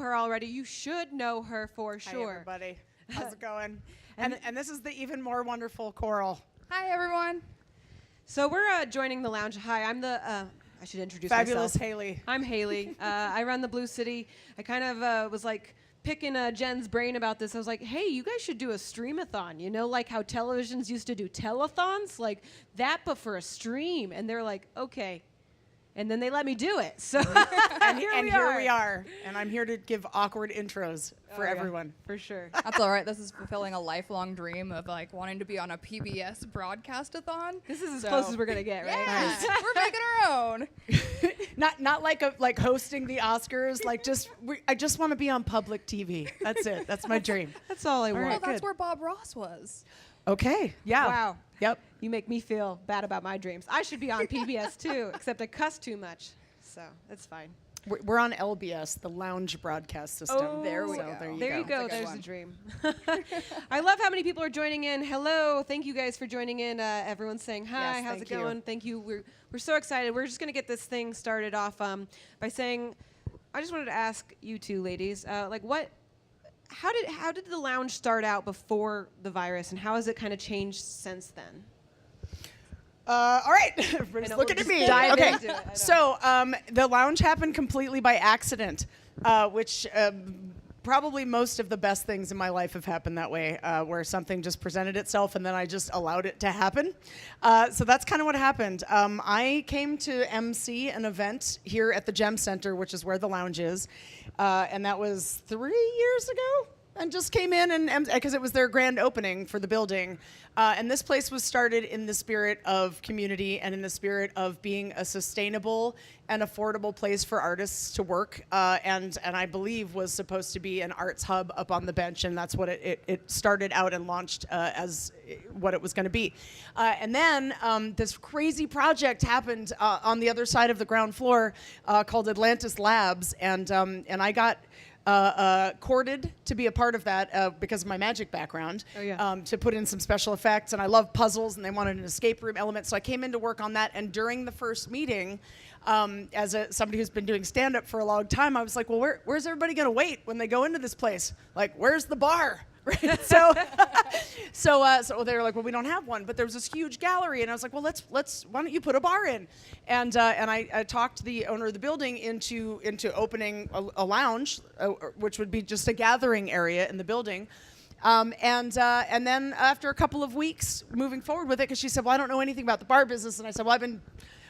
her already, you should know her for sure. Hi, everybody. How's it going? And this is the even more wonderful Coral. Hi, everyone. So we're joining the lounge. Hi, I'm the, I should introduce Fabulous myself. Haley. I'm Haley. I run the Blue City. I kind of was like picking Jen's brain about this. I was like, hey, you guys should do a streamathon. You know, like how televisions used to do telethons? Like that, but for a stream. And they're like, okay. And then they let me do it. So and here we are. And I'm here to give awkward intros for everyone. For sure. That's all right. This is fulfilling a lifelong dream of like wanting to be on a PBS broadcast-a-thon. This is as close as we're going to get, right? Yeah, we're making our own. Not like hosting the Oscars. Like I just want to be on public TV. That's it. That's my dream. That's all I want. Well, that's good. where Bob Ross was. Okay. Yeah. Wow. Yep. You make me feel bad about my dreams. I should be on PBS too, except I cuss too much. So that's fine. We're on LBS, the Lounge Broadcast System. Oh, there we So go. There you go. That's a good There's one. the dream. I love how many people are joining in. Hello. Thank you guys for joining in. Everyone's saying hi. Yes, How's it thank you. going? Thank you. We're so excited. We're just going to get this thing started off by saying, I just wanted to ask you two ladies, how did the lounge start out before the virus, and how has it kind of changed since then? All right, everybody's know, looking we'll at me. just dive Okay, into it. I know. so the lounge happened completely by accident, which probably most of the best things in my life have happened that way, where something just presented itself and then I just allowed it to happen. So that's kind of what happened. I came to MC an event here at the Gem Center, which is where the lounge is, and that was 3 years ago. And just came in and because it was their grand opening for the building. And this place was started in the spirit of community and in the spirit of being a sustainable and affordable place for artists to work. And I believe was supposed to be an arts hub up on the bench. And that's what it started out and launched as what it was going to be. And then this crazy project happened on the other side of the ground floor called Atlantis Labs. And I got courted to be a part of that because of my magic background, to put in some special effects. And I love puzzles, and they wanted an escape room element. So I came in to work on that. And during the first meeting, as somebody who's been doing stand-up for a long time, I was like, well, where's everybody going to wait when they go into this place? Like, where's the bar? Right? So they were like, well, we don't have one, but there was this huge gallery, and I was like, well, let's why don't you put a bar in? And I talked the owner of the building into opening a lounge, which would be just a gathering area in the building. And then after a couple of weeks moving forward with it, because she said, well, I don't know anything about the bar business, and I said, well, I've been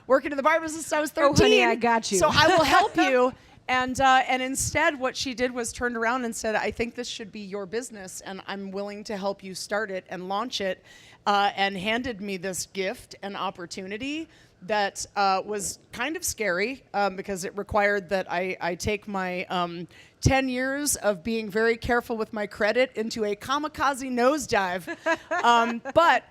working in the bar business since I was 13. Oh, honey, I got you. So I will help you. And instead, what she did was turned around and said, I think this should be your business, and I'm willing to help you start it and launch it, and handed me this gift and opportunity that was kind of scary because it required that I take my 10 years of being very careful with my credit into a kamikaze nosedive. But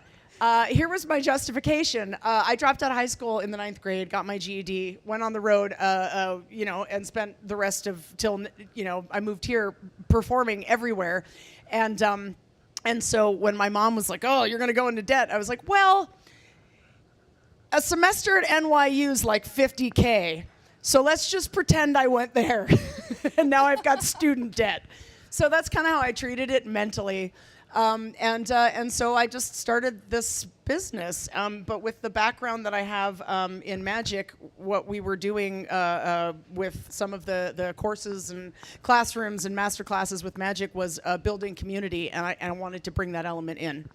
here was my justification. I dropped out of high school in the 9th grade, got my GED, went on the road, and spent the rest of till I moved here performing everywhere. And so when my mom was like, "Oh, you're going to go into debt," I was like, "Well, a semester at NYU is like $50K, so let's just pretend I went there, and now I've got student debt." So that's kind of how I treated it mentally. And so I just started this business, but with the background that I have in magic, what we were doing with some of the courses and classrooms and master classes with magic was building community, and I wanted to bring that element in.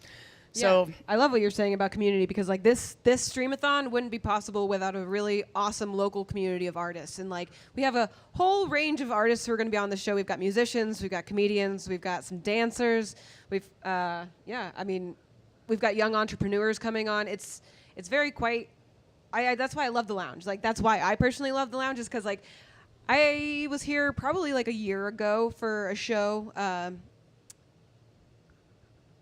So yeah, I love what you're saying about community, because like this streamathon wouldn't be possible without a really awesome local community of artists. And like we have a whole range of artists who are going to be on the show. We've got musicians, we've got comedians, we've got some dancers. We've we've got young entrepreneurs coming on. It's very quite. That's why I love the lounge. Like that's why I personally love the lounge, is because like I was here probably like a year ago for a show.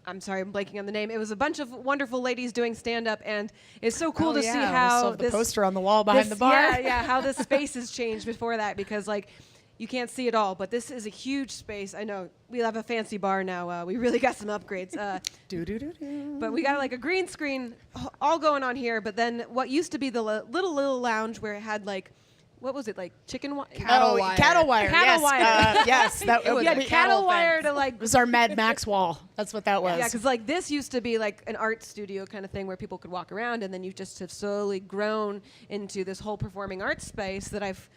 I'm sorry, I'm blanking on the name. It was a bunch of wonderful ladies doing stand-up, and it's so cool to see how the poster on the wall behind the bar. Yeah, how this space has changed before that, because like you can't see it all, but this is a huge space. I know we have a fancy bar now. We really got some upgrades. But we got like a green screen all going on here. But then what used to be the little lounge where it had like what was it, like chicken wire? Cattle wire. Cattle wire. Cattle yes. wire. Yes, that It was Yeah, a cattle wire to like. It was our Mad Max wall. That's what that was. Yeah, because like this used to be like an art studio kind of thing where people could walk around, and then you just have slowly grown into this whole performing arts space that I've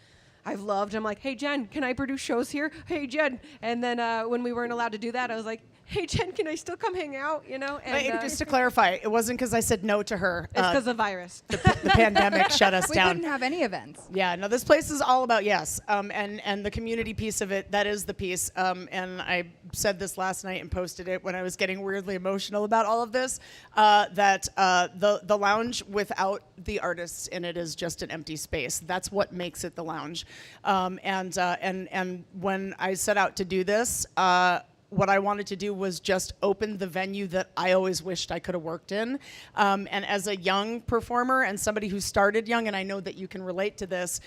loved. I'm like, hey Jen, can I produce shows here? Hey Jen, and then when we weren't allowed to do that, I was like, hey Jen, can I still come hang out? You know, and Just to clarify, it wasn't because I said no to her. it's because of virus. the pandemic shut us We down. couldn't have any events. Yeah, no, this place is all about yes, and the community piece of it, that is the piece. And I said this last night and posted it when I was getting weirdly emotional about all of this, that the lounge without the artists in it is just an empty space. That's what makes it the lounge. And when I set out to do this, what I wanted to do was just open the venue that I always wished I could have worked in. And as a young performer and somebody who started young, and I know that you can relate to this,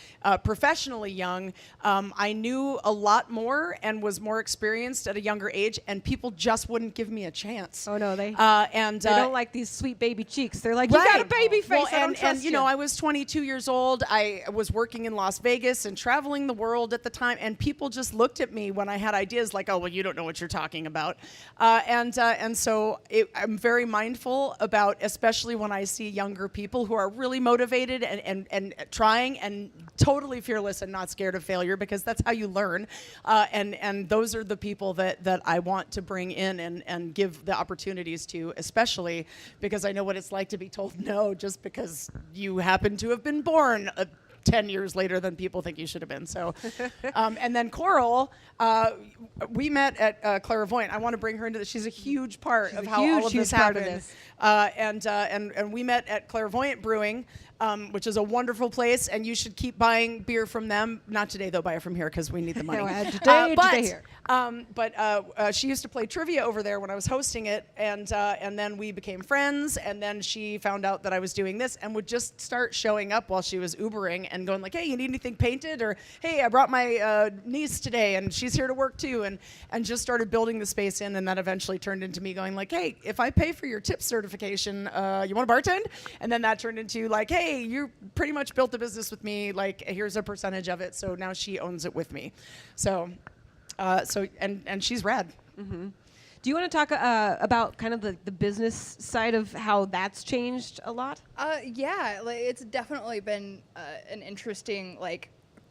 professionally young, I knew a lot more and was more experienced at a younger age, and people just wouldn't give me a chance. Oh no, they They don't like these sweet baby cheeks. They're like, you got a baby face. Well, I don't and trust you know, I was 22 years old. I was working in Las Vegas and traveling the world at the time, and people just looked at me when I had ideas like, "Oh, well, you don't know what you're talking about," and so I'm very mindful about, especially when I see younger people who are really motivated and trying and totally fearless and not scared of failure, because that's how you learn. And those are the people that I want to bring in and give the opportunities to, especially because I know what it's like to be told no just because you happen to have been born 10 years later than people think you should have been. So, and then Coral, we met at Clairvoyant. I want to bring her into this. She's a huge part of how all of this happened. And we met at Clairvoyant Brewing, which is a wonderful place, and you should keep buying beer from them. Not today, though. Buy it from here because we need the money. But she used to play trivia over there when I was hosting it, and then we became friends. And then she found out that I was doing this and would just start showing up while she was Ubering and going like, "Hey, you need anything painted?" Or, "Hey, I brought my niece today, and she's here to work too." And just started building the space in, and that eventually turned into me going like, "Hey, if I pay for your tip certification, you want to bartend?" And then that turned into like, "Hey, you pretty much built a business with me. Like, here's a percentage of it." So now she owns it with me. So she's rad. Mm-hmm. Do you want to talk about kind of the business side of how that's changed a lot? Yeah, like, it's definitely been an interesting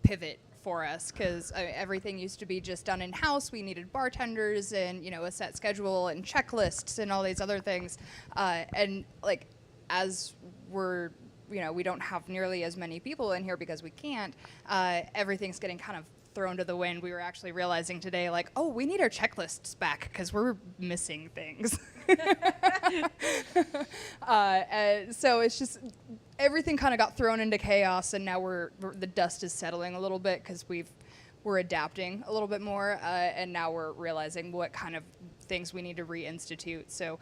pivot for us, because everything used to be just done in-house. We needed bartenders and a set schedule and checklists and all these other things. And as we're we don't have nearly as many people in here because we can't. Everything's getting kind of thrown to the wind. We were actually realizing today, oh, we need our checklists back because we're missing things. So it's just everything kind of got thrown into chaos, and now the dust is settling a little bit because we're adapting a little bit more, and now we're realizing what kind of things we need to reinstitute. So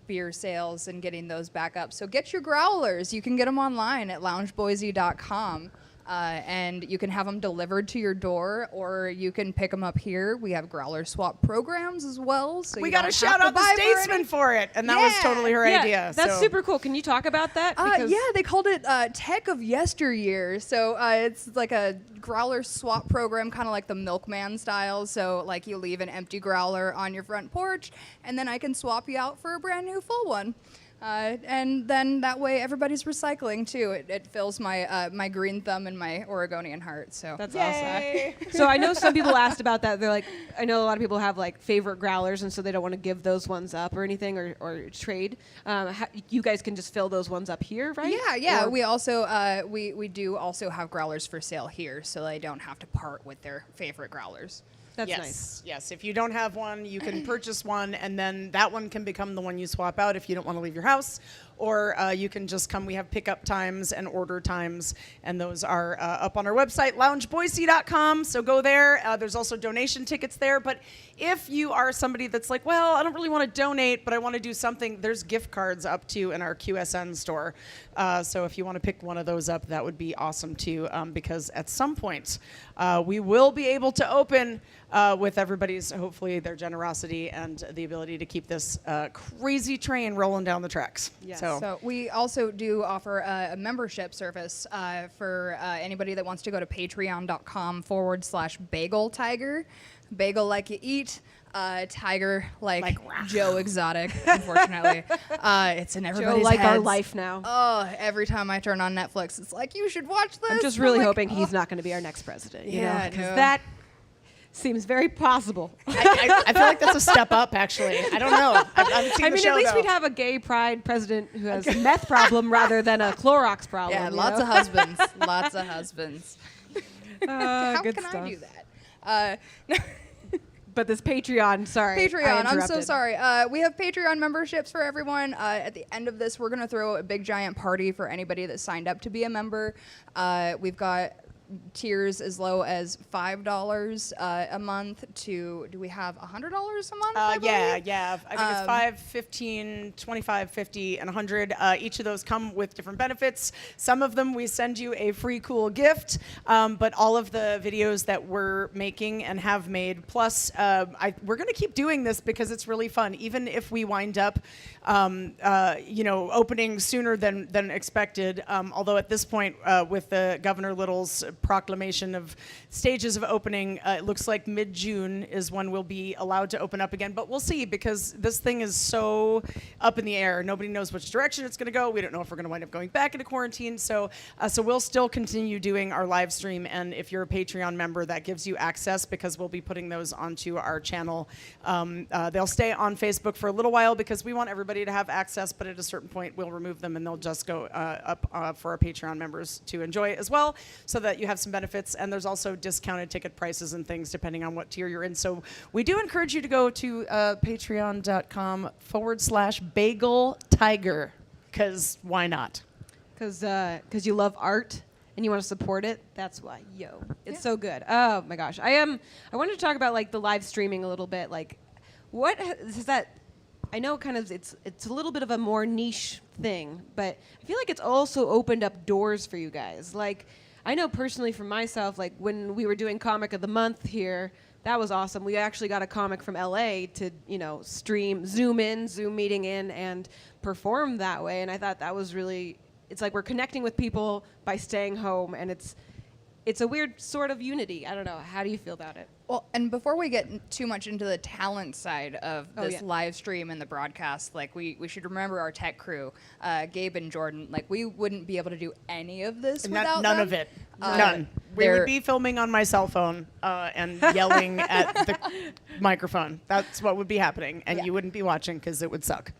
beer sales and getting those back up. So get your growlers. You can get them online at loungeboise.com. And you can have them delivered to your door, or you can pick them up here. We have growler swap programs as well. So we got to shout out the Statesman for it, and that was totally her idea. That's super cool. Can you talk about that? Yeah, they called it Tech of Yesteryear. So it's like a growler swap program, kind of like the milkman style. So you leave an empty growler on your front porch, and then I can swap you out for a brand new full one. And then that way everybody's recycling too. It fills my my green thumb and my Oregonian heart. So that's awesome. So I know some people asked about that. They're like, I know a lot of people have favorite growlers, and so they don't want to give those ones up or anything or trade. You guys can just fill those ones up here, right? Yeah. We also we do also have growlers for sale here, so they don't have to part with their favorite growlers. That's nice. Yes, if you don't have one, you can purchase one, and then that one can become the one you swap out if you don't want to leave your house. Or you can just come. We have pickup times and order times, and those are up on our website, loungeboise.com. So go there. There's also donation tickets there. But if you are somebody that's like, well, I don't really want to donate, but I want to do something, there's gift cards up too in our QSN store. So if you want to pick one of those up, that would be awesome too, because at some point we will be able to open with everybody's, hopefully, their generosity and the ability to keep this crazy train rolling down the tracks. Yeah. So we also do offer a membership service for anybody that wants to go to patreon.com/bagel tiger. Bagel like you eat. Tiger like Joe Exotic, unfortunately. It's in everybody's Joe like our heads. life now. Oh, every time I turn on Netflix, it's like, you should watch this. I'm just really hoping he's not going to be our next president. Yeah, Because no. that seems very possible. I feel like that's a step up, actually. I don't know. I haven't seen I the mean, show, at least though. we'd have a gay pride president who has a meth problem rather than a Clorox problem. Yeah, you lots know? of husbands. Lots of husbands. How good can stuff. I do that? But this Patreon, sorry. I Patreon, I'm so interrupted. sorry. We have Patreon memberships for everyone. At the end of this, we're going to throw a big giant party for anybody that signed up to be a member. We've got tiers as low as $5 a month to, do we have $100 a month? I Yeah. believe? I think it's 5, 15, 25, 50, and 100. Each of those come with different benefits. Some of them we send you a free cool gift, but all of the videos that we're making and have made, plus we're going to keep doing this because it's really fun, even if we wind up opening sooner than expected. Although at this point, with the Governor Little's proclamation of stages of opening, it looks like mid-June is when we'll be allowed to open up again. But we'll see, because this thing is so up in the air. Nobody knows which direction it's going to go. We don't know if we're going to wind up going back into quarantine. So we'll still continue doing our live stream. And if you're a Patreon member, that gives you access, because we'll be putting those onto our channel. They'll stay on Facebook for a little while because we want everybody to have access, but at a certain point we'll remove them and they'll just go up for our Patreon members to enjoy as well, so that you have some benefits. And there's also discounted ticket prices and things depending on what tier you're in. So we do encourage you to go to patreon.com/bagel tiger, because why not? Because you love art and you want to support it. That's why. It's so good. Oh my gosh. I wanted to talk about like the live streaming a little bit. Like, what is that? I know kind of it's a little bit of a more niche thing, but I feel like it's also opened up doors for you guys. Like, I know personally for myself, like when we were doing Comic of the Month here, that was awesome. We actually got a comic from LA to, stream, Zoom meeting in, and perform that way. And I thought that was really, it's like we're connecting with people by staying home, and it's a weird sort of unity. I don't know. How do you feel about it? Well, and before we get too much into the talent side of this yeah. live stream and the broadcast, like we should remember our tech crew, Gabe and Jordan. Like, we wouldn't be able to do any of this without None them. of it. None. We would be filming on my cell phone and yelling at the microphone. That's what would be happening, and you wouldn't be watching because it would suck.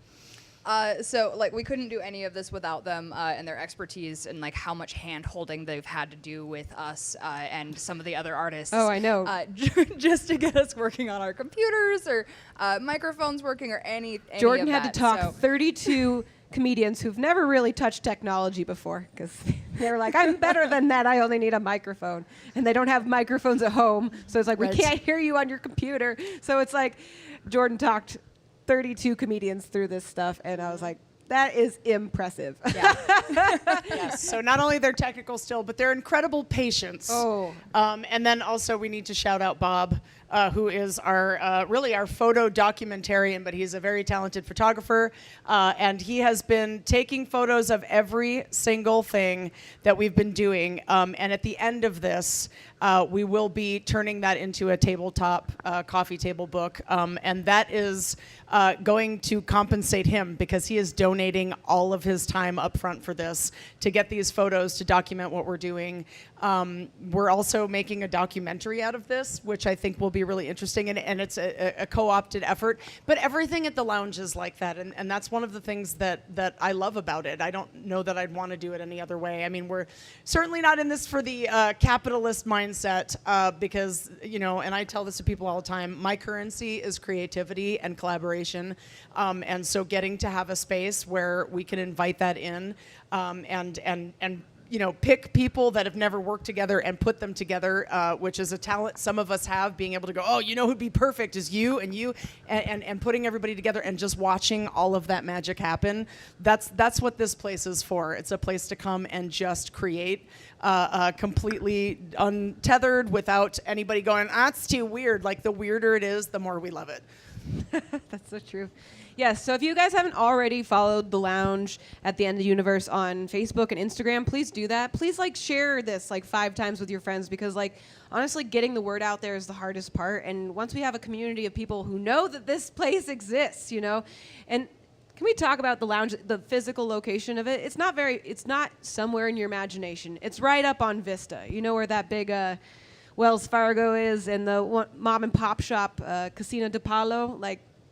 So like we couldn't do any of this without them and their expertise, and like how much hand holding they've had to do with us and some of the other artists. Oh, I know. Just to get us working on our computers or microphones working or any Jordan of had that. to talk So 32 comedians who've never really touched technology before, because they were like, I'm better than that. I only need a microphone. And they don't have microphones at home. So it's like, we can't hear you on your computer. So it's like Jordan talked 32 comedians through this stuff, and I was like, that is impressive. yeah. Yes. So not only their technical skill, but their incredible patience. Oh. And then also we need to shout out Bob, who is our really our photo documentarian, but he's a very talented photographer, and he has been taking photos of every single thing that we've been doing. And at the end of this, we will be turning that into a tabletop coffee table book, and that is going to compensate him because he is donating all of his time up front for this to get these photos to document what we're doing. We're also making a documentary out of this, which I think will be really interesting, and it's a co-opted effort. But everything at the lounge is like that, and that's one of the things that I love about it. I don't know that I'd want to do it any other way. I mean, we're certainly not in this for the capitalist mindset, because, and I tell this to people all the time, my currency is creativity and collaboration. And so getting to have a space where we can invite that in, and pick people that have never worked together and put them together, which is a talent some of us have, being able to go, who'd be perfect is you, and putting everybody together and just watching all of that magic happen. That's what this place is for. It's a place to come and just create, completely untethered, without anybody going, it's too weird. Like, the weirder it is, the more we love it. That's so true. Yes, so if you guys haven't already followed The Lounge at the End of the Universe on Facebook and Instagram, please do that. Please share this 5 times with your friends, because honestly, getting the word out there is the hardest part. And once we have a community of people who know that this place exists, and can we talk about The Lounge, the physical location of it? It's not somewhere in your imagination. It's right up on Vista. You know where that big Wells Fargo is, and the mom and pop shop, Casina de Palo,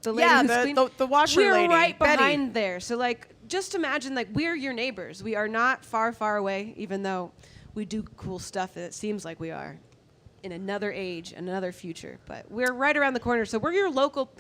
the lady the washer we're lady. We're right Betty. behind there. So just imagine we're your neighbors. We are not far, far away, even though we do cool stuff that it seems like we are in another age, another future. But we're right around the corner. So we're your local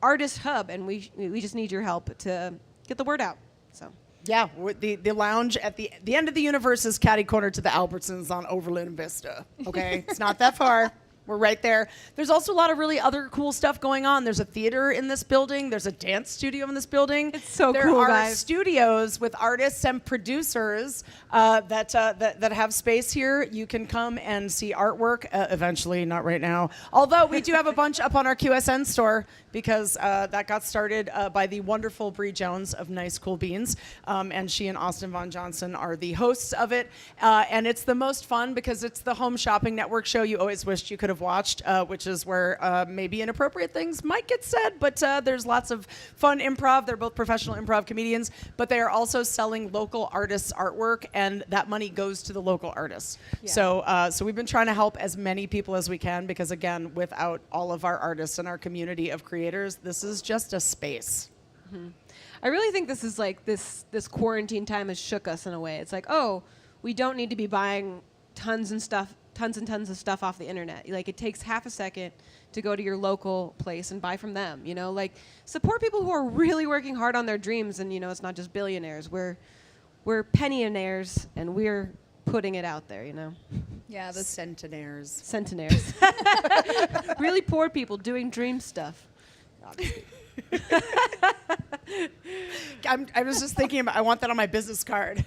artist hub, and we just need your help to get the word out. So. Yeah, the lounge at the End of the Universe is catty corner to the Albertsons on Overland Vista. Okay, it's not that far. We're right there. There's also a lot of really other cool stuff going on. There's a theater in this building. There's a dance studio in this building. It's so there cool, are guys. studios with artists and producers that have space here. You can come and see artwork eventually, not right now. Although we do have a bunch up on our QSN store, because that got started by the wonderful Bree Jones of Nice Cool Beans, and she and Austin Von Johnson are the hosts of it. And it's the most fun because it's the home shopping network show you always wished you could have watched, which is where maybe inappropriate things might get said, but there's lots of fun improv. They're both professional improv comedians, but they are also selling local artists' artwork, and that money goes to the local artists. Yeah. So we've been trying to help as many people as we can, because again, without all of our artists and our community of creators, this is just a space. Mm-hmm. I really think this is this quarantine time has shook us in a way. It's we don't need to be buying tons and tons of stuff off the internet. It takes half a second to go to your local place and buy from them. Support people who are really working hard on their dreams, and it's not just billionaires. We're pensionaires, and we're putting it out there. Yeah, the Centenaires. Really poor people doing dream stuff. I was just thinking I want that on my business card.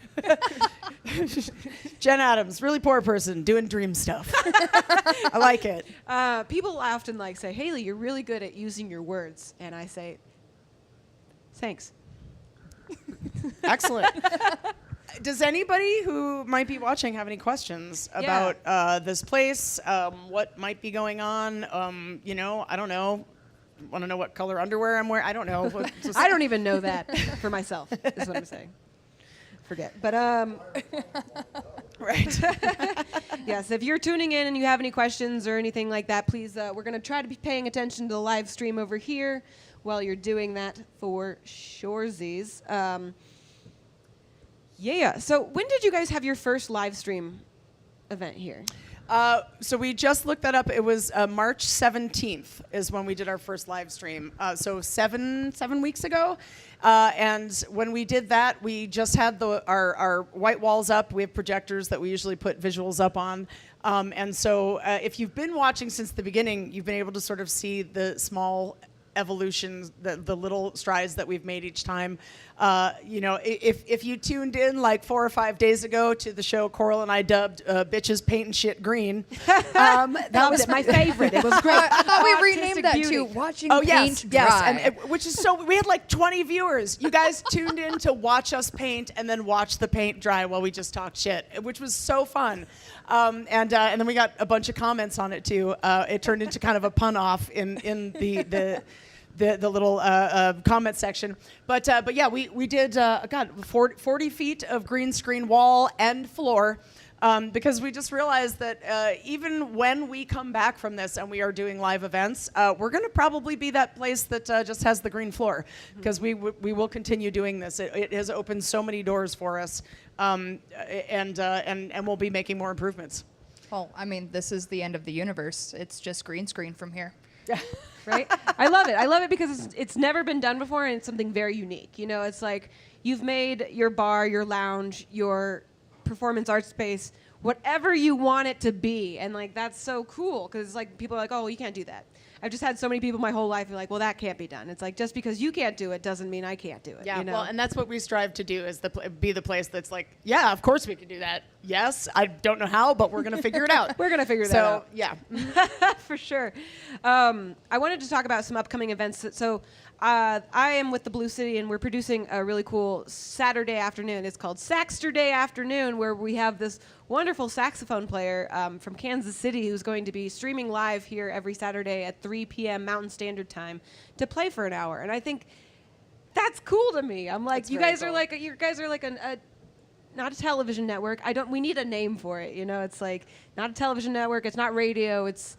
Jen Adams, really poor person doing dream stuff. I like it. People often say, Haley, you're really good at using your words. And I say, thanks. Excellent. Does anybody who might be watching have any questions about this place? What might be going on? I don't know. Want to know what color underwear I'm wearing? I don't know. I don't even know that for myself, is what I'm saying. Forget. But, right. yes, if you're tuning in and you have any questions or anything like that, please, we're going to try to be paying attention to the live stream over here while you're doing that for shoresies. Yeah. So when did you guys have your first live stream event here? So we just looked that up. It was March 17th is when we did our first live stream. So seven weeks ago. And when we did that, we just had our white walls up. We have projectors that we usually put visuals up on. And so if you've been watching since the beginning, you've been able to sort of see the small evolutions, the little strides that we've made each time. If you tuned in 4 or 5 days ago to the show Coral and I dubbed "Bitches Painting Shit Green," that was my favorite. It was great. I thought we renamed that to "Watching Paint Dry." Yes, which is so. We had 20 viewers. You guys tuned in to watch us paint and then watch the paint dry while we just talked shit, which was so fun. And then we got a bunch of comments on it too. It turned into kind of a pun off in the little comment section. But yeah, we did 40 feet of green screen wall and floor, because we just realized that even when we come back from this and we are doing live events, we're going to probably be that place that just has the green floor, because we will continue doing this. It has opened so many doors for us, and we'll be making more improvements. Well, I mean, this is the end of the universe. It's just green screen from here. Yeah. Right? I love it. I love it because it's never been done before, and it's something very unique. It's you've made your bar, your lounge, your performance art space, whatever you want it to be. And that's so cool, because people are oh, you can't do that. I've just had so many people my whole life be like, well, that can't be done. It's like, just because you can't do it doesn't mean I can't do it. Yeah, you know? well, and that's what we strive to do, is be the place that's like, yeah, of course we can do that. Yes, I don't know how, but we're going to figure it out. We're going to figure that out. So, yeah. For sure. I wanted to talk about some upcoming events. So I am with the Blue City, and we're producing a really cool Saturday afternoon. It's called Saxterday Afternoon, where we have this wonderful saxophone player from Kansas City who's going to be streaming live here every Saturday at 3 p.m. Mountain Standard Time to play for an hour. And I think that's cool to me. I'm like, That's you very guys are cool. like, you guys are like not a television network. We need a name for it. You know, it's like not a television network. It's not radio. It's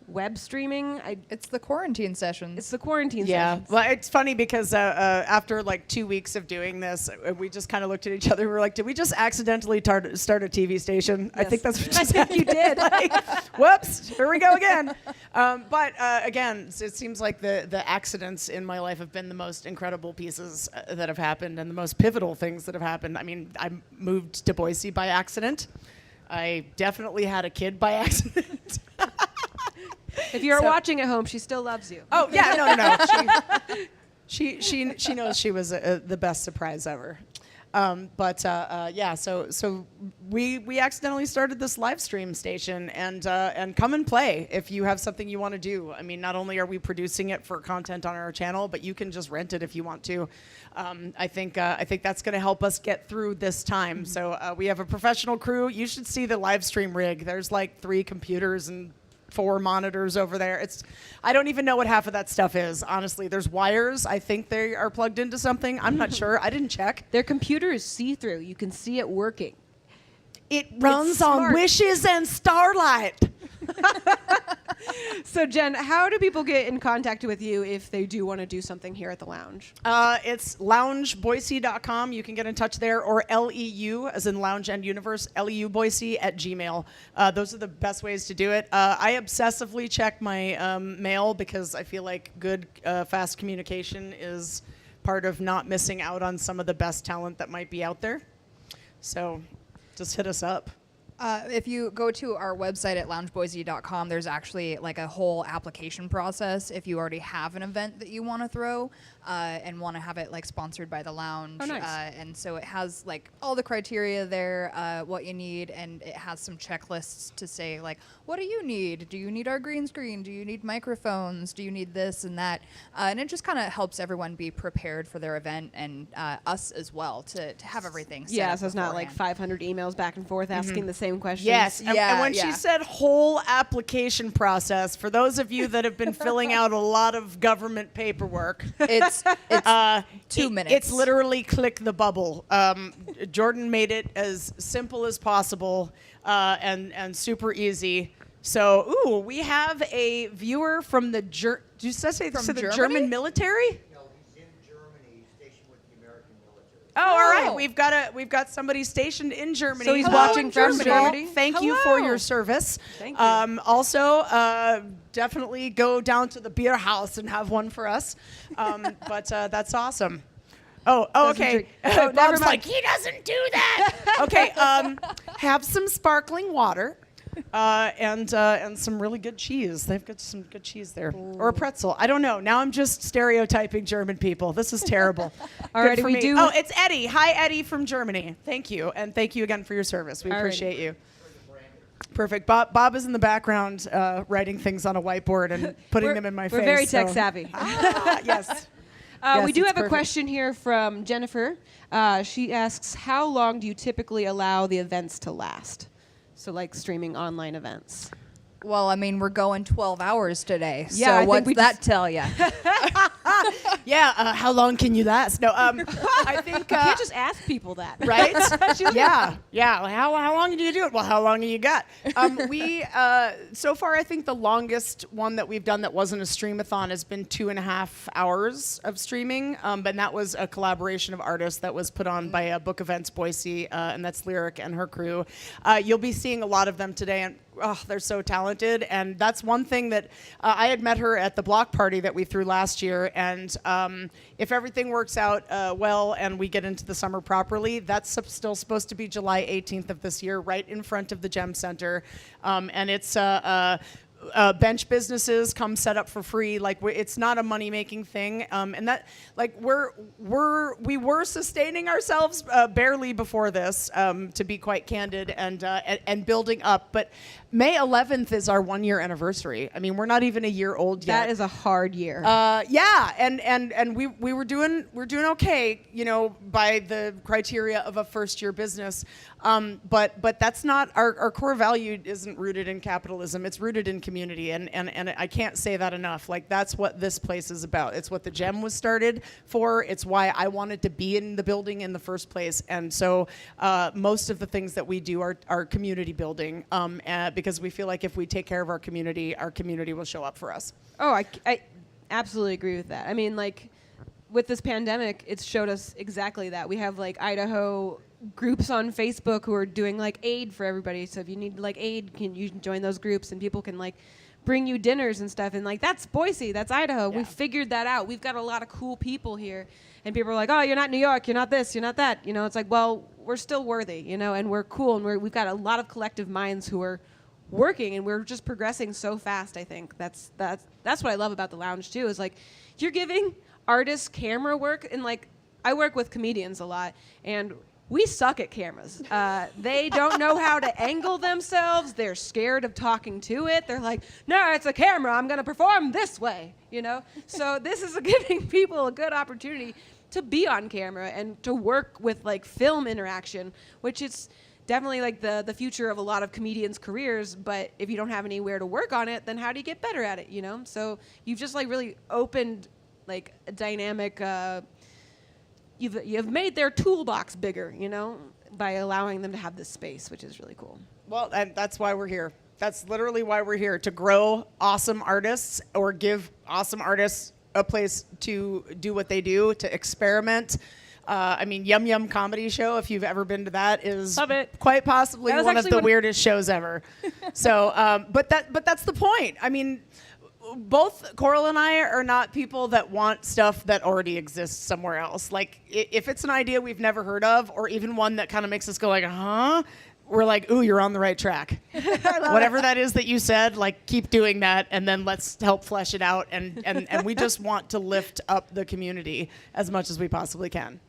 web streaming. It's the quarantine sessions. It's the quarantine Yeah, sessions. well, it's funny because after like 2 weeks of doing this, we just kind of looked at each other. We were like, did we just accidentally start a TV station? I Yes. think that's what I just think you did. Like, whoops, here we go again. But again, it seems like the accidents in my life have been the most incredible pieces that have happened and the most pivotal things that have happened. I mean, I moved to Boise by accident. I definitely had a kid by accident. If you're So- watching at home, she still loves you. Oh yeah, no. She knows she was the best surprise ever. Yeah, so we accidentally started this live stream station, and come and play if you have something you want to do. I mean, not only are we producing it for content on our channel, but you can just rent it if you want to. I think that's going to help us get through this time. So we have a professional crew. You should see the live stream rig. There's like 3 computers and 4 monitors over there. I don't even know what half of that stuff is, honestly. There's wires. I think they are plugged into something. I'm not sure. I didn't check. Their computer is see-through. You can see it working. It runs on smart. wishes and starlight. So, Jen, how do people get in contact with you if they do want to do something here at the lounge? It's loungeboise.com. You can get in touch there, or LEU, as in Lounge and Universe, LEU Boise at Gmail. Those are the best ways to do it. I obsessively check my mail because I feel like good, fast communication is part of not missing out on some of the best talent that might be out there. So just hit us up. If you go to our website at loungeboise.com, there's actually like a whole application process if you already have an event that you want to throw and want to have it like sponsored by the lounge. Oh, nice. And so it has like all the criteria there, what you need, and it has some checklists to say like, what do you need? Do you need our green screen? Do you need microphones? Do you need this and that? And it just kind of helps everyone be prepared for their event, and us as well to have everything set Yeah, up so it's not like beforehand. 500 emails back and forth asking the same questions. Yes, and Yeah, when she yeah. said whole application process, for those of you that have been filling out a lot of government paperwork, It's 2 minutes. It's literally click the bubble. Jordan made it as simple as possible and super easy. So, we have a viewer from the From the Germany? German military? No, he's in Germany, stationed with the American military. Oh, all right. Oh. We've got somebody stationed in Germany. So he's Hello, watching in from Germany. Germany. Thank you for Hello. your service. Thank you. Also, definitely go down to the beer house and have one for us. But that's awesome. Oh, Doesn't okay. drink. Oh, never Bob's mind. like, he doesn't do that. Okay, have some sparkling water. And some really good cheese. They've got some good cheese there. Or a pretzel. I don't know. Now I'm just stereotyping German people. This is terrible. Alrighty, Good for we me. do- Oh, it's Eddie. Hi, Eddie from Germany. Thank you. And thank you again for your service. We Alrighty. appreciate you. Perfect. Bob is in the background writing things on a whiteboard and putting We're- them in my we're face. very tech so- savvy. Yes. We Yes, do it's have a perfect. question here from Jennifer. She asks, how long do you typically allow the events to last? So like streaming online events. Well, I mean, we're going 12 hours today. Yeah, I so think what's we that just- tell you? Yeah. How long can you last? No. I think. You can't just ask people that. Right? Yeah. How long do you do it? Well, how long have you got? We so far, I think the longest one that we've done that wasn't a streamathon has been 2.5 hours of streaming, and that was a collaboration of artists that was put on by Book Events Boise, and that's Lyric and her crew. You'll be seeing a lot of them today, and they're so talented. And that's one thing that I had met her at the block party that we threw last year, and if everything works out well and we get into the summer properly, that's still supposed to be July 18th of this year, right in front of the Gem Center. And it's bench businesses come set up for free. Like it's not a money making thing, and that like we were sustaining ourselves barely before this, to be quite candid, and building up. But May 11th is our 1 year anniversary. I mean, we're not even a year old yet. That is a hard year. Yeah, and we're doing okay, you know, by the criteria of a first year business. But that's not our core value. Isn't rooted in capitalism. It's rooted in community, and I can't say that enough. Like that's what this place is about. It's what the Gem was started for. It's why I wanted to be in the building in the first place. And so most of the things that we do are community building, because we feel like if we take care of our community will show up for us. Oh, I absolutely agree with that. I mean, like, with this pandemic, it's showed us exactly that. We have, like, Idaho groups on Facebook who are doing, like, aid for everybody. So if you need, like, aid, you can join those groups, and people can, like, bring you dinners and stuff. And, like, that's Boise. That's Idaho. Yeah. We figured that out. We've got a lot of cool people here. And people are like, oh, you're not New York. You're not this. You're not that. You know, it's like, well, we're still worthy, you know, and we're cool. And we've got a lot of collective minds who are working, and we're just progressing so fast. I think that's what I love about the lounge too, is like you're giving artists camera work, and like I work with comedians a lot, and we suck at cameras. They don't know how to angle themselves. They're scared of talking to it. They're like, no, it's a camera. I'm going to perform this way, you know? So this is giving people a good opportunity to be on camera and to work with like film interaction, which is definitely like the future of a lot of comedians' careers. But if you don't have anywhere to work on it, then how do you get better at it, you know? So you've just like really opened like a dynamic, you've made their toolbox bigger, you know, by allowing them to have this space, which is really cool. Well, and that's why we're here. That's literally why we're here, to grow awesome artists or give awesome artists a place to do what they do, to experiment. I mean, Yum Yum Comedy Show, if you've ever been to that, is Love it. quite possibly one of the weirdest shows ever. So, but that's the point. I mean, both Coral and I are not people that want stuff that already exists somewhere else. Like, if it's an idea we've never heard of, or even one that kind of makes us go like, huh? We're like, ooh, you're on the right track. Whatever that is that you said, like, keep doing that, and then let's help flesh it out. And we just want to lift up the community as much as we possibly can.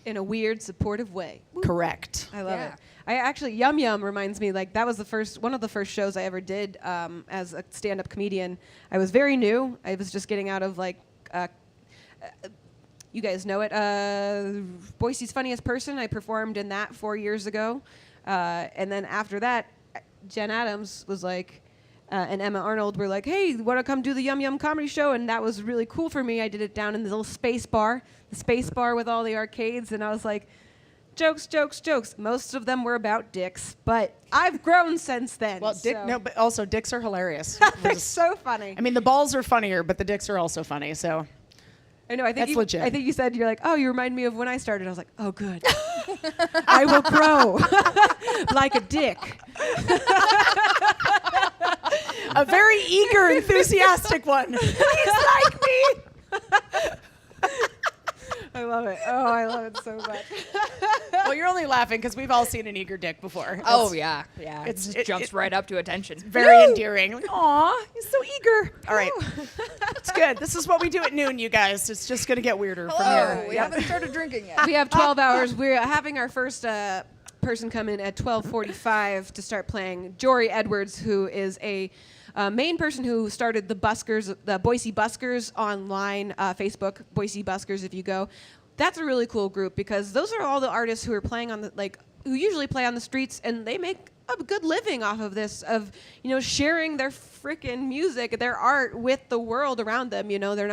In a weird, supportive way. Correct. I love it. I actually, Yum Yum reminds me, like, that was one of the first shows I ever did as a stand-up comedian. I was very new. I was just getting out of, like, you guys know it, Boise's Funniest Person. I performed in that 4 years ago. And then after that, Jen Adams was like, and Emma Arnold were like, hey, want to come do the Yum Yum Comedy Show? And that was really cool for me. I did it down in the little space bar, with all the arcades. And I was like, jokes, jokes, jokes. Most of them were about dicks, but I've grown since then. Well, but also dicks are hilarious. They're so funny. I mean, the balls are funnier, but the dicks are also funny. So I know. I think that's legit. I think you said, you're like, oh, you remind me of when I started. I was like, oh, good. I will grow like a dick. A very eager, enthusiastic one. Please like me. I love it. Oh, I love it so much. Well, you're only laughing because we've all seen an eager dick before. Oh, yeah. It it jumps right up to attention. Very endearing. Like, aw, he's so eager. All right. It's good. This is what we do at noon, you guys. It's just going to get weirder from here. We haven't started drinking yet. We have 12 hours. We're having our first person come in at 12:45 to start playing. Jory Edwards, who is a main person who started the Boise Buskers online, Facebook, Boise Buskers if you go. That's a really cool group because those are all the artists who are playing on who usually play on the streets, and they make a good living off of this, of, you know, sharing their freaking music, their art with the world around them. You know, they're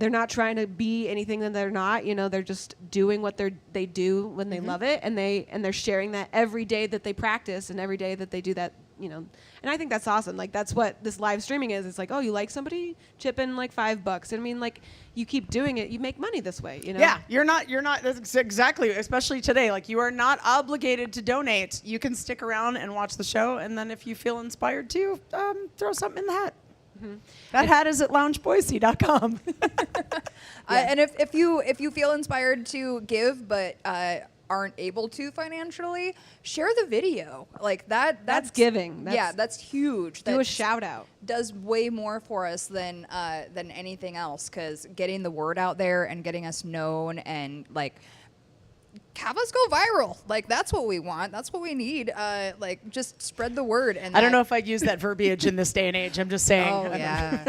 not trying to be anything that they're not. You know, they're just doing what they do when they love it, and they're sharing that every day that they practice and every day that they do that. You know, and I think that's awesome. Like, that's what this live streaming is. It's like, oh, you like somebody? Chip in like $5. And I mean, like, you keep doing it, you make money this way, you know? Yeah, you're not, that's exactly, especially today. Like, you are not obligated to donate. You can stick around and watch the show, and then if you feel inspired to, throw something in the hat. Mm-hmm. That hat is at loungeboise.com. And if you feel inspired to give, but aren't able to financially, share the video. Like that's giving. That's huge. Do a That shout out. does way more for us than anything else, because getting the word out there and getting us known and like have us go viral. Like that's what we want. That's what we need. Like just spread the word. And I don't know if I'd use that verbiage in this day and age. I'm just saying. Oh yeah.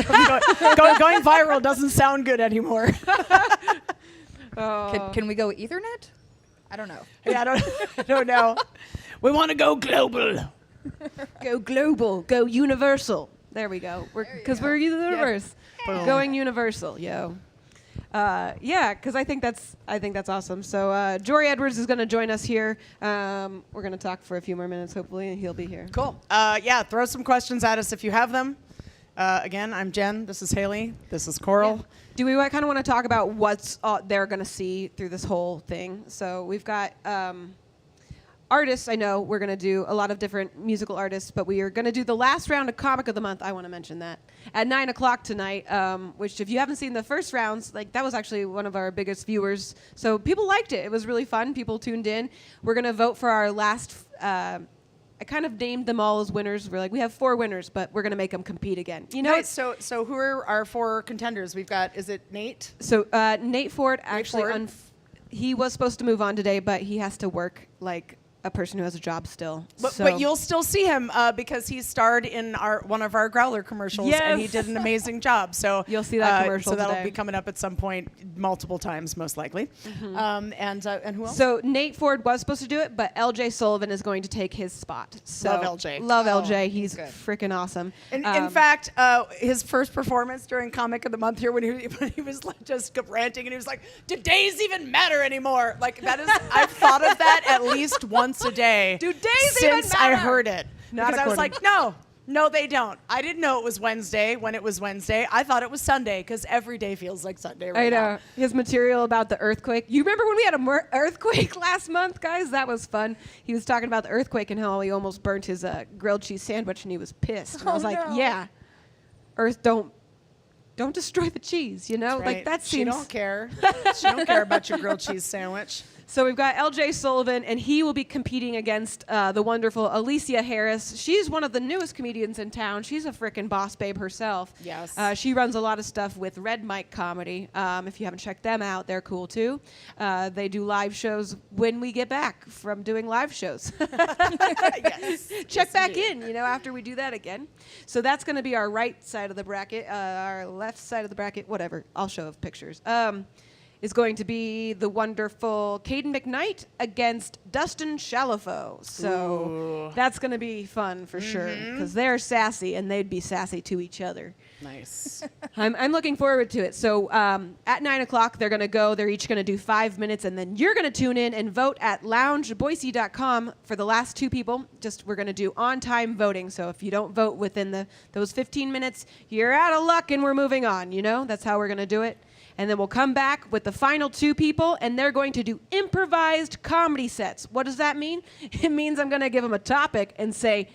Going viral doesn't sound good anymore. Can we go Ethernet? I don't know. Yeah, I don't know. We want to go global. Go global. Go universal. There we go. Because we're universe. Boom. Going universal, yo. Yeah, because I think that's awesome. So Jory Edwards is going to join us here. We're going to talk for a few more minutes, hopefully, and he'll be here. Cool. Yeah, throw some questions at us if you have them. Again, I'm Jen. This is Haley. This is Coral. Yeah. Do we kind of want to talk about what's they're going to see through this whole thing? So we've got artists. I know we're going to do a lot of different musical artists, but we are going to do the last round of Comic of the Month. I want to mention that at 9 o'clock tonight, which if you haven't seen the first rounds, like that was actually one of our biggest viewers. So people liked it. It was really fun. People tuned in. We're going to vote for our last I kind of named them all as winners. We're like, we have 4 winners, but we're going to make them compete again. You know, Nice. So who are our 4 contenders? We've got, is it Nate? So Nate Ford actually, Ford. he was supposed to move on today, but he has to work like a person who has a job still. But you'll still see him because he starred in one of our Growler commercials, and he Yes. did an amazing job. So You'll see that commercial So that'll today. be coming up at some point, multiple times, most likely. And who else? So Nate Ford was supposed to do it, but LJ Sullivan is going to take his spot. So Love LJ. Love Oh, LJ. He's good. freaking awesome. In fact, his first performance during Comic of the Month here, when he was like just ranting, and he was like, "Do days even matter anymore?" Like that is, I've thought of that at least once a day. Do days even since I matter? heard it? Not Because I was according- like, no, they don't. I didn't know it was Wednesday when it was Wednesday. I thought it was Sunday because every day feels like Sunday right I know. now. His material about the earthquake. You remember when we had a earthquake last month, guys? That was fun. He was talking about the earthquake and how he almost burnt his grilled cheese sandwich, and he was pissed. And I was like, no. yeah, Earth, don't destroy the cheese, you know? Right. Like that She seems... don't care. She don't care about your grilled cheese sandwich. So we've got LJ Sullivan, and he will be competing against the wonderful Alicia Harris. She's one of the newest comedians in town. She's a frickin' boss babe herself. Yes. She runs a lot of stuff with Red Mike Comedy. If you haven't checked them out, they're cool too. They do live shows when we get back from doing live shows. Yes. Check back in, after we do that again. So that's going to be our right side of the bracket. Our left side of the bracket, whatever. I'll show pictures. Is going to be the wonderful Caden McKnight against Dustin Shalafo. So that's going to be fun for sure, because they're sassy and they'd be sassy to each other. Nice. I'm looking forward to it. So at 9 o'clock, they're going to go. They're each going to do 5 minutes, and then you're going to tune in and vote at loungeboise.com for the last 2 people. We're going to do on-time voting. So if you don't vote within those 15 minutes, you're out of luck, and we're moving on. That's how we're going to do it. And then we'll come back with the final 2 people, and they're going to do improvised comedy sets. What does that mean? It means I'm going to give them a topic and say,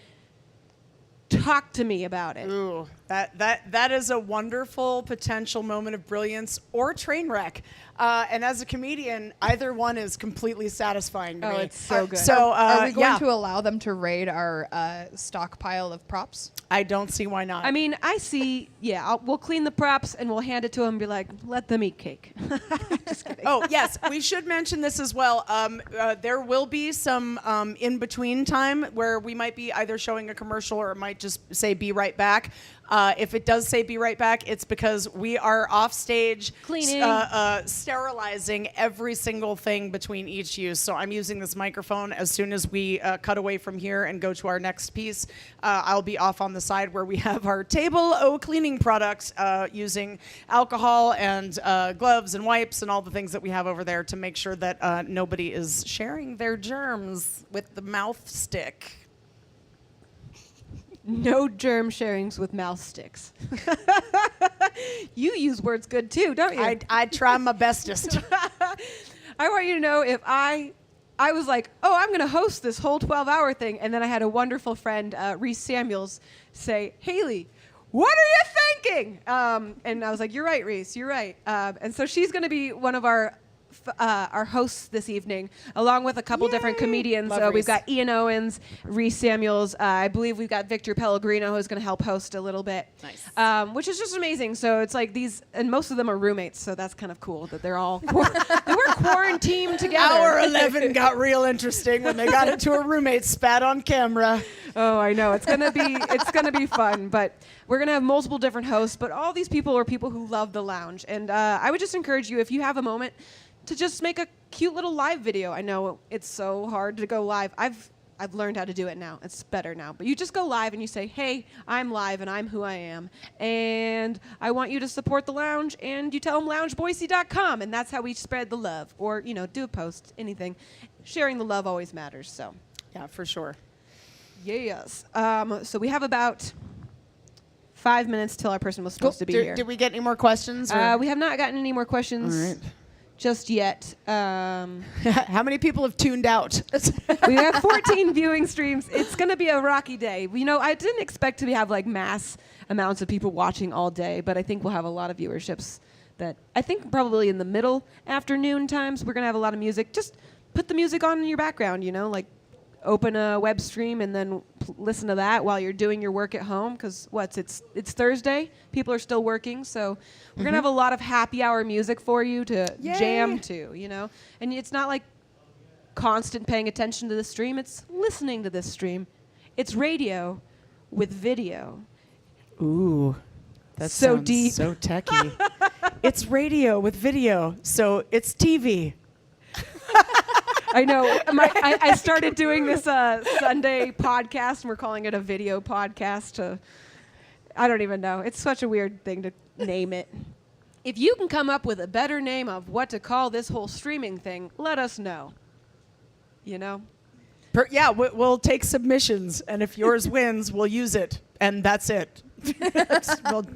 talk to me about it. Ooh, that is a wonderful potential moment of brilliance or train wreck. And as a comedian, either one is completely satisfying to me. It's so good. So Are we going yeah, to allow them to raid our stockpile of props? I don't see why not. I mean, I see, we'll clean the props and we'll hand it to them and be like, let them eat cake. Just kidding. Oh, yes, we should mention this as well. There will be some in-between time where we might be either showing a commercial or it might just say be right back. If it does say be right back, it's because we are off stage Cleaning. sterilizing every single thing between each use. So I'm using this microphone. As soon as we cut away from here and go to our next piece, I'll be off on the side where we have our table cleaning products using alcohol and gloves and wipes and all the things that we have over there to make sure that nobody is sharing their germs with the mouth stick. No germ sharings with mouth sticks. You use words good too, don't you? I try my bestest. I want you to know if I was like, oh, I'm going to host this whole 12-hour thing, and then I had a wonderful friend, Reese Samuels, say, Haley, what are you thinking? And I was like, you're right, Reese, you're right. And so she's going to be one of our our hosts this evening, along with a couple different comedians. Love We've Reese. got Ian Owens, Reese Samuels. I believe we've got Victor Pellegrino, who's going to help host a little bit. Nice. Which is just amazing. So it's like these, and most of them are roommates. So that's kind of cool that they're all they were quarantined together. Hour 11 got real interesting when they got into a roommate spat on camera. Oh, I know. It's gonna be fun. But we're gonna have multiple different hosts. But all these people are people who love the lounge. And I would just encourage you, if you have a moment, to just make a cute little live video. I know it's so hard to go live. I've learned how to do it now. It's better now. But you just go live and you say, hey, I'm live and I'm who I am. And I want you to support the lounge. And you tell them loungeboise.com. And that's how we spread the love. Or, do a post, anything. Sharing the love always matters. So, Yeah, for sure. yes. So we have about 5 minutes till our person was supposed to be here. Did we get any more questions? Or? We have not gotten any more questions All right. just yet. How many people have tuned out? We have 14 viewing streams. It's going to be a rocky day. I didn't expect to have like mass amounts of people watching all day, but I think we'll have a lot of viewerships. That I think probably in the middle afternoon times we're going to have a lot of music. Just put the music on in your background, like open a web stream and then listen to that while you're doing your work at home. Because it's Thursday. People are still working, so we're gonna have a lot of happy hour music for you to jam to. And it's not like constant paying attention to the stream. It's listening to this stream. It's radio with video. Ooh, that's So deep. so techie. It's radio with video, so it's TV. I know. I started doing this Sunday podcast, and we're calling it a video podcast. I don't even know. It's such a weird thing to name it. If you can come up with a better name of what to call this whole streaming thing, let us know. We'll take submissions, and if yours wins, we'll use it, and that's it.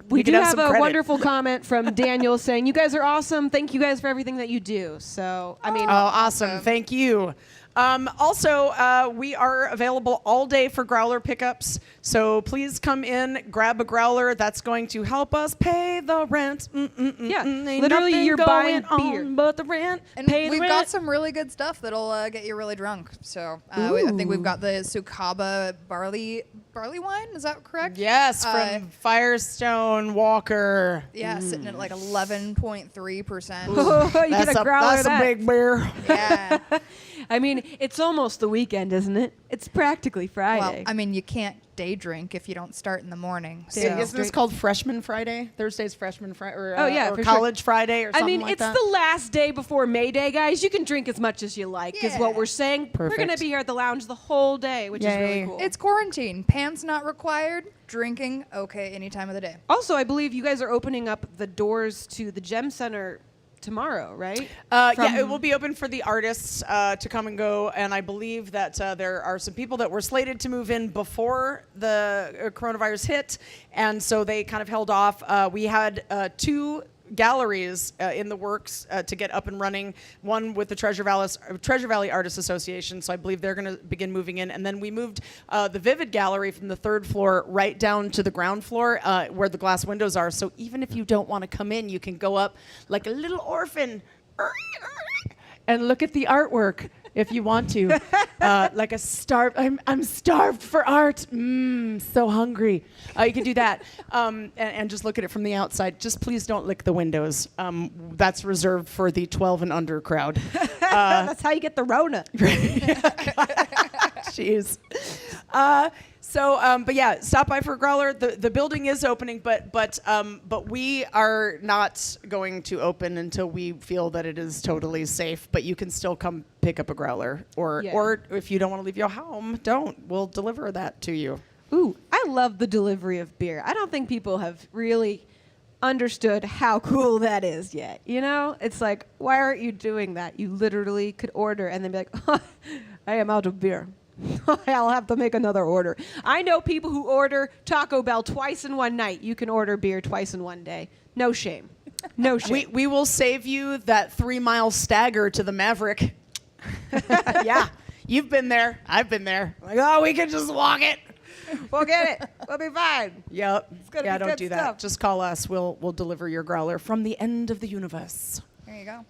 We do can have some a credit. wonderful comment from Daniel saying, "You guys are awesome. Thank you guys for everything that you do." So, Oh, awesome. Thank you. Also, we are available all day for growler pickups. So please come in, grab a growler. That's going to help us pay the rent. Yeah, Ain't literally nothing you're buying going beer. on but the rent. And pay the we've rent. got some really good stuff that'll get you really drunk. So I think we've got the Sukaba barley wine. Is that correct? Yes, from Firestone Walker. Yeah, sitting at like 11.3%. You get a growler That's of that. a big beer. Yeah. I mean, it's almost the weekend, isn't it? It's practically Well, Friday. I mean, you can't day drink if you don't start in the morning. So. Isn't this called Freshman Friday? Thursday's Freshman Friday, or, Oh, yeah, or for sure. College Friday, or I something mean, like it's that. the last day before Mayday, guys. You can drink as much as you like, is what Yeah. we're saying. We're going to Perfect. be here at the lounge the whole day, which is Yay. really cool. It's quarantine. Pants not required. Drinking, okay, any time of the day. Also, I believe you guys are opening up the doors to the Gem Center tomorrow, right? Yeah, it will be open for the artists to come and go, and I believe that there are some people that were slated to move in before the coronavirus hit, and so they kind of held off. We had 2 galleries in the works to get up and running, one with the Treasure Valley Artists Association, so I believe they're going to begin moving in, and then we moved the Vivid Gallery from the 3rd floor right down to the ground floor where the glass windows are, so even if you don't want to come in, you can go up like a little orphan and look at the artwork if you want to. Like a starved, I'm starved for art. So hungry. You can do that and just look at it from the outside. Just please don't lick the windows. That's reserved for the 12 and under crowd. That's how you get the Rona. Jeez. But yeah, stop by for a growler. The building is opening, but we are not going to open until we feel that it is totally safe. But you can still come pick up a growler, or if you don't want to leave your home, don't. We'll deliver that to you. Ooh, I love the delivery of beer. I don't think people have really understood how cool that is yet. It's like, why aren't you doing that? You literally could order and then be like, I am out of beer. I'll have to make another order. I know people who order Taco Bell twice in one night. You can order beer twice in one day. No shame. No shame. We will save you that 3-mile stagger to the Maverick. Yeah, you've been there. I've been there. Like, oh, we can just walk it. We'll get it. We'll be fine. Yep. gonna Yeah, be don't good do stuff. that. Just call us. We'll deliver your growler from the end of the universe. There you go.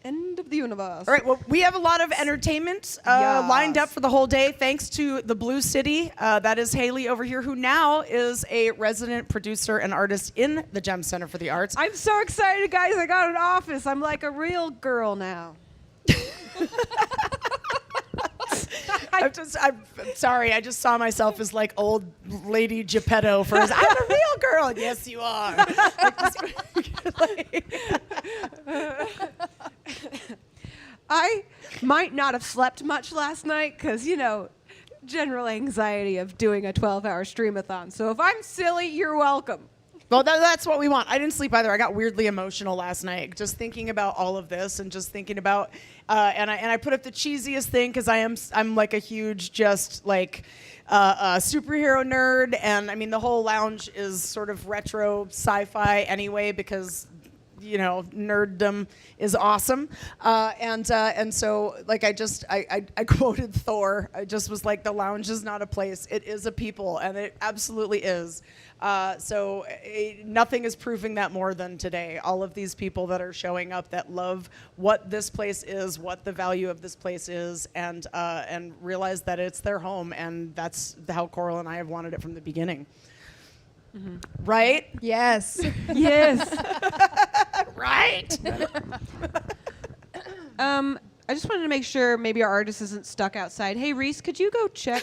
End of the universe. All right, well, we have a lot of entertainment lined up for the whole day, thanks to the Blue City. That is Haley over here, who now is a resident producer and artist in the Gem Center for the Arts. I'm so excited, guys. I got an office. I'm like a real girl now. I'm sorry, I just saw myself as like old lady Geppetto for his, I'm a real girl. And yes, you are. I might not have slept much last night because, you know, general anxiety of doing a 12-hour streamathon. So if I'm silly, you're welcome. Well, that's what we want. I didn't sleep either. I got weirdly emotional last night just thinking about all of this and just thinking about, and I put up the cheesiest thing because I'm like a huge just like superhero nerd, and I mean the whole lounge is sort of retro sci-fi anyway because, you know, nerddom is awesome, and so like I quoted Thor. I just was like, the lounge is not a place, it is a people, and it absolutely is. So nothing is proving that more than today. All of these people that are showing up that love what this place is, what the value of this place is, and realize that it's their home, and that's how Coral and I have wanted it from the beginning. Mm-hmm. Right? Yes. Yes. Right. I just wanted to make sure maybe our artist isn't stuck outside. Hey, Reese, could you go check?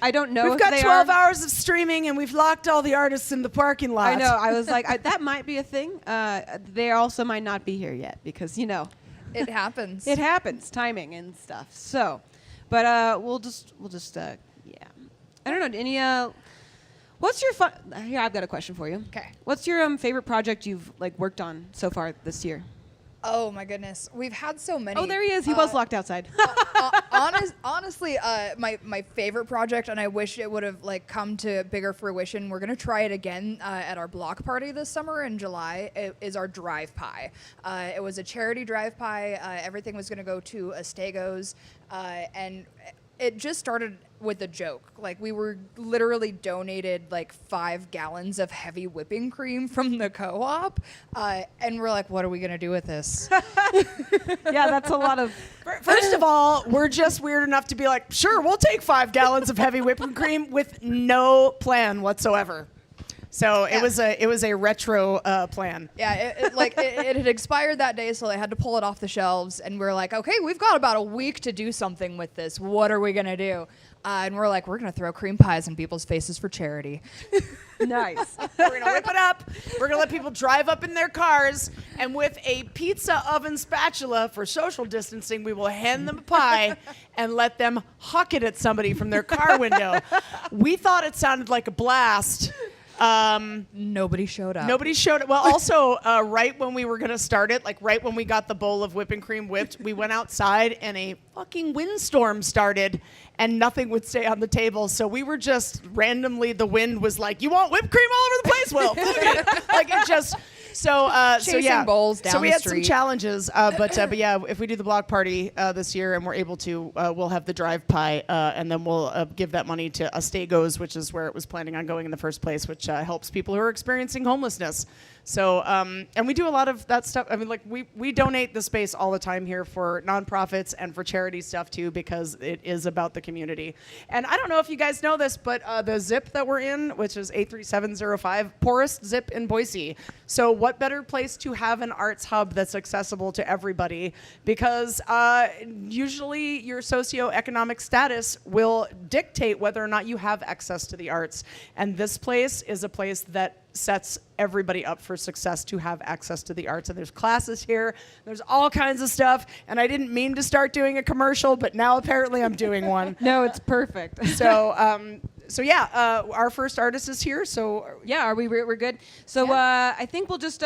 I don't know We've if got they 12 are. hours of streaming, and we've locked all the artists in the parking lot. I know. I was like, that might be a thing. They also might not be here yet because, you know, It happens. it happens, timing and stuff. So, but we'll just yeah. I don't know. Any what's your fun? Here, I've got a question for you. Okay. What's your favorite project you've like worked on so far this year? Oh my goodness, we've had so many. Oh, there he is. He was locked outside. Honestly, my favorite project, and I wish it would have like come to bigger fruition. We're gonna try it again at our block party this summer in July. It is our drive pie. It was a charity drive pie. Everything was gonna go to Estegos, and it just started with a joke. Like, we were literally donated like 5 gallons of heavy whipping cream from the co-op, and we're like, what are we gonna do with this? Yeah, that's a lot of. First of all, we're just weird enough to be like, sure, we'll take 5 gallons of heavy whipping cream with no plan whatsoever. So Yeah. it was a retro plan. Yeah, it had expired that day, so they had to pull it off the shelves, and we're like, okay, we've got about a week to do something with this. What are we gonna do? And we're like, we're gonna throw cream pies in people's faces for charity. Nice. We're gonna whip it up. We're gonna let people drive up in their cars, and with a pizza oven spatula for social distancing, we will hand them a pie and let them huck it at somebody from their car window. We thought it sounded like a blast. Nobody showed up. Nobody showed it. Well, also, right when we were going to start it, like right when we got the bowl of whipping cream whipped, we went outside and a fucking windstorm started and nothing would stay on the table. So we were just randomly, the wind was like, you want whipped cream all over the place? Well, like it just, so Chasing yeah. bowls down so we the had street. some challenges, but yeah, if we do the block party this year and we're able to, we'll have the drive pie, and then we'll give that money to Estegos, which is where it was planning on going in the first place, which helps people who are experiencing homelessness. So, and we do a lot of that stuff. I mean, like we donate the space all the time here for nonprofits and for charity stuff too, because it is about the community. And I don't know if you guys know this, but the zip that we're in, which is 83705, poorest zip in Boise. So what better place to have an arts hub that's accessible to everybody? Because usually your socioeconomic status will dictate whether or not you have access to the arts. And this place is a place that sets everybody up for success to have access to the arts. And there's classes here, there's all kinds of stuff. And I didn't mean to start doing a commercial, but now apparently I'm doing one. No, it's perfect. So yeah, our first artist is here. So Yeah, are we're good? So Yeah. I think we'll just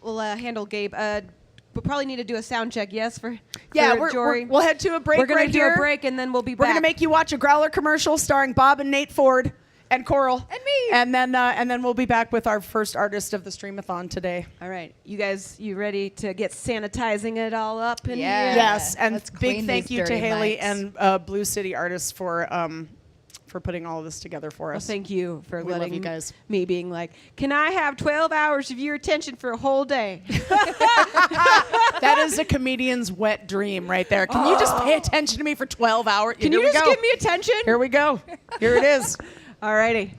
we'll handle Gabe. We'll probably need to do a sound check, yes, for Jory. we'll head to a break. We're gonna right do here. a break and then we'll be We're back. gonna make you watch a Growler commercial starring Bob and Nate Ford and Coral And me. and then we'll be back with our first artist of the Streamathon today. All right, you guys, you ready to get sanitizing it all up in Yeah. here? Yes, and let's big clean thank these you to dirty Haley mics. and Blue City Artists for putting all of this together for Well, us. thank you for We love letting you guys. me being like, can I have 12 hours of your attention for a whole day? That is a comedian's wet dream right there. Can you just pay attention to me for 12 hours? Can Here you we just go. give me attention? Here we go. Here it is. Alrighty.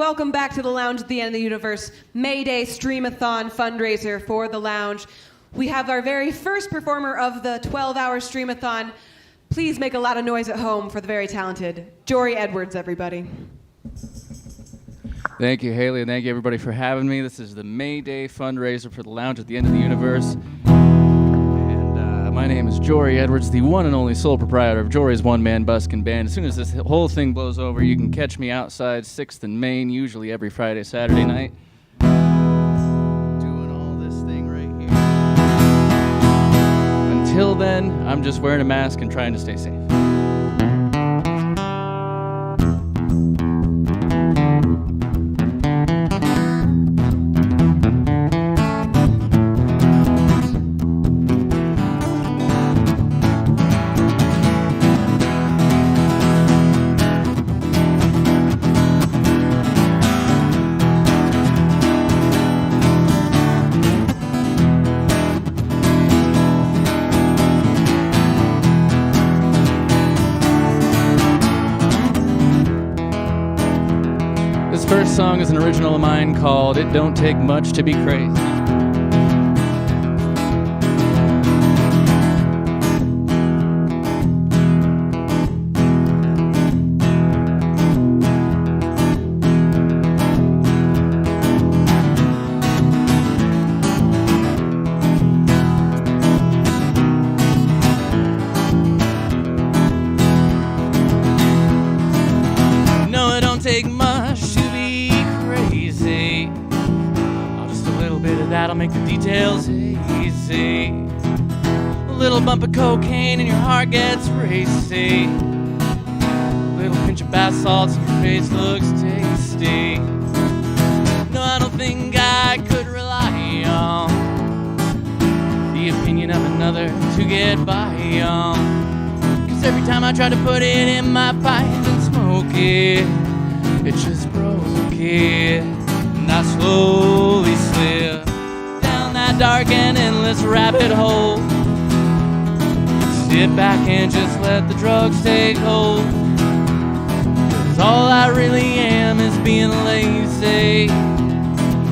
welcome back to the Lounge at the End of the Universe. Mayday Streamathon fundraiser for the Lounge. We have our very first performer of the 12-hour Streamathon. Please make a lot of noise at home for the very talented Jory Edwards, everybody. Thank you, Haley, and thank you, everybody, for having me. This is the Mayday fundraiser for the Lounge at the End of the Universe. And my name is Jory Edwards, the one and only sole proprietor of Jory's One-Man Buskin' Band. As soon as this whole thing blows over, you can catch me outside 6th and Main, usually every Friday, Saturday night. Doing all this thing right here. Until then, I'm just wearing a mask and trying to stay safe. This first song is an original of mine called It Don't Take Much to Be Crazy. No, it don't take much to be crazy. Oh, just a little bit of that'll make the details easy. A little bump of cocaine and your heart gets racy. A little pinch of bath salts and your face looks tasty. No, I don't think I could rely on the opinion of another to get by on. 'Cause every time I try to put it in my pipe and smoke it, it just broke it. And I slowly slip down that dark and endless rabbit hole. Sit back and just let the drugs take hold. 'Cause all I really am is being lazy.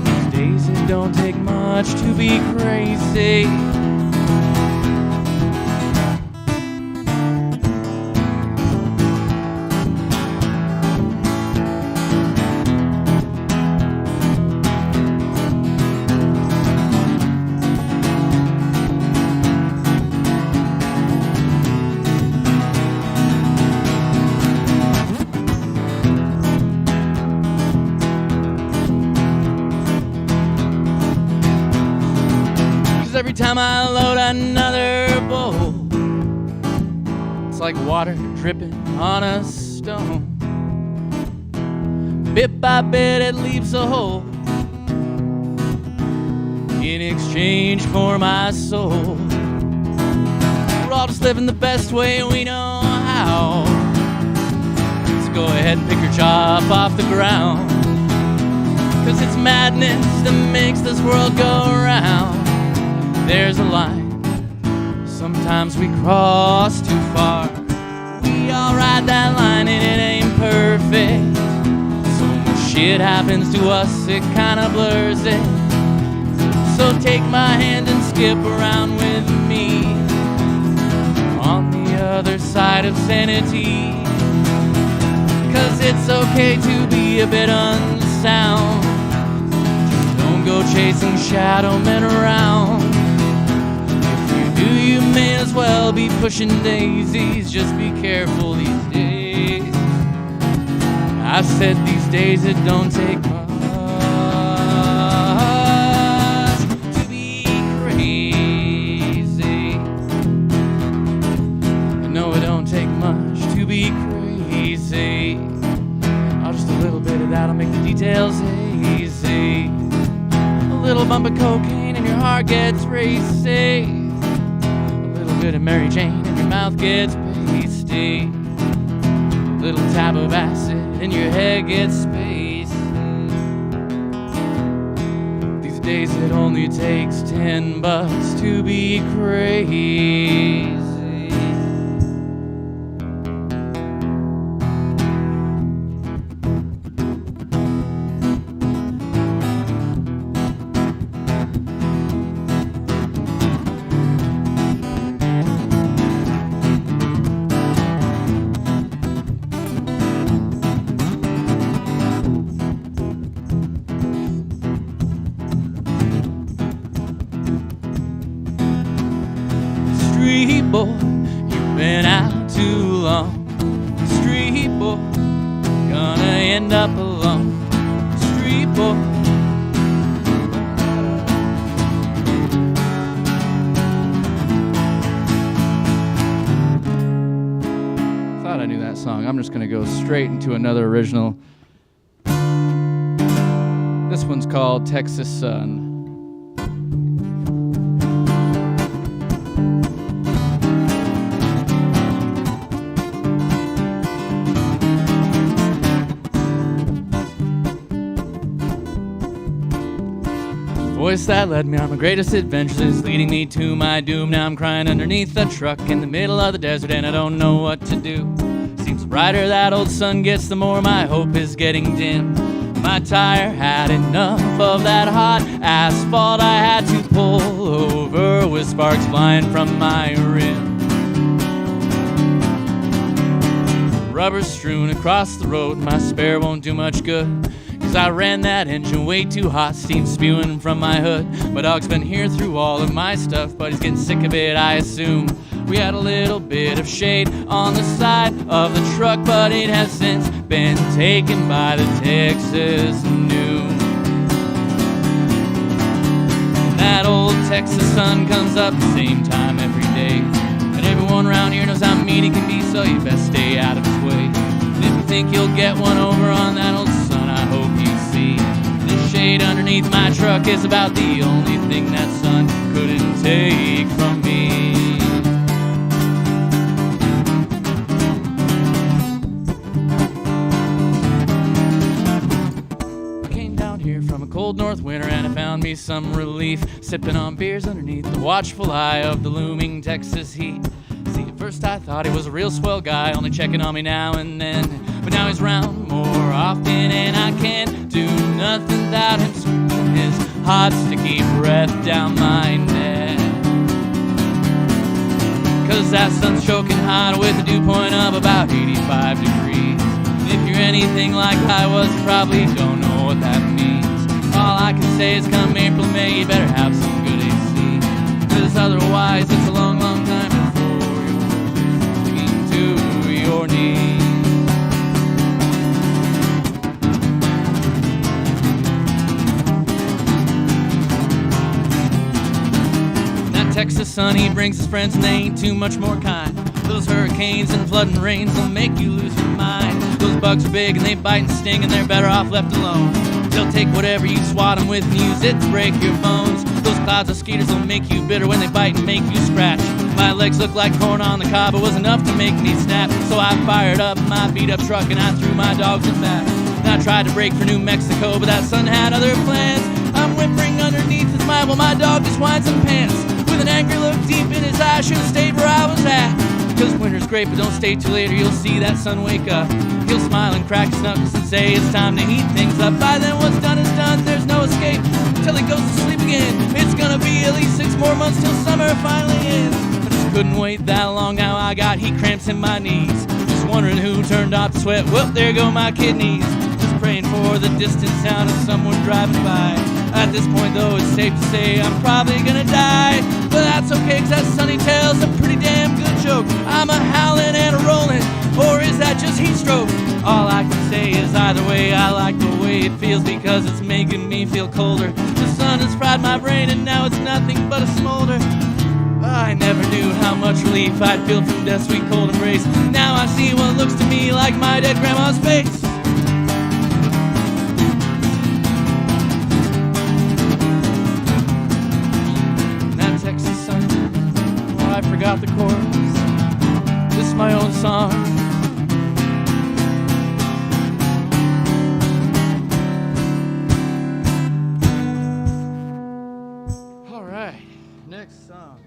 These days it don't take much to be crazy. Every time I load another bowl, it's like water dripping on a stone. Bit by bit it leaves a hole in exchange for my soul. We're all just living the best way we know how. So go ahead and pick your chop off the ground, 'cause it's madness that makes this world go round. There's a line, sometimes we cross too far. We all ride that line and it ain't perfect. So much shit happens to us, it kinda blurs it. So take my hand and skip around with me on the other side of sanity. 'Cause it's okay to be a bit unsound. Just don't go chasing shadow men around. You may as well be pushing daisies. Just be careful these days. I said these days it don't take much to be crazy. No, it don't take much to be crazy. Oh, just a little bit of that'll make the details hazy. A little bump of cocaine and your heart gets racy. Good at Mary Jane and your mouth gets pasty. Little tap of acid and your head gets spaced. These days it only takes $10 to be crazy. boy, you've been out too long. Street boy, gonna end up alone. Street boy. Thought I knew that song. I'm just gonna go straight into another original. This one's called Texas Sun. Voice that led me on my greatest adventures is leading me to my doom. Now I'm crying underneath the truck in the middle of the desert and I don't know what to do. Seems the brighter that old sun gets, the more my hope is getting dim. My tire had enough of that hot asphalt. I had to pull over with sparks flying from my rim. Rubber strewn across the road, my spare won't do much good. Cause I ran that engine way too hot, steam spewing from my hood. My dog's been here through all of my stuff, but he's getting sick of it, I assume. We had a little bit of shade on the side of the truck, but it has since been taken by the Texas noon. That old Texas sun comes up the same time every day, and everyone around here knows how mean he can be, so you best stay out of his way. And if you think you'll get one over on that old sun, I hope you see the shade underneath my truck is about the only thing that sun couldn't take from me. From a cold north winter and I found me some relief, sipping on beers underneath the watchful eye of the looming Texas heat. See, at first I thought he was a real swell guy, only checking on me now and then, but now he's round more often and I can't do nothing without him squeezing his hot sticky breath down my neck. Cause that sun's choking hot with a dew point of about 85 degrees. If you're anything like I was, you probably don't know what that means. All I can say is come April, May, you better have some good AC. Cause otherwise it's a long, long time before you're digging to your knees. That Texas sun, he brings his friends and they ain't too much more kind. Those hurricanes and flooding rains will make you lose your mind. Those bugs are big and they bite and sting and they're better off left alone. They'll take whatever you swat them with and use it to break your bones. Those clouds of skeeters will make you bitter when they bite and make you scratch. My legs look like corn on the cob, it was enough to make me snap. So I fired up my beat up truck and I threw my dogs in back. And I tried to break for New Mexico, but that son had other plans. I'm whimpering underneath his mind while my dog just whines some pants. With an angry look deep in his eye, should've stayed where I was at. Cause winter's great, but don't stay too late or you'll see that sun wake up. He'll smile and crack his knuckles and say it's time to heat things up. By then what's done is done, there's no escape till he goes to sleep again. It's gonna be at least 6 more months till summer finally ends. I just couldn't wait that long, now I got heat cramps in my knees. Just wondering who turned off the sweat, well there go my kidneys. Just praying for the distant sound of someone driving by. At this point though, it's safe to say I'm probably gonna die. But that's okay, cause that sunny tale's a pretty damn good joke. I'm a howling and a rolling, or is that just heat stroke? All I can say is either way, I like the way it feels because it's making me feel colder. The sun has fried my brain and now it's nothing but a smolder. I never knew how much relief I'd feel from death's sweet cold embrace. Now I see what looks to me like my dead grandma's face. I forgot the chorus. This is my own song. All right, next song.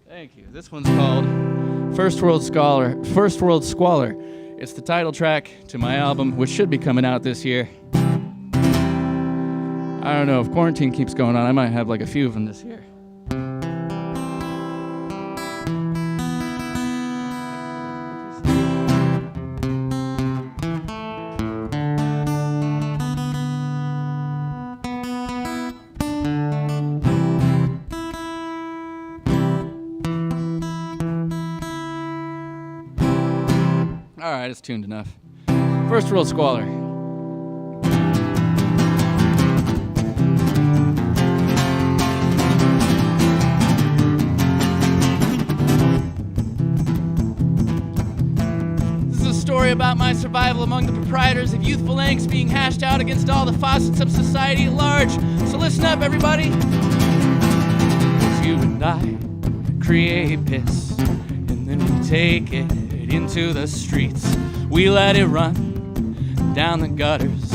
Thank you. This one's called First World Squalor. It's the title track to my album, which should be coming out this year. I don't know, if quarantine keeps going on, I might have like a few of them this year. right, it's tuned enough. First World Squalor. This is a story about my survival among the proprietors of youthful angst being hashed out against all the faucets of society at large. So listen up, everybody. It's you and I create piss, and then we take it into the streets. We let it run down the gutters,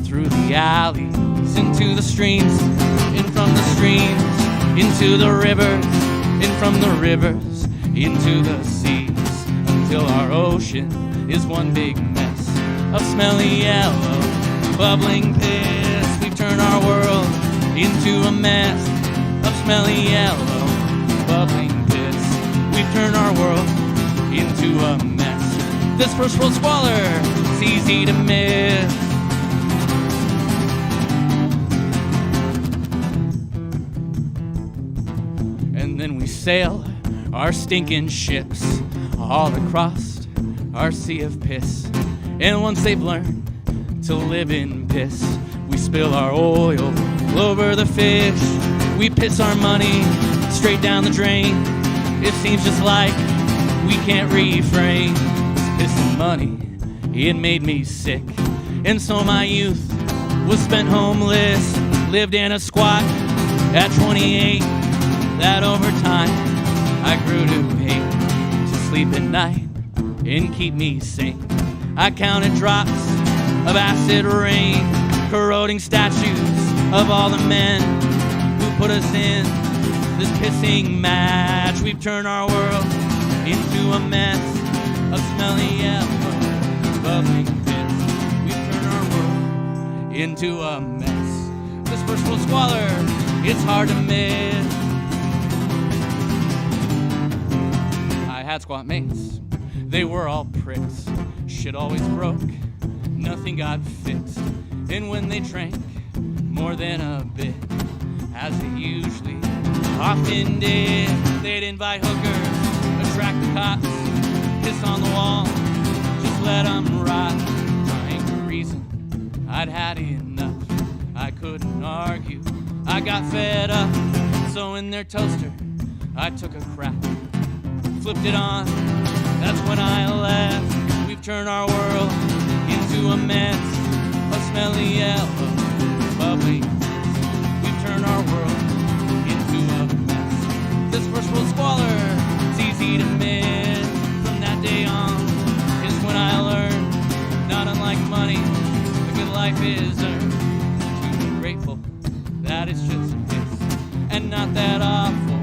through the alleys, into the streams, in from the streams, into the rivers, in from the rivers, into the seas, until our ocean is one big mess of smelly yellow, bubbling piss. We've turned our world into a mess of smelly yellow, bubbling piss. We've turned our world into a mess. This first world squalor is easy to miss. And then we sail our stinking ships all across our sea of piss. And once they've learned to live in piss, we spill our oil all over the fish. We piss our money straight down the drain. It seems just like we can't refrain. This pissing money, it made me sick. And so my youth was spent homeless, lived in a squat at 28. That over time I grew to hate to sleep at night and keep me sane. I counted drops of acid rain, corroding statues of all the men who put us in this pissing match. We've turned our world into a mess of smelly yellow, bubbling piss. We've turned our world into a mess. This first world squalor, it's hard to miss. I had squat mates, they were all pricks. Shit always broke, nothing got fixed. And when they drank more than a bit, as they usually often did, they'd invite hookers, attract the cops, piss on the wall, just let them rot. Trying to reason, I'd had enough, I couldn't argue, I got fed up. So in their toaster, I took a crack, flipped it on, that's when I left. We've turned our world into a mess of smelly yellow, bubbly. We've turned our world into a mess. This first world squalor, it's easy to miss. From that day on is when I learned, not unlike money, a good life is earned. To be grateful that it's just piss, and not that awful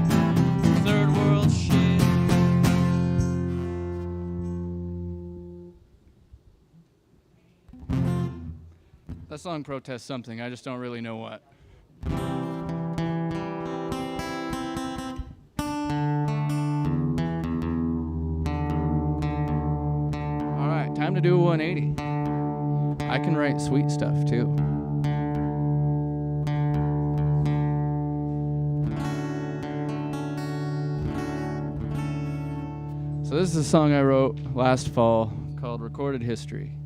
third world shit. That song protests something, I just don't really know what. Alright, time to do a 180. I can write sweet stuff too. So this is a song I wrote last fall called Recorded History.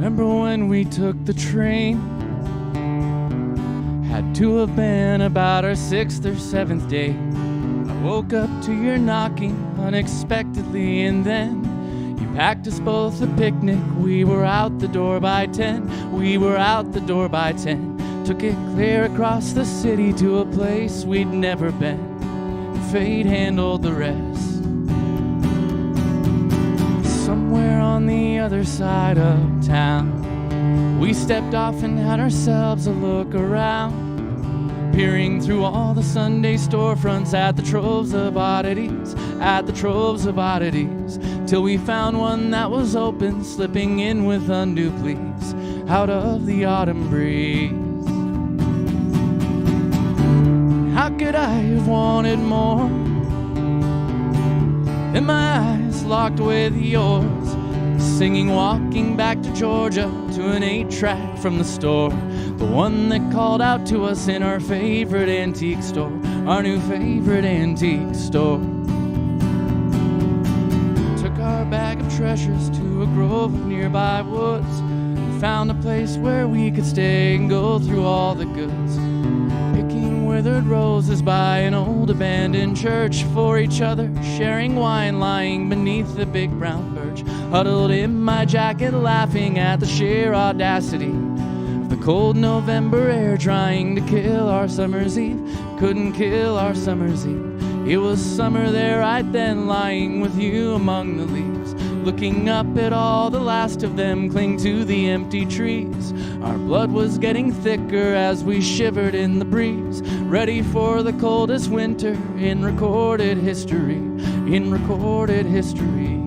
Remember when we took the train? Had to have been about our 6th or 7th day. I woke up to your knocking unexpectedly, and then you packed us both a picnic. We were out the door by 10. We were out the door by 10. Took it clear across the city to a place we'd never been. Fate handled the rest. somewhere on the other side of town, we stepped off and had ourselves a look around, peering through all the Sunday storefronts at the troves of oddities, till we found one that was open, slipping in with undue please out of the autumn breeze. How could I have wanted more than my eyes locked with yours, singing Walking Back to Georgia to an 8-track from the store, the one that called out to us in our favorite antique store, our new favorite antique store. Took our bag of treasures to a grove of nearby woods, and found a place where we could stay and go through all the goods, picking withered roses by an old abandoned church for each other, sharing wine lying beneath the big brown birch, huddled in my jacket laughing at the sheer audacity of the cold November air trying to kill our summer's eve. Couldn't kill our summer's eve. It was summer there right then, lying with you among the leaves, looking up at all the last of them cling to the empty trees. Our blood was getting thicker as we shivered in the breeze, ready for the coldest winter in recorded history, in recorded history.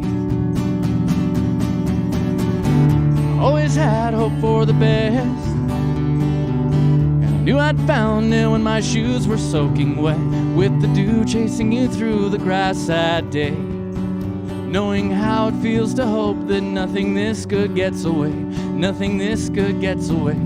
Always had hope for the best, and I knew I'd found it when my shoes were soaking wet with the dew chasing you through the grass that day, knowing how it feels to hope that nothing this good gets away, nothing this good gets away.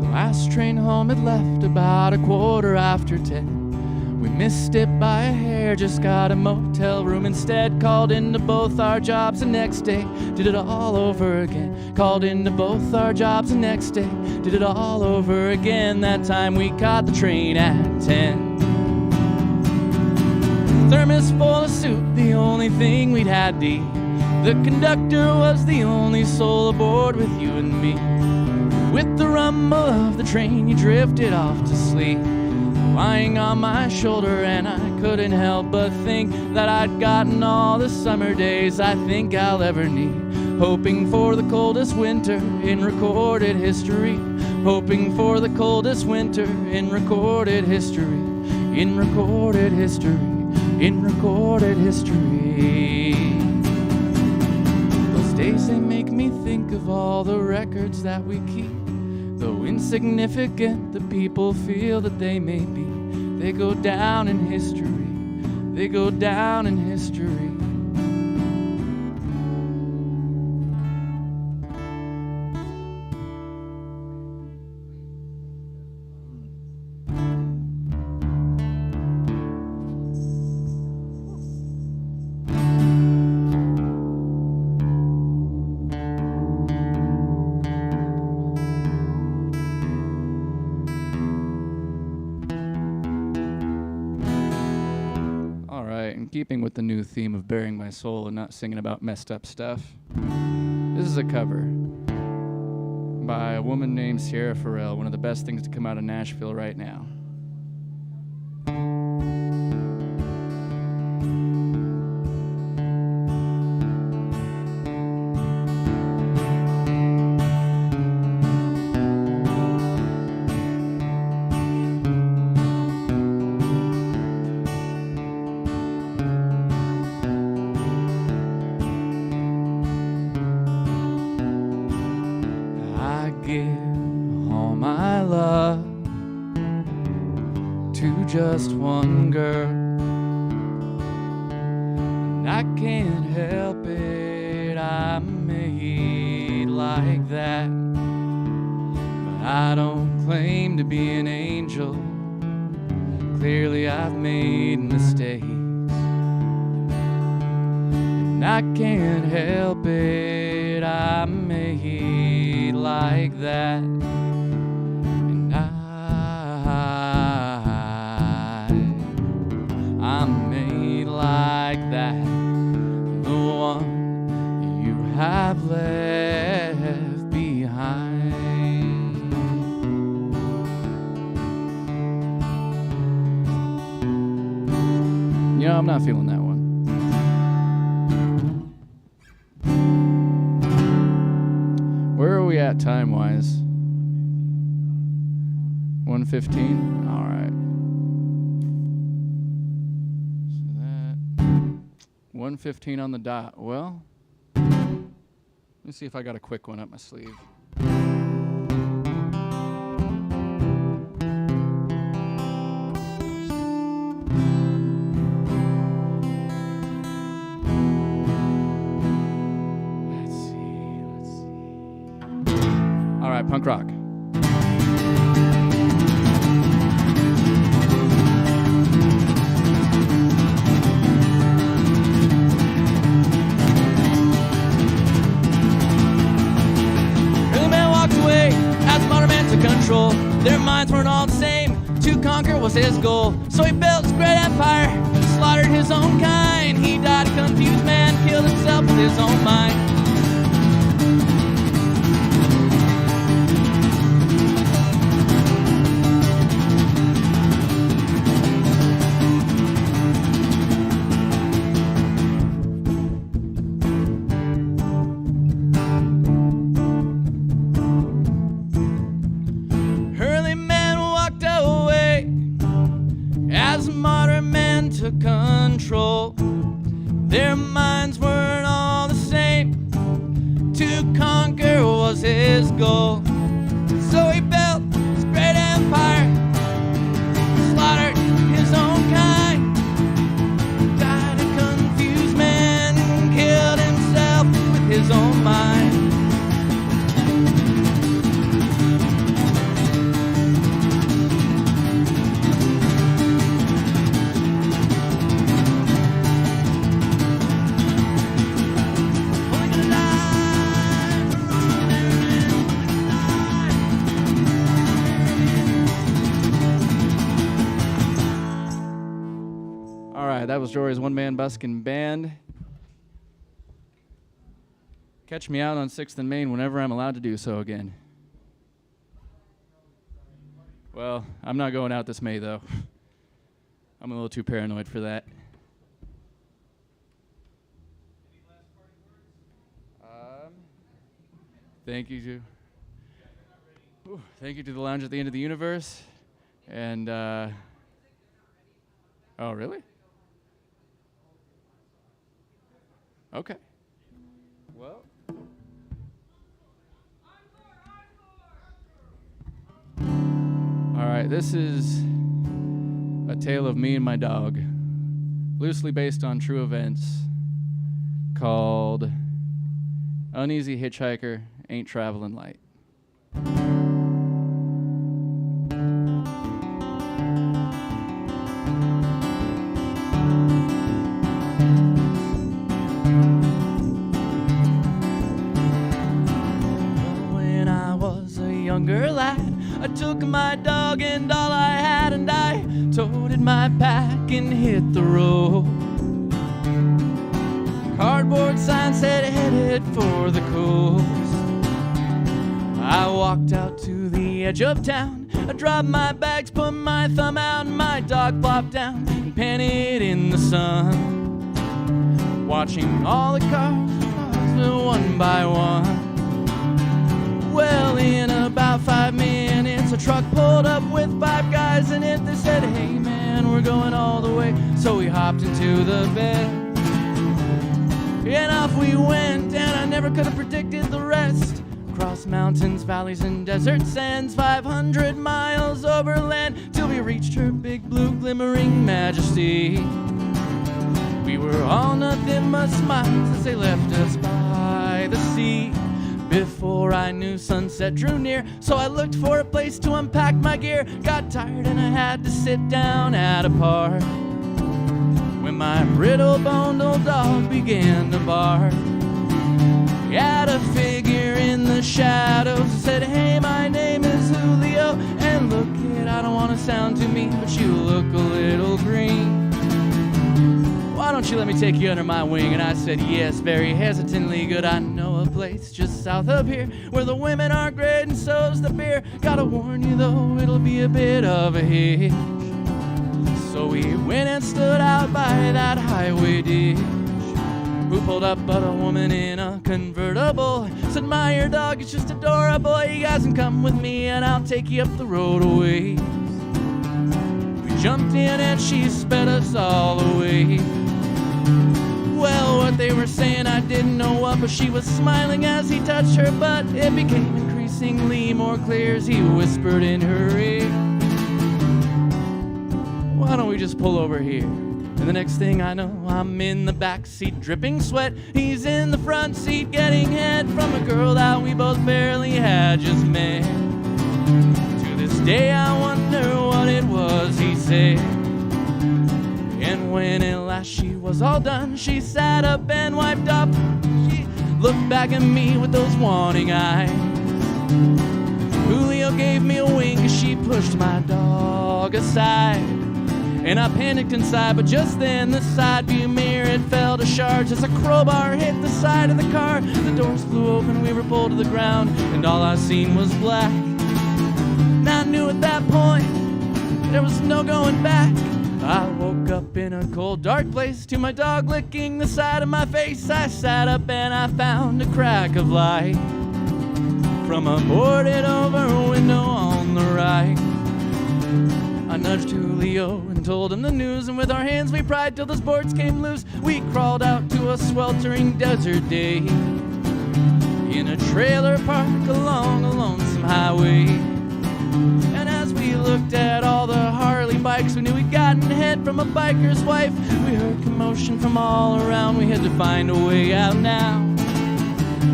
The last train home had left about 10:15. We missed it by a hair, just got a motel room instead. Called into both our jobs the next day, did it all over again. Called into both our jobs the next day, did it all over again. That time we caught the train at 10. Thermos full of soup, the only thing we'd had to eat. The conductor was the only soul aboard with you and me. With the rumble of the train, you drifted off to sleep, lying on my shoulder, and I couldn't help but think that I'd gotten all the summer days I think I'll ever need, hoping for the coldest winter in recorded history, hoping for the coldest winter in recorded history, in recorded history, in recorded history. Those days, they make me think of all the records that we keep. Though insignificant the people feel that they may be, they go down in history, they go down in history. In keeping with the new theme of bearing my soul and not singing about messed up stuff, this is a cover by a woman named Sierra Farrell, one of the best things to come out of Nashville right now. Just one girl, and I can't help it, I'm made like that, but I don't claim to be an angel, clearly I've made mistakes, and I can't help it, I'm made like that, and I'm made like that, the one you have left behind. not feeling that one. Where are we at time-wise? 1:15? All right. So that 1:15 on the dot. Well, let me see if I got a quick one up my sleeve. Let's see. All right, punk rock. Control. Their minds weren't all the same. To conquer was his goal. So he built his great empire, slaughtered his own kind. He died a confused man, killed himself with his own mind. Control. Their minds weren't all the same. To conquer was his goal. So he built his great empire, slaughtered his own kind. Died a confused man, killed himself with his own mind. That was Jory's one-man buskin' band. Catch me out on 6th and Main whenever I'm allowed to do so again. Well, I'm not going out this May, though. I'm a little too paranoid for that. Thank you to the Lounge at the End of the Universe. And, oh, really? Okay. Well. All right, this is a tale of me and my dog, loosely based on true events, called Uneasy Hitchhiker Ain't Traveling Light. Younger lad, I took my dog and all I had, and I toted my pack and hit the road. Cardboard sign said headed for the coast. I walked out to the edge of town. I dropped my bags, put my thumb out, and my dog plopped down and panted in the sun. Watching all the cars one by one. Well, in about 5 minutes, a truck pulled up with 5 guys in it. They said, hey man, we're going all the way. So we hopped into the bed, and off we went, and I never could have predicted the rest. Across mountains, valleys, and desert sands, 500 miles overland, till we reached her big blue glimmering majesty. We were all nothing but smiles as they left us by the sea. Before I knew, sunset drew near, so I looked for a place to unpack my gear. Got tired and I had to sit down at a park, when my brittle-boned old dog began to bark. At a figure in the shadows, said, hey, my name is Julio. And look, kid, I don't want to sound too mean, but you look a little green. Why don't you let me take you under my wing? And I said, yes, very hesitantly. Good, I know a place just south of here where the women are great and so's the beer. Gotta warn you though, it'll be a bit of a hitch. So we went and stood out by that highway ditch. Who pulled up but a woman in a convertible. Said, "My, your dog is just adorable. You guys can come with me and I'll take you up the road a ways." We jumped in and she sped us all away. Well, what they were saying I didn't know what, but she was smiling as he touched her butt. It became increasingly more clear as he whispered in her ear, "Why don't we just pull over here?" And the next thing I know, I'm in the back seat dripping sweat. He's in the front seat getting head from a girl that we both barely had just met. To this day I wonder what it was he said. And when at last she was all done, she sat up and wiped up. She looked back at me with those wanting eyes. Julio gave me a wink as she pushed my dog aside. And I panicked inside, but just then the side view mirror, it fell to shards as a crowbar hit the side of the car. The doors flew open, we were pulled to the ground, and all I seen was black. And I knew at that point there was no going back. I woke up in a cold, dark place to my dog licking the side of my face. I sat up and I found a crack of light from a boarded over window on the right. I nudged Julio and told him the news, and with our hands we pried till the boards came loose. We crawled out to a sweltering desert day in a trailer park along a lonesome highway. And as we looked at all the Harley bikes, we knew we'd gotten hit from a biker's wife. We heard commotion from all around, we had to find a way out now.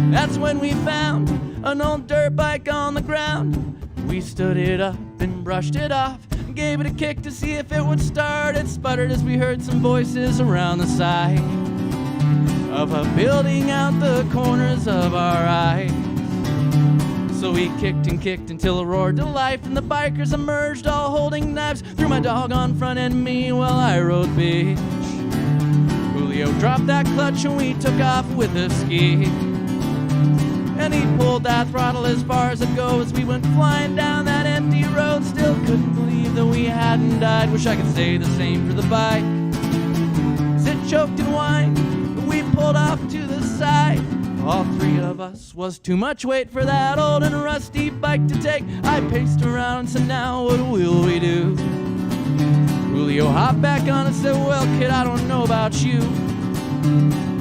That's when we found an old dirt bike on the ground. We stood it up and brushed it off, gave it a kick to see if it would start. It sputtered as we heard some voices around the side of a building out the corners of our eyes. So we kicked and kicked until it roared to life, and the bikers emerged all holding knives. Threw my dog on front and me while I rode bitch. Julio dropped that clutch and we took off with a skid. And he pulled that throttle as far as it goes as we went flying down that empty road. Still couldn't believe that we hadn't died. Wish I could say the same for the bike. As it choked and whined, we pulled off to the side. All three of us was too much weight for that old and rusty bike to take. I paced around and said, "Now what will we do?" Julio hopped back on and said, "Well, kid, I don't know about you."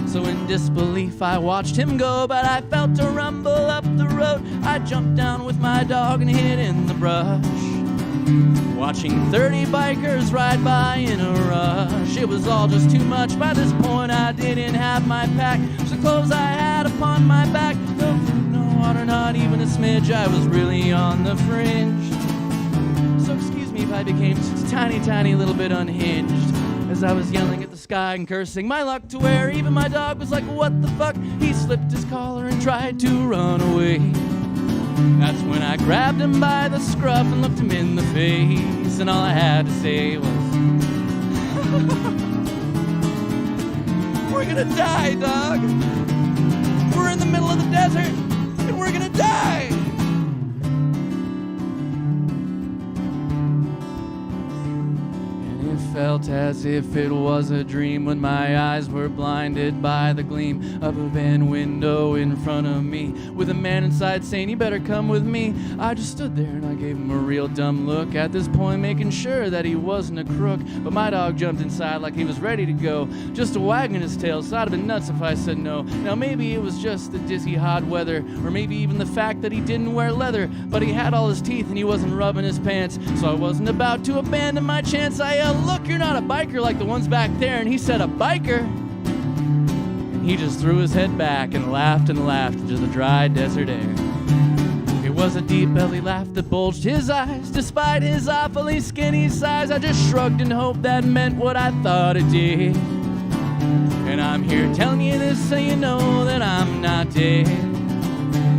So in disbelief I watched him go, but I felt a rumble up the road. I jumped down with my dog and hid in the brush, watching 30 bikers ride by in a rush. It was all just too much. By this point I didn't have my pack, so the clothes I had upon my back, no food, no water, not even a smidge. I was really on the fringe. So excuse me if I became just a tiny, tiny little bit unhinged as I was yelling at the sky and cursing my luck to where even my dog was like, "What the fuck?" He slipped his collar and tried to run away. That's when I grabbed him by the scruff and looked him in the face, and all I had to say was, "We're gonna die, dog. We're in the middle of the desert, and we're gonna die." Felt as if it was a dream when my eyes were blinded by the gleam of a van window in front of me, with a man inside saying, "You better come with me." I just stood there and I gave him a real dumb look, at this point making sure that he wasn't a crook. But my dog jumped inside like he was ready to go, just a wagging his tail, so I'd have been nuts if I said no. Now maybe it was just the dizzy hot weather, or maybe even the fact that he didn't wear leather, but he had all his teeth and he wasn't rubbing his pants, so I wasn't about to abandon my chance. I yelled, "Look, you're not a biker like the ones back there." And he said, "A biker?" And he just threw his head back and laughed into the dry desert air. It was a deep belly laugh that bulged his eyes. Despite his awfully skinny size, I just shrugged and hoped that meant what I thought it did. And I'm here telling you this so you know that I'm not dead.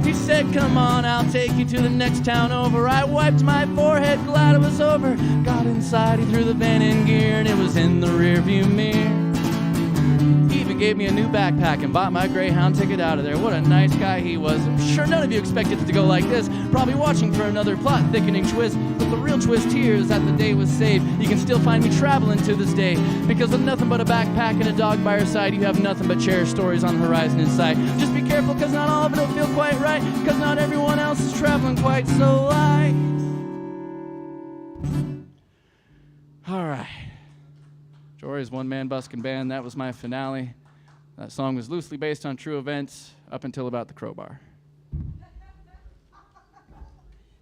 He said, "Come on, I'll take you to the next town over." I wiped my forehead, glad it was over. Got inside, he threw the van in gear, and it was in the rearview mirror. He began gave me a new backpack and bought my Greyhound ticket out of there. What a nice guy he was. I'm sure none of you expected it to go like this. Probably watching for another plot-thickening twist. But the real twist here is that the day was saved. You can still find me traveling to this day. Because with nothing but a backpack and a dog by your side, you have nothing but cherished stories on the horizon in sight. Just be careful, because not all of it'll feel quite right. Because not everyone else is traveling quite so light. All right. Jory's one-man busking band, that was my finale. That song was loosely based on true events up until about the crowbar.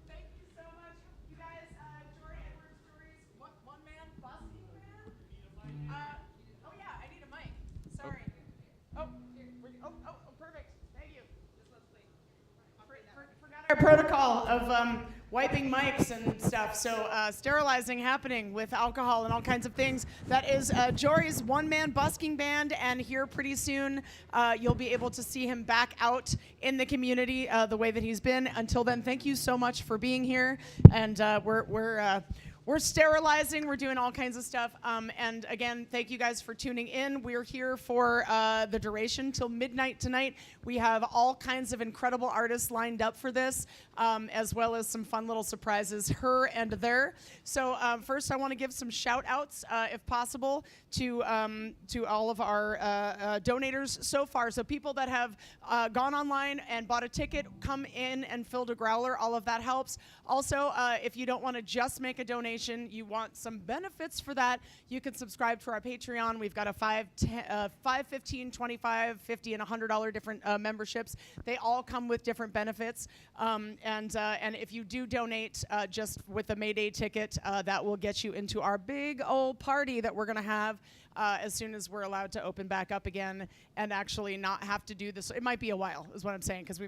Thank you so much. You guys, Jory Edwards Stories, one-man busking band? Oh yeah, I need a mic. Sorry. Oh, perfect. Thank you. Forgot our protocol of wiping mics and stuff. So sterilizing happening with alcohol and all kinds of things. That is Jory's one-man busking band, and here pretty soon you'll be able to see him back out in the community the way that he's been. Until then, thank you so much for being here, and we're sterilizing. We're doing all kinds of stuff. And again, thank you guys for tuning in. We're here for the duration till midnight tonight. We have all kinds of incredible artists lined up for this, as well as some fun little surprises, her and there. So first, I want to give some shout outs, if possible, to all of our donators so far. So people that have gone online and bought a ticket, come in and filled a growler, all of that helps. Also, if you don't want to just make a donation, you want some benefits for that, you can subscribe to our Patreon. We've got a $5, $10, $5, $15, $25, $50, and $100 different memberships. They all come with different benefits. And if you do donate just with a Mayday ticket, that will get you into our big old party that we're going to have as soon as we're allowed to open back up again and actually not have to do this. It might be a while, is what I'm saying, because we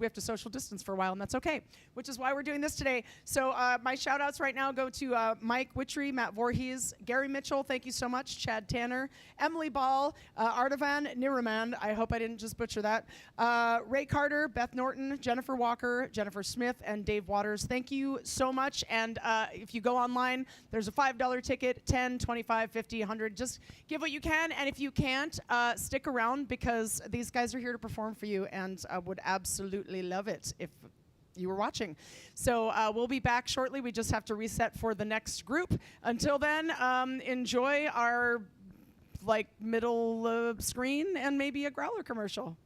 have to social distance for a while, and that's okay, which is why we're doing this today. So my shout outs right now go to Mike Witchery, Matt Voorhees, Gary Mitchell, thank you so much, Chad Tanner, Emily Ball, Artavan Niraman, I hope I didn't just butcher that, Ray Carter, Beth Norton, Jennifer Walker, Jennifer Smith, and Dave Waters. Thank you so much. And if you go online, there's a $5 ticket, 10, 25, 50, 100. Just give what you can, and if you can't, stick around, because these guys are here to perform for you, and I would absolutely love it if you were watching. So we'll be back shortly. We just have to reset for the next group. Until then, enjoy our middle screen and maybe a growler commercial.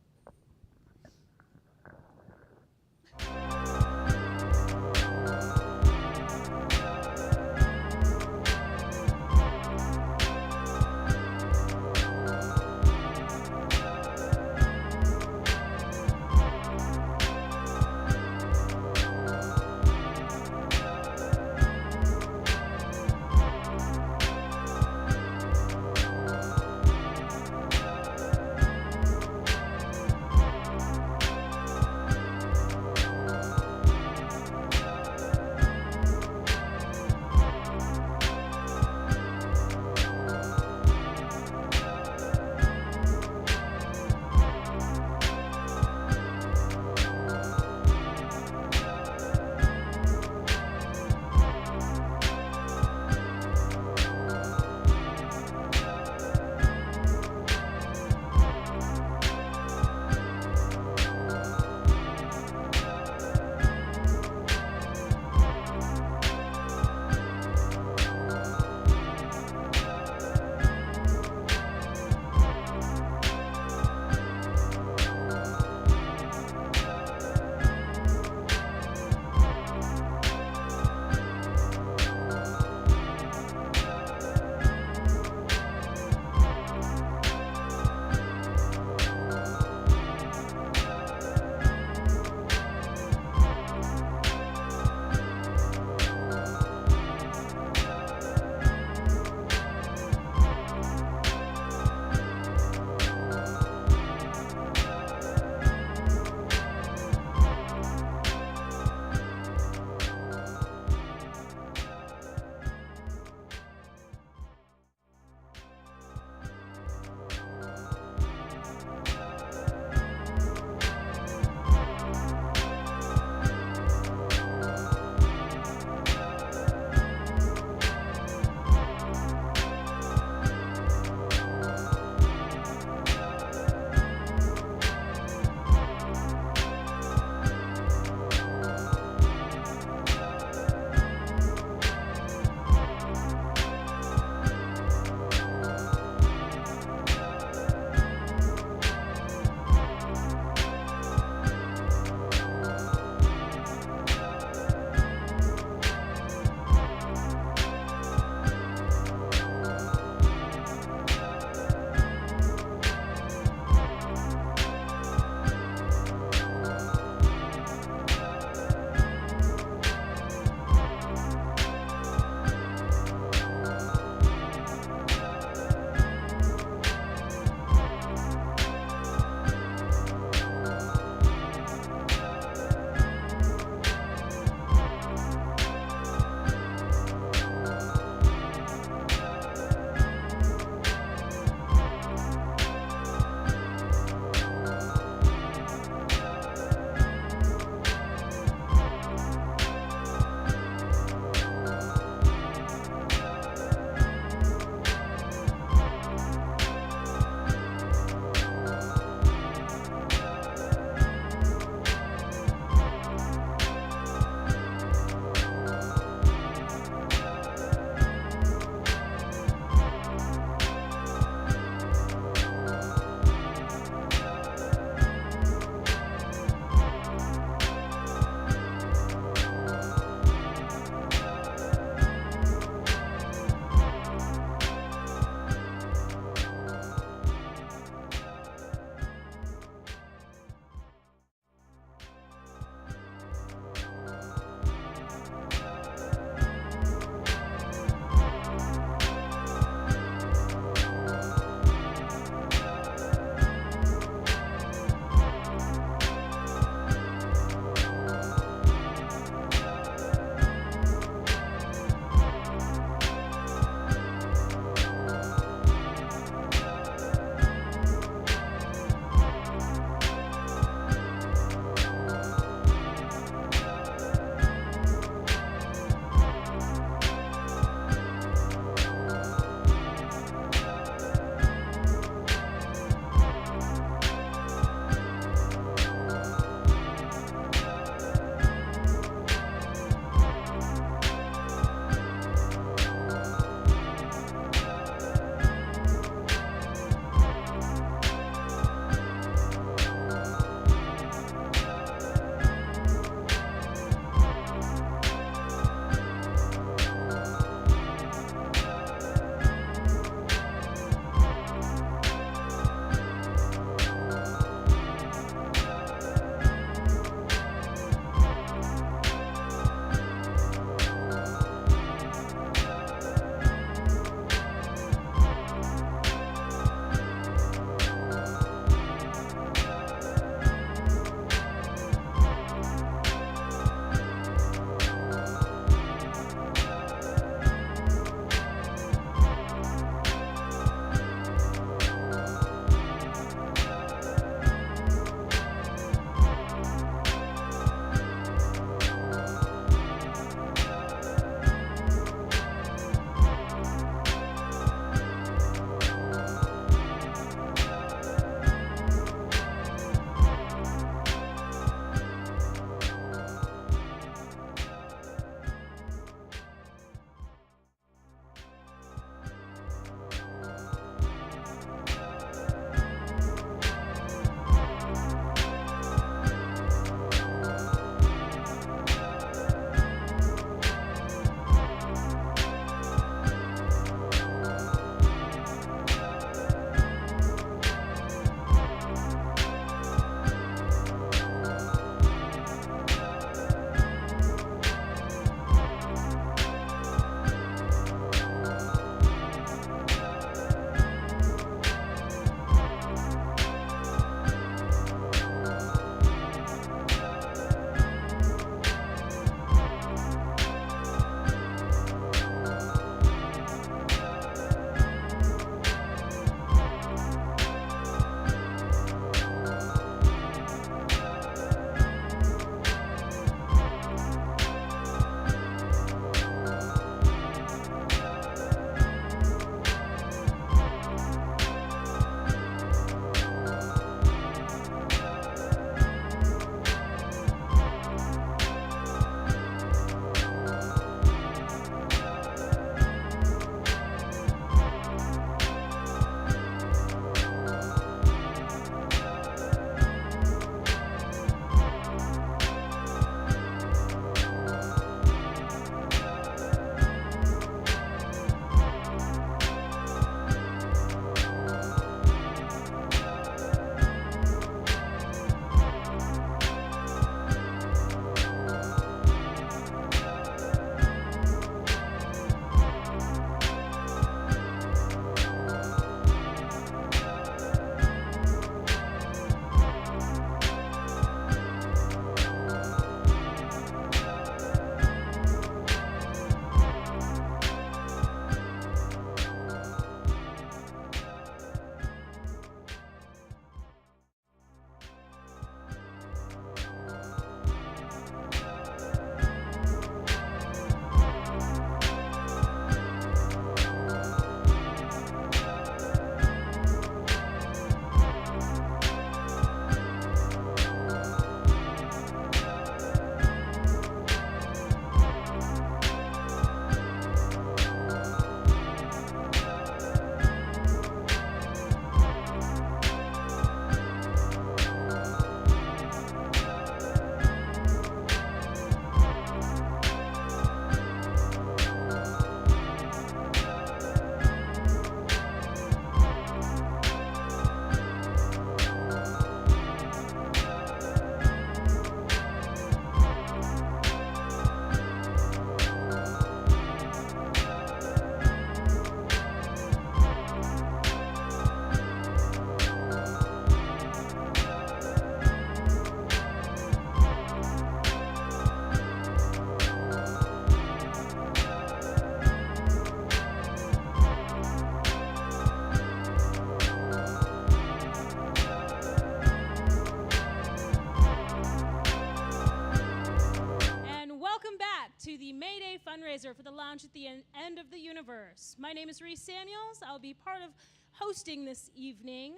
to the Mayday fundraiser for the Lounge at the End of the Universe. My name is Reese Samuels. I'll be part of hosting this evening,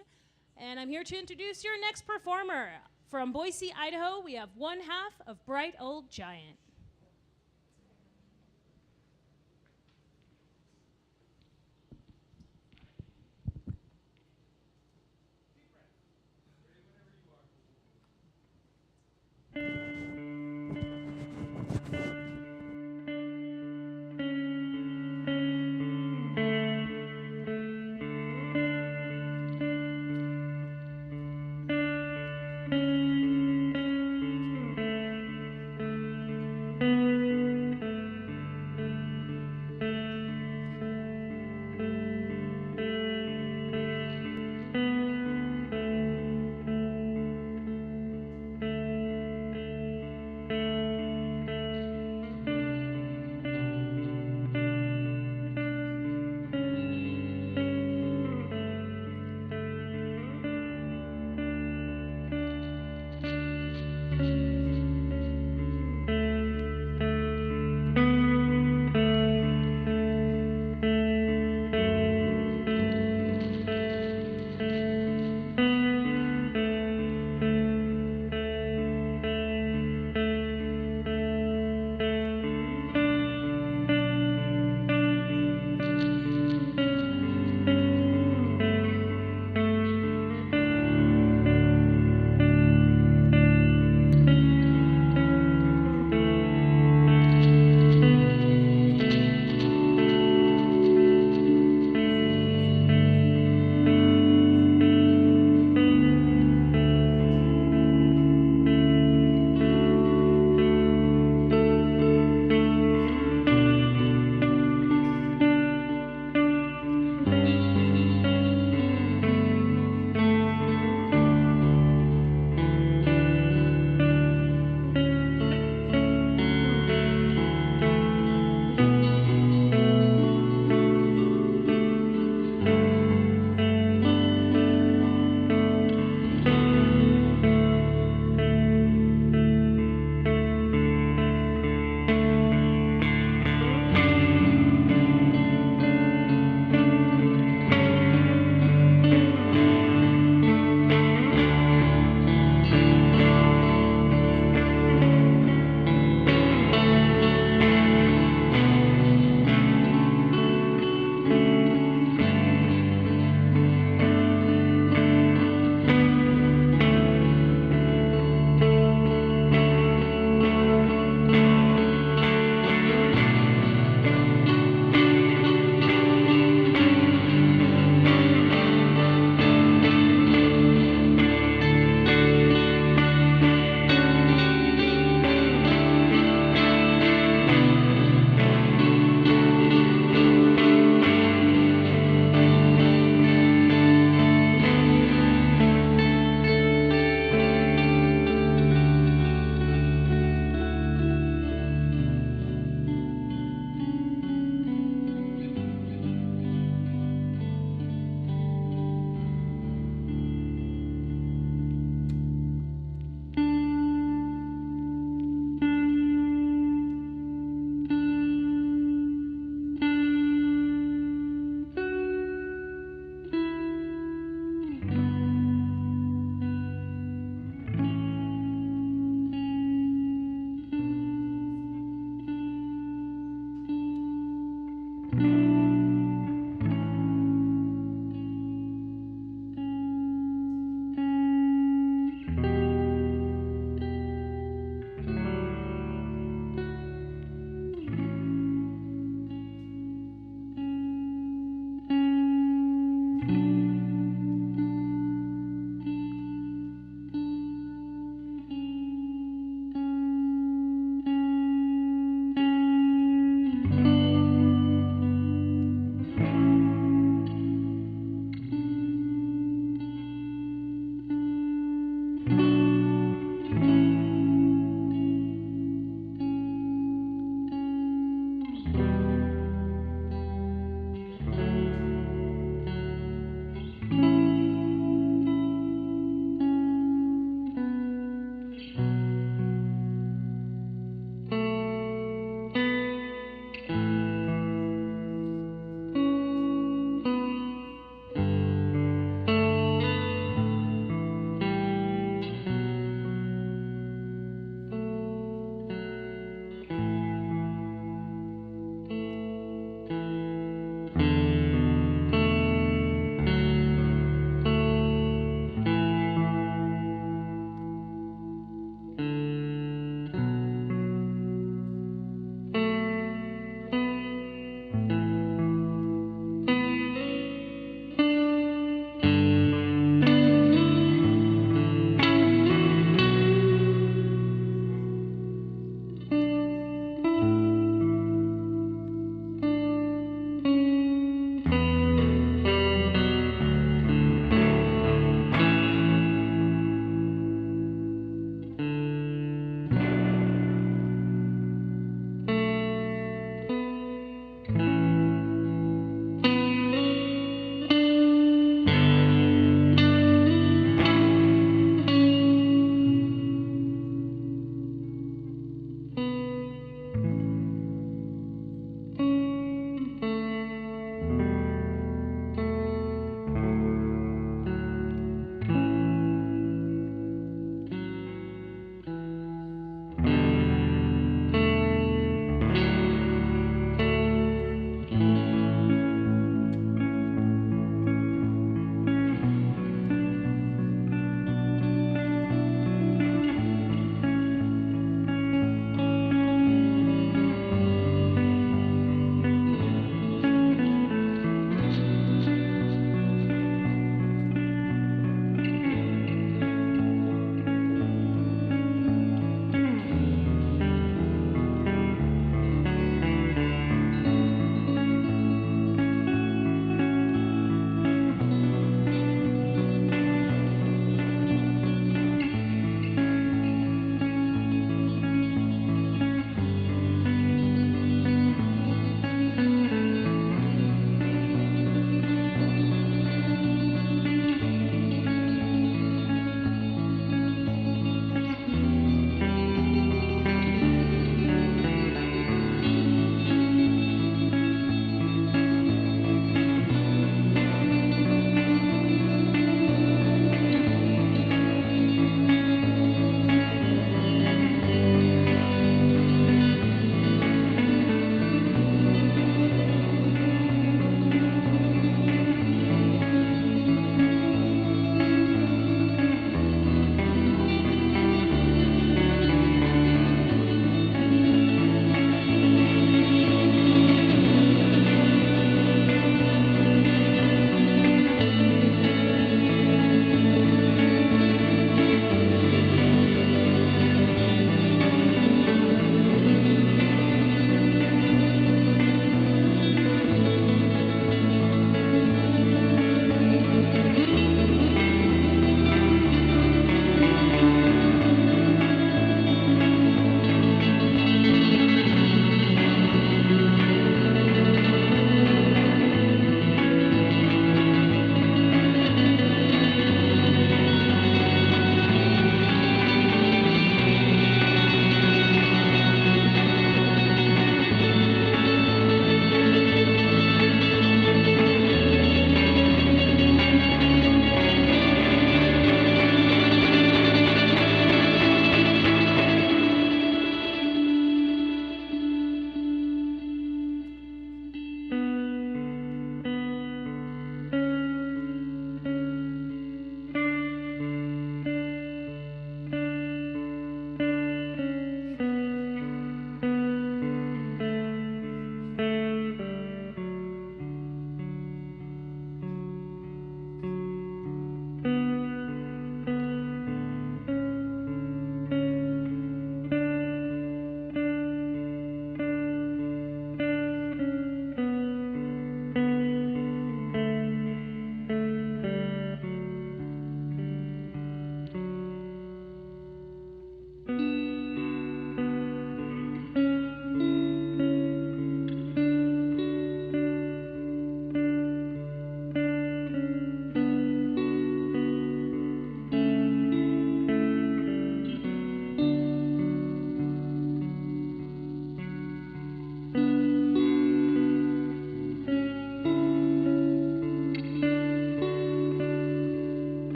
and I'm here to introduce your next performer. From Boise, Idaho, we have one half of Bright Old Giant.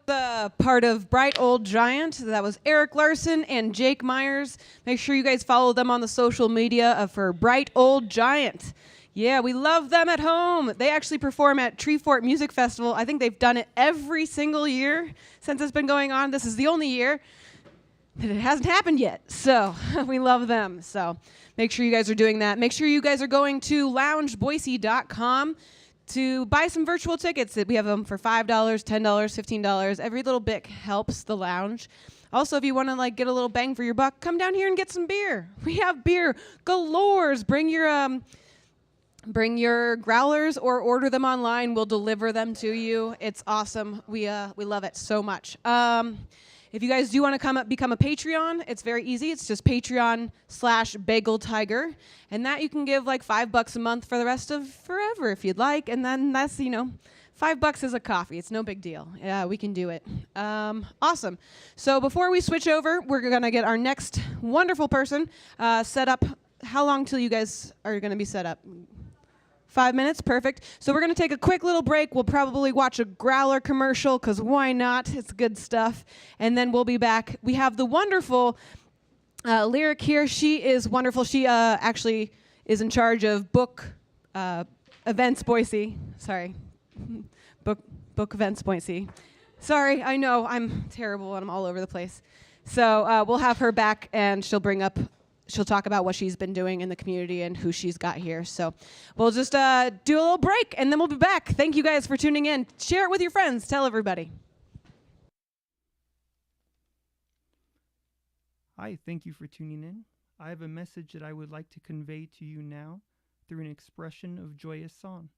The part of Bright Old Giant. That was Eric Larson and Jake Myers. Make sure you guys follow them on the social media for Bright Old Giant. Yeah, we love them at home. They actually perform at Treefort Music Festival. I think they've done it every single year since it's been going on. This is the only year that it hasn't happened yet. So we love them. So make sure you guys are doing that. Make sure you guys are going to loungeboise.com to buy some virtual tickets. We have them for $5, $10, $15. Every little bit helps the lounge. Also, if you want to get a little bang for your buck, come down here and get some beer. We have beer galores. Bring your growlers or order them online. We'll deliver them to you. It's awesome. We love it so much. If you guys do want to become a Patreon, it's very easy. It's just Patreon/BagelTiger. And that you can give $5 a month for the rest of forever if you'd like. And then that's, $5 is a coffee. It's no big deal. Yeah, we can do it. Awesome. So before we switch over, we're going to get our next wonderful person set up. How long till you guys are going to be set up? 5 minutes, perfect. So we're going to take a quick little break. We'll probably watch a Growler commercial, because why not? It's good stuff. And then we'll be back. We have the wonderful Lyric here. She is wonderful. She actually is in charge of book events Boise. Sorry. book events Boise. Sorry, I know. I'm terrible and I'm all over the place. So we'll have her back, and she'll talk about what she's been doing in the community and who she's got here. So we'll just do a little break, and then we'll be back. Thank you guys for tuning in. Share it with your friends. Tell everybody. Hi, thank you for tuning in. I have a message that I would like to convey to you now through an expression of joyous song.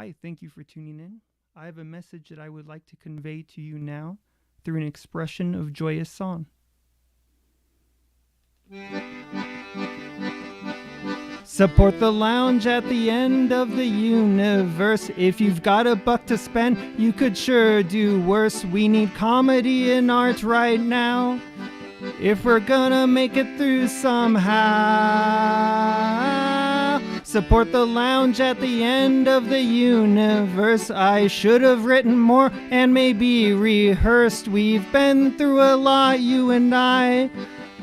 Hi, thank you for tuning in. I have a message that I would like to convey to you now through an expression of joyous song. Support the lounge at the end of the universe. If you've got a buck to spend, you could sure do worse. We need comedy and art right now, if we're gonna make it through somehow. Support the lounge at the end of the universe. I should have written more and maybe rehearsed. We've been through a lot, you and I.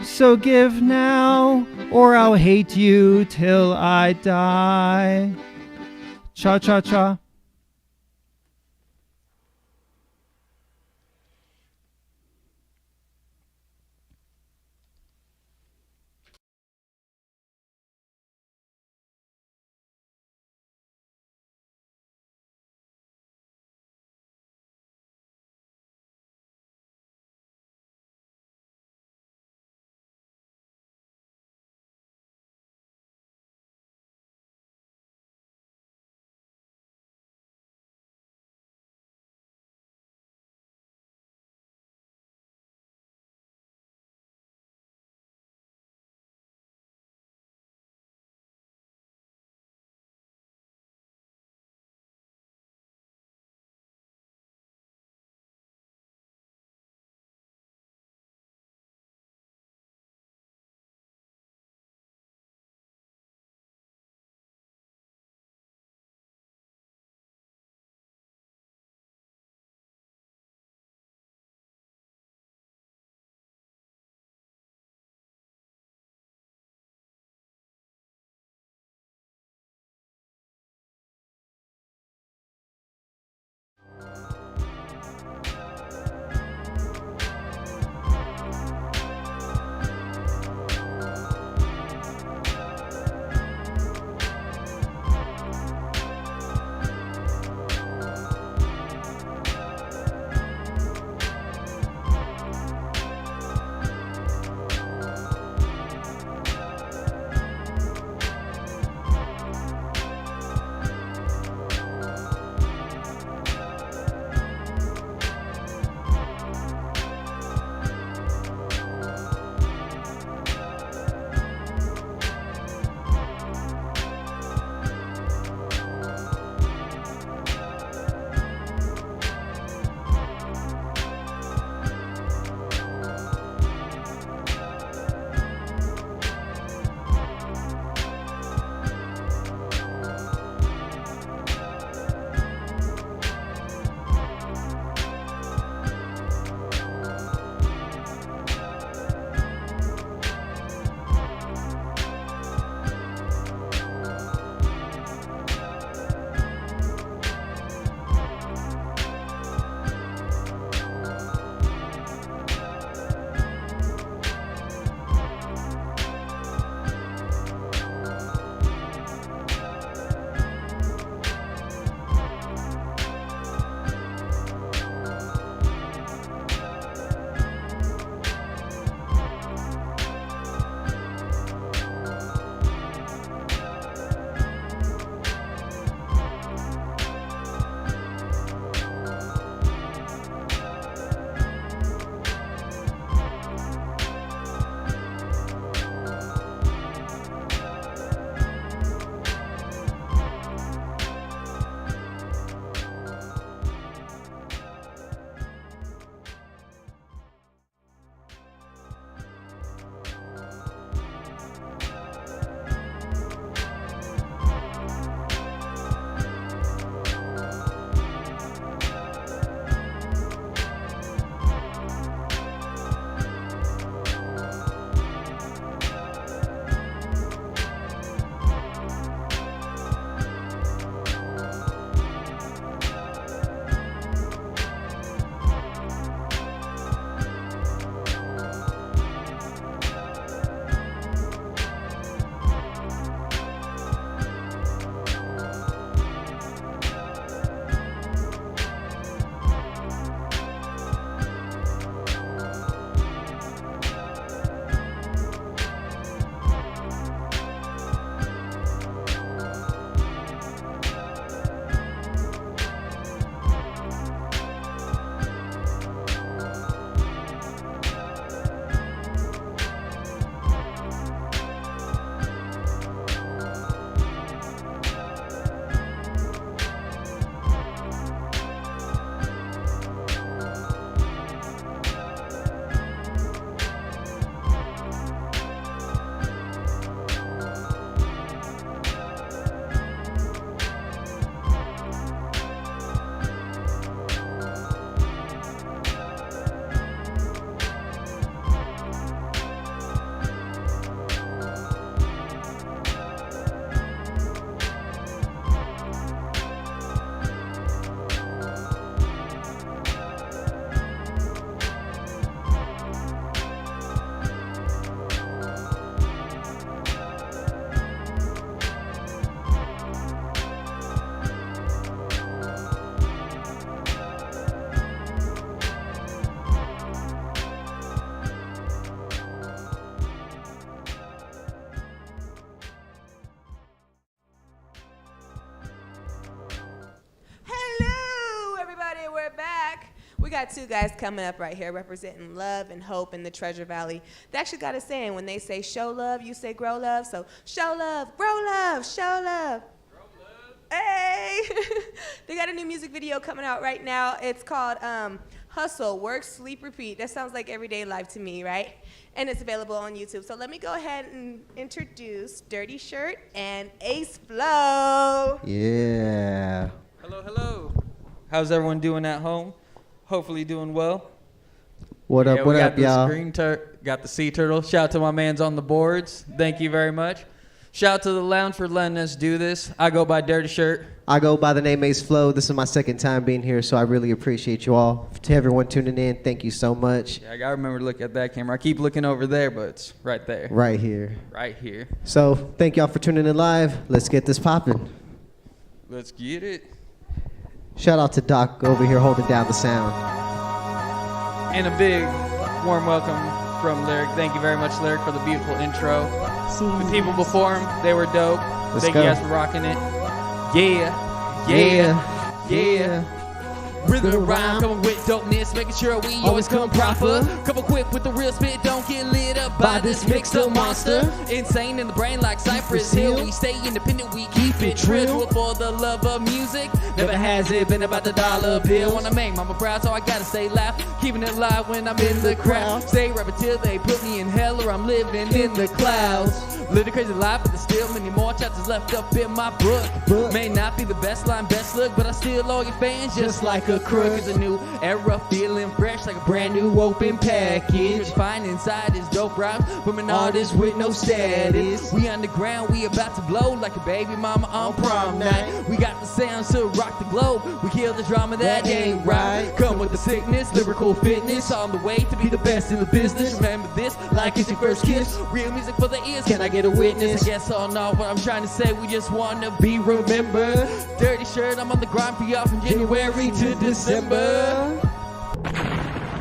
So give now, or I'll hate you till I die. Cha-cha-cha. We got two guys coming up right here representing love and hope in the Treasure Valley. They actually got a saying, when they say show love, you say grow love. So show love, grow love, show love. Grow love. Hey! They got a new music video coming out right now. It's called Hustle, Work, Sleep, Repeat. That sounds like everyday life to me, right? And it's available on YouTube. So let me go ahead and introduce Dirty Shirt and Ace Flow. Yeah. Hello, hello. How's everyone doing at home? Hopefully doing well. What up, we what got up, the y'all? Got the sea turtle. Shout out to my mans on the boards. Thank you very much. Shout out to the lounge for letting us do this. I go by Dirty Shirt. I go by the name Ace Flow. This is my second time being here, so I really appreciate you all. To everyone tuning in, thank you so much. Yeah, I gotta remember to look at that camera. I keep looking over there, but it's right there. Right here. Right here. So, thank y'all for tuning in live. Let's get this popping. Let's get it. Shout out to Doc over here holding down the sound. And a big warm welcome from Lyric. Thank you very much, Lyric, for the beautiful intro. The people before him, they were dope. Thank you guys for rocking it. Yeah. Rhythm and rhyme, coming with dopeness, making sure we always come proper. Couple quick with the real spit, don't get lit up by this mixed up monster. Insane in the brain like Cypress Hill. We stay independent, we keep it true for the love of music. Never has it been about the dollar bill. Wanna make mama proud, so I gotta stay loud. Keeping it live when I'm in the crowd. Stay rapping till they put me in hell or I'm living in the clouds. Living crazy life, but there's still many more chapters left up in my book. May not be the best line, best look, but I still all your fans just like a crook. It's a new era, feeling fresh like a brand new open package. Fine inside is dope rhymes from an artist with no status. We underground, we about to blow like a baby mama on prom night. We got the sounds to rock the globe. We kill the drama that ain't right. Come with the sickness, lyrical fitness, on the way to be the best in the business. Remember this like it's your first kiss. Real music for the ears. Can I get a witness? I guess I'll know what I'm trying to say. We just wanna be remembered. Dirty Shirt, I'm on the grind for y'all from January to December.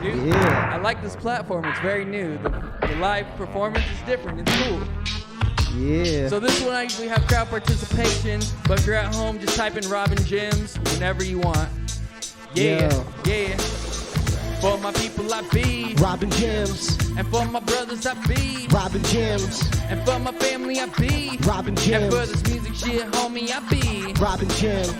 Dude, Yeah. I like this platform. It's very new. The live performance is different. It's cool. Yeah. So this one I usually have crowd participation, but if you're at home, just type in Robin Gems whenever you want. Yeah. For my people I be Robin Gems. and for my brothers I be Robin Gems. and for my family I be Robin and Gems. for this music shit, homie, I be Robin Gems.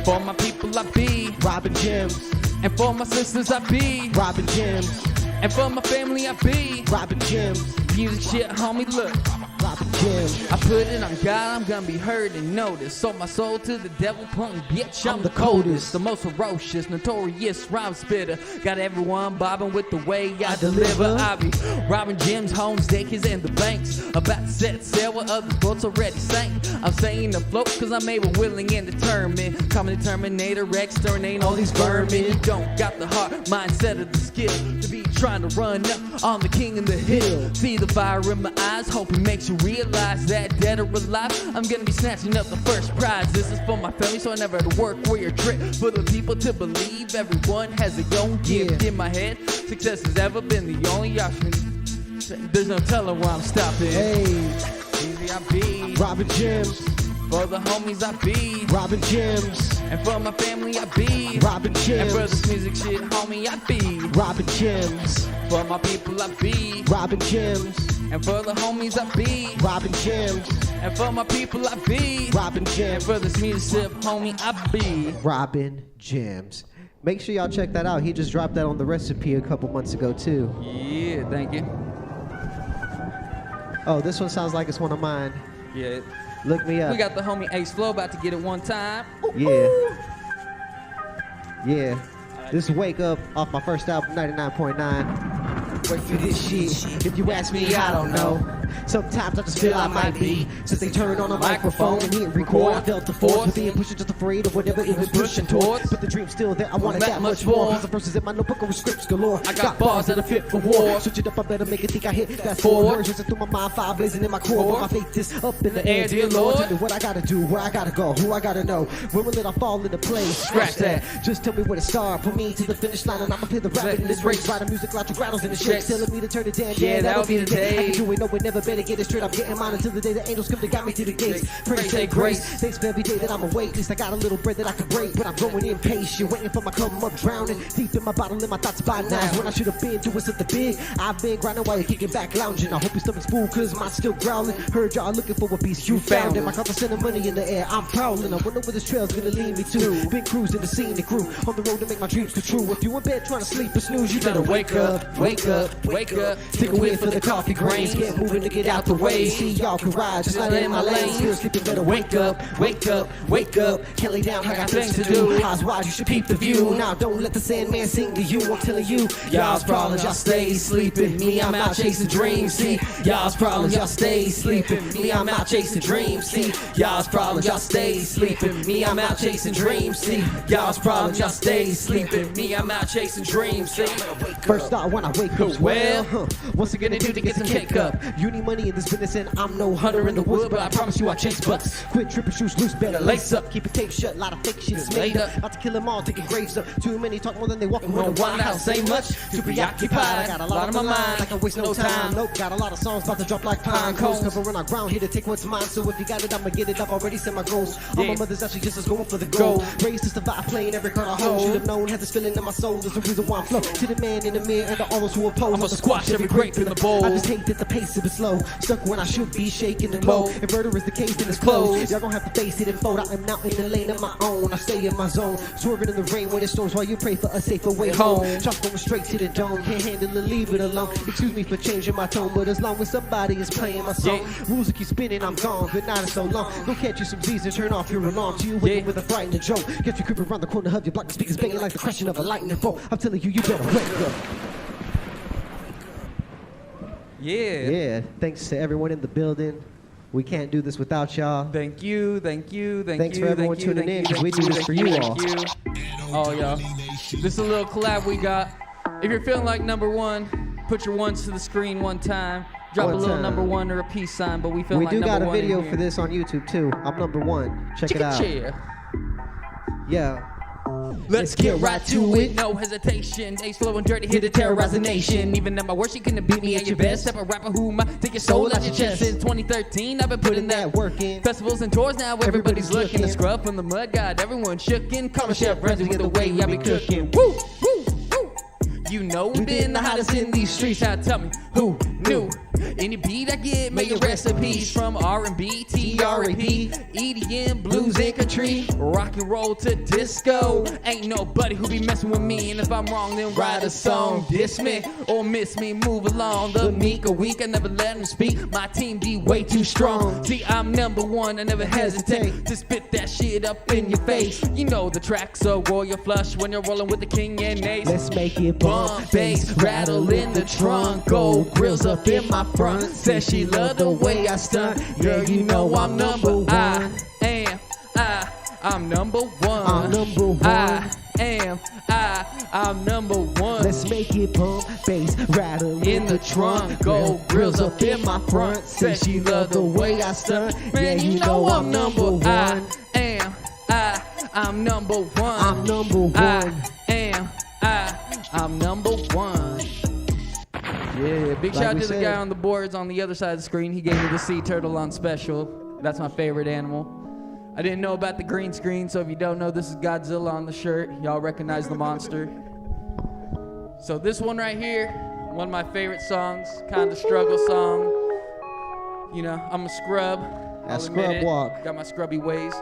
for my people I be Robin Gems. and for my sisters I be Robin Gems. and for my family I be Robin Gems. music shit, homie, look. Robin Gems. I put it on God, I'm gonna be heard and noticed. Sold my soul to the devil, punk bitch, I'm the coldest, the most ferocious, notorious rhyme spitter. Got everyone bobbing with the way I deliver. I be robbing gyms, homes, daycares, and the banks. About to set sail with other boats already sank. I'm staying afloat cause I'm able, willing, and determined. Common Terminator, exterminate all these vermin. Don't got the heart, mindset, of the skill to be trying to run up on the king in the hill. See the fire in my eyes, hope it makes you realize that dead or alive, I'm gonna be snatching up the first prize. This is for my family, so I never had to work for your trip. For the people to believe everyone has their own gift. In my head, success has ever been the only option. There's no telling where I'm stopping. Hey. Easy I be. Robin Gems. For the homies I be. Robin Gems. And for my family I be. Robin And for Gems. this music shit, homie, I be. Robin Gems. For my people I be. Robin Gems. And for the homies I be. Robin Gems. And for my people I be. Robin And Gems. for this music shit, homie, I be. Robin Gems. Make sure y'all check that out. He just dropped that on the recipe a couple months ago too. Yeah, thank you. Oh, this one sounds like it's one of mine. Yeah. Look me up. We got the homie Ace Flow about to get it one time. Yeah. Yeah. This is Wake Up off my first album, 99.9. Wait for this shit. If you ask me, I don't know. Sometimes I just feel I might be. Since they turned on a microphone and hit record, I felt the force. But being pushed just afraid of whatever it was pushing towards. But the dream's still there, I wanted that much more. The verses in my notebook with scripts galore. I got bars that are fit for war. Switch it up, I better make it think I hit that forward. Words racing through my mind, fire blazing in my core. But my faith is up in the air, dear Lord. Tell me what I gotta do, where I gotta go, who I gotta know. When will it all fall into place? Scratch that. Just tell me where to start. Put me to the finish line and I'ma play the rabbit in this race. Ride the music, lots of rattles in the shakes. Telling me to turn it down, Yeah, that'll be the day. I can do it, no, it never but better get it straight. I'm getting mine until the day the angels come to guide me to the gates. Pray, say grace. Thanks for every day that I'm awake. At least I got a little bread that I can break, but I'm growing impatient, waiting for my come up, drowning deep in my bottle and my thoughts by now. When I should have been doing something big, I've been grinding while you're kicking back, lounging. I hope your stomach's full, cause mine's still growling. Heard y'all looking for a piece, you found it. My car's sending money in the air, I'm prowling. I wonder where this trail's gonna lead me to. Been cruising the scene and crew, on the road to make my dreams come true. If you in bed trying to sleep or snooze, you better wake up, wake up, wake up. Take a whiff for the coffee grains, get moving to get out the way. See y'all can ride, just not in my lane. Still sleeping, better wake up, wake up, wake up. Can't lay down, I got things to do. Eyes wide, you should peep the view. Now don't let the Sandman sing to you. I'm telling you, y'all's problems, y'all stay sleeping. Me, I'm out chasing dreams. See, y'all's problems, y'all stay sleeping. Me, I'm out chasing dreams. See, y'all's problems, y'all stay sleeping. Me, I'm out chasing dreams. See, y'all's problems, y'all stay sleeping. Me, I'm out chasing dreams. See, first thought when I wake up, well, what's it gonna do to get some cake up? You need money in this business and I'm no hunter in the woods, but I promise you I chase bucks. Quit tripping, shoes loose, better lace up. Keep it tape shut, lot of fake shit is made up. About to kill them all, taking graves up. Too many talk more than they walk in a wild house. Say much, too preoccupied. I got a lot on my mind, I can waste no time. Nope, got a lot of songs about to drop like pine cones. Covering our ground here to take what's mine. So if you got it, I'ma get it. I've already set my goals. All my mother's actually just as going for the gold. Raised to survive, playing every card I hold. Should have known, had this feeling in my soul. There's a reason why I'm flow. To the man in the mirror and to all those who oppose. I'ma squash every grape in the bowl. I just hate that the pace of it slow. Stuck when I should be shaking the glow. If murder is the case, then it's closed. Y'all gon' have to face it and fold. I am now in the lane of my own. I stay in my zone. Swerving in the rain when it storms while you pray for a safer way home. Shots going straight to the dome. Can't handle it, leave it alone. Excuse me for changing my tone, but as long as somebody is playing my song, rules will keep spinning, I'm gone. Good night, it's so long. Go catch you some Z's and turn off your alarm. To you waking with a frightening joke. Get you creeping around the corner of your block. The speakers banging like the crashing of a lightning bolt. I'm telling you, you better wake up. Yeah. Thanks to everyone in the building. We can't do this without y'all. Thank you. Thanks for everyone tuning in, because we do this for you all. Oh, y'all. This is a little collab we got. If you're feeling like number one, put your ones to the screen one time. Drop a little number one or a peace sign, but we feel like number one. We do got a video for this on YouTube, too. I'm number one. Check it out. Yeah. Let's get right to it, no hesitation. Days flowing dirty, here to terrorize the nation. Even at my worst, you couldn't beat me at your best. Step a rapper who might take your soul out your chest. Since 2013, I've been putting that work in. Festivals and tours now, everybody's looking. The scrub from the mud, got everyone shookin'. Call a chef friends with the way I be cooking. Woo, woo, woo. You know we been the hottest in these streets. Now tell me, who knew? Any beat I get, make your recipes. From R&B, T-R-A-P, EDM, blues and country, rock and roll to disco. Ain't nobody who be messing with me. And if I'm wrong, then write a song. Diss me or miss me, move along. The meek or weak, I never let them speak. My team be way too strong. See, I'm number one, I never hesitate to spit that shit up in your face. You know the track, so roll your flush when you're rolling with the king and ace. Let's make it bump, bass, rattle in the trunk. Gold grills up in my front. Says she love the way I stunt. Girl, you know I'm number one. I'm number one. I'm number one. I'm number one. Let's make it bump, bass, rattle in the trunk. Gold grills up in my front. Says she love the way I stunt. Man, you know I'm number one. I'm number one. I'm number one. I'm number one. Yeah, big shout out to the guy on the boards on the other side of the screen. He gave me the sea turtle on special. That's my favorite animal. I didn't know about the green screen, so if you don't know, this is Godzilla on the shirt. Y'all recognize the monster. So this one right here, one of my favorite songs, kind of struggle song. You know, I'm a scrub. That scrub walk. Got my scrubby ways.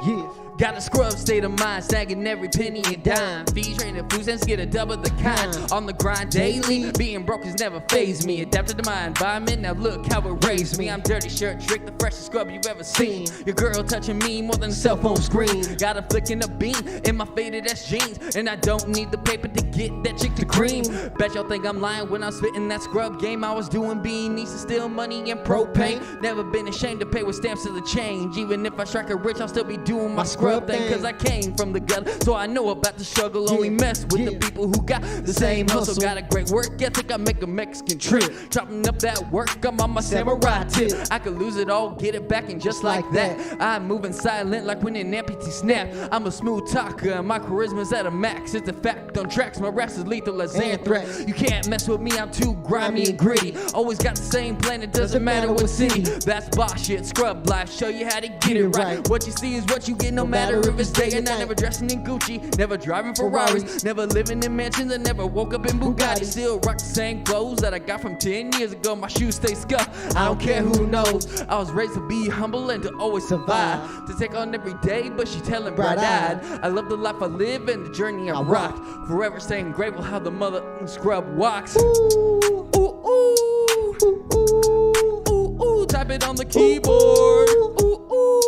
Yeah. Got a scrub state of mind, sagging every penny and dime. Fees, training food cents, get a double the kind. On the grind daily, being broke has never fazed me. Adapted to my environment, now look how it raised me. I'm dirty shirt trick, the freshest scrub you've ever seen. Your girl touching me more than a cell phone screen. Got a flick and a beam in my faded ass jeans, and I don't need the paper to get that chick to cream. Bet y'all think I'm lying when I'm spitting that scrub game. I was doing beanies to steal money and propane. Never been ashamed to pay with stamps to the change. Even if I strike a rich, I'll still be doing doing my scrub thing, cause I came from the gutter, so I know about the struggle. Only mess with the people who got the same hustle. Got a great work ethic, I make a Mexican trip. Chopping up that work, I'm on my samurai tip. I could lose it all, get it back, and just like that, I'm moving silent like when an amputee snap. I'm a smooth talker, and my charisma's at a max. It's a fact on tracks, my raps is lethal as anthrax. You can't mess with me, I'm too grimy and gritty. Always got the same plan, it doesn't matter what city. That's boss shit, scrub life, show you how to get it right. What you see is what you get, no matter if it's day or night. Never dressing in Gucci, never driving Ferraris, never living in mansions, and never woke up in Bugatti. Still rock the same clothes that I got from 10 years ago. My shoes stay scuffed, I don't care who knows. I was raised to be humble and to always survive, to take on every day, but she telling bright-eyed. I love the life I live and the journey I rock. Forever staying grateful how the mother scrub walks. Ooh, ooh, ooh, ooh, ooh, ooh. Type it on the keyboard. Ooh, ooh, ooh,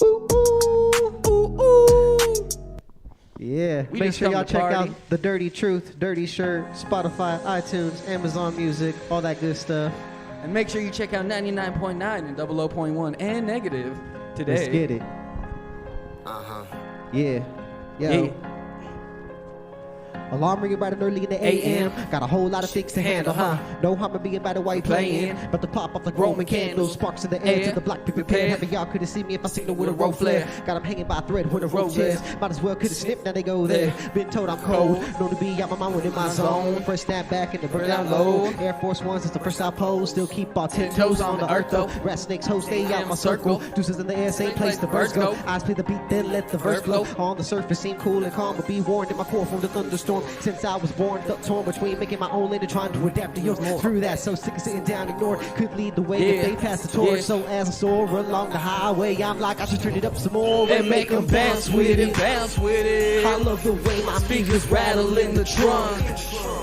ooh, ooh. Yeah, We make just sure come y'all to check party. out The Dirty Truth, Dirty Shirt, Spotify, iTunes, Amazon Music, all that good stuff. And make sure you check out 99.9 and 00.1 and negative today. Let's get it. Yeah. Yo. Yeah. Alarm ringing bright and early in the AM. Got a whole lot of things to handle, huh? No harm in being by the white playing. But the pop off like Roman candles. Sparks in the air to the black people pan. Heaven, y'all couldn't see me if I signal with a rope flare. Got them hanging by a thread with a rope flares. Might as well could've snipped, now they go there. Been told I'm cold. Known to be out my mind when in my zone. First snap back and the burn down low. Air Force Ones is the first I pose. Still keep our 10 toes on the earth though. Rat snakes, hoes stay out my circle. Deuces in the air, same place the birds go. Eyes play the beat, then let the verse flow. On the surface seem cool and calm, but be warned in my core from the thunderstorm. Since I was born, felt torn between making my own lane and trying to adapt to yours. Through that, so sick of sitting down, ignored. Could lead the way if they pass the torch. So as I soar along the highway, I'm like I should turn it up some more And make them bounce with it, bounce with it. I love the way my Speakers rattle in the trunk.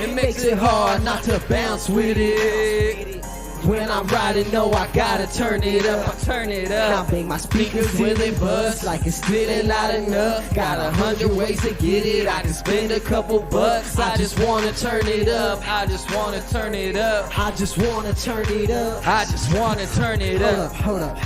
It makes it hard not to bounce with it. When I'm riding, no, I gotta turn it up. I turn it up. I bang my Speakers till they bust like it's still ain't loud enough. Got 100 ways to get it. I can spend a couple bucks. I just wanna turn it up. I just wanna turn it up. I just wanna turn it up. I just wanna turn it up. Hold up.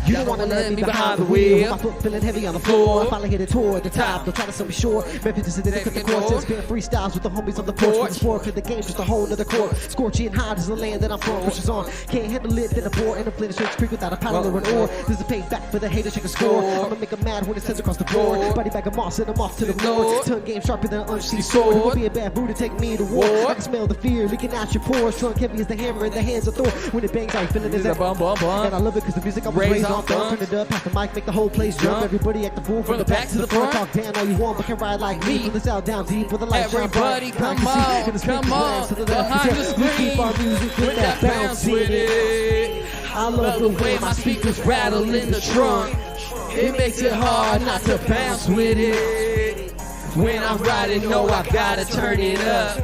You don't wanna let me behind the wheel. My foot feeling heavy on the floor. I finally hit it toward the top. Don't try to sell me short. Memphis is the dick of the court. Since been freestyles with the homies on the porch. With the sport, cause the game's just a whole nother court. Scorching hot is the land that I'm from. Which is on. Can't handle it, then a bore and a flint straight creek without a paddle or an oar. This is payback for the hater, check a score. I'ma make them mad when it sends across the board. Body bag of moss, send them off to the Lord. Tongue game sharper than an unsheathed sword. It will be a bad brew to take me to war. I can smell the fear leaking out your pores. Trunk heavy as the hammer in the hands of Thor. When it bangs, I feeling it. Bum, bum, bum. And I love it cause the music I was raised on. Turn it up, pass the mic, make the whole place jump. Everybody act the fool from the back to the front. Talk down all you want, but can ride like me. From the south down deep with the light shine bright. Everybody come on, come on. Behind the screen keep our music with that bounce with it. I love the way my speakers rattle in the trunk. It makes it hard not to bounce with it. When I'm riding, no, I gotta turn it up.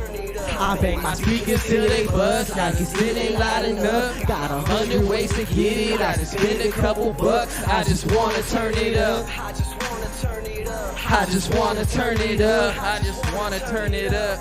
I bang my speakers till they bust like it still ain't loud enough. Got 100 ways to get it. I just spend a couple bucks. I just wanna turn it up. I just wanna turn it up. I just wanna turn it up. I just wanna turn it up.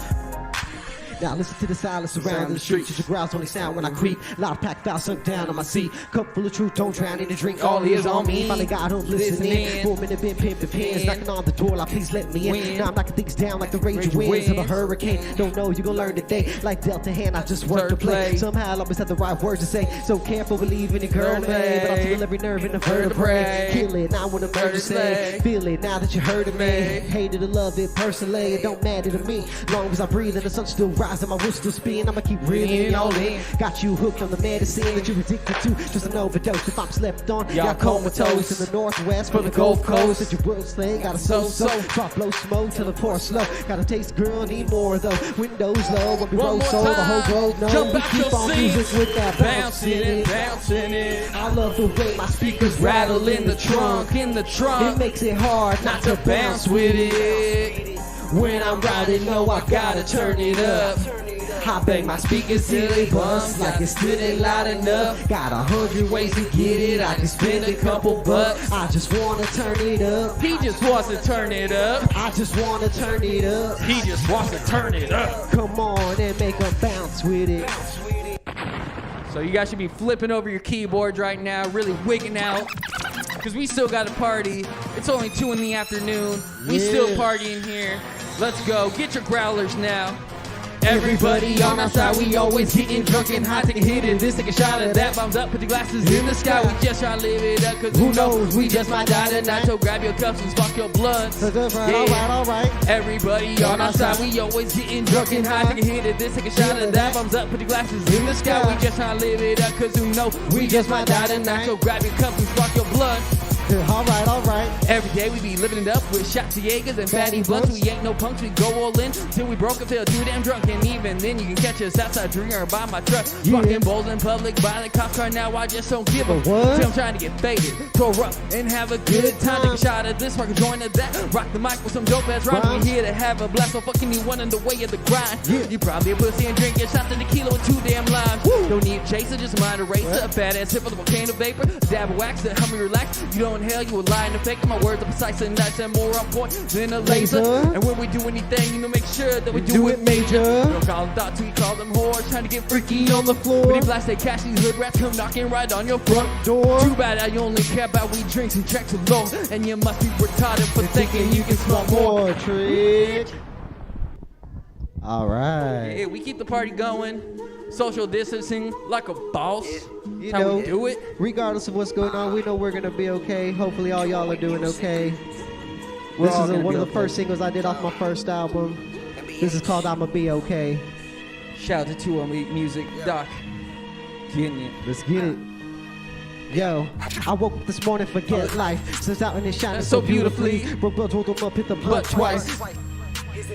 Now listen to the silence surrounding the streets. Just the growls only sound when I creep. Loud pack foul sunk down on my seat. Cup full of truth, don't drown in the drink. All ears on me. Finally got him listening. 4 minute been pimping pins. Knocking on the door, like please let me in. Now I'm knocking things down like the raging winds of a hurricane. Don't know, you gon' learn today. Like Delta Hand, I just work to play. Somehow I'll always have the right words to say. So careful, believe in your girl, man. But I feel every nerve in the vertebrae. Kill it, now when the murder say. Feel it, now that you heard of me. Hated to love it personally. It don't matter to me. Long as I breathe and the sun still rising, my will still spin. I'ma keep reeling y'all in. Got you hooked on the medicine that you're addicted to. Just an overdose. If I'm slept on, y'all comatose. In the northwest, from the Gulf Coast. That your world slang got a so-so. Drop blow smoke till it pours slow. Gotta taste girl, need more though. Windows low, when we roll so the whole road knows. Jump We out keep your on seats. music with that Bouncing it, bouncing it. I love the way my speakers Rattle in the trunk, in the It trunk. makes it hard Not to bounce with it. When I'm riding, no, I gotta turn it up. I bang my speakers till they bust like it still ain't loud enough. Got 100 ways to get it. I can spend a couple bucks. I just wanna turn it up. He just wants to turn it up. I just wanna turn it up. He just wants to turn it up. Come on and make them bounce with it. So you guys should be flipping over your keyboards right now, really wigging out. Cause we still got to party. It's only 2 in the afternoon. We still partying here. Let's go. Get your growlers now. Everybody on our side, we always getting drunk and high. Take a hit of this, take a shot of that. Bombs up, put your glasses in the sky. We just trying to live it up, cause who knows, we just might die tonight. So grab your cups and spark your blunts. Alright. Everybody on our side, we always getting drunk and high. Take a hit of this, take a shot of that. Bombs up, put your glasses in the sky. We just trying to live it up, cause who knows, we just might die tonight. So grab your cups and spark your blunts. Alright. Every day we be living it up with shots of Jaegers and fatty blunts. We ain't no punks, we go all in till we broke and feel too damn drunk. And even then you can catch us outside drinking or by my truck. Fucking bowls in public, by the cop car now, I just don't give a what. See, I'm trying to get faded, throw up and have a good time. Take a shot of this, rock a joint of that. Rock the mic with some dope ass rhymes. We here to have a blast, so fucking anyone in the way of the grind. You probably a pussy and drink your shots of tequila with 2 damn limes. Don't need a chaser, just mind a racer. A badass hip of the volcano vapor. A dab of wax to help me relax. You don't inhale, you a lie and a fake. My words are precise and nice and more on point than a laser. And when we do anything, you know, make sure that we do it major. We don't call them thoughts, we call them whores. Trying to get freaky on the floor. When they blast they cash, these hood rats come knocking right on your front door. Too bad I only care about weed drinks and tracks alone. And you must be retarded for thinking you can smoke more. Trick. Alright. Yeah, we keep the party going. Social distancing like a boss. You That's how we do it. Regardless of what's going on, we know we're gonna be okay. Hopefully all y'all are doing okay. This is one of the first singles I did off my first album. This is called I'ma Be Okay. Shout out to 2 Music, Doc. Getting it. Let's get it. Yo, I woke up this morning, forget life. Since out and it's shining so beautifully. But blood rolled them up, hit the blood twice.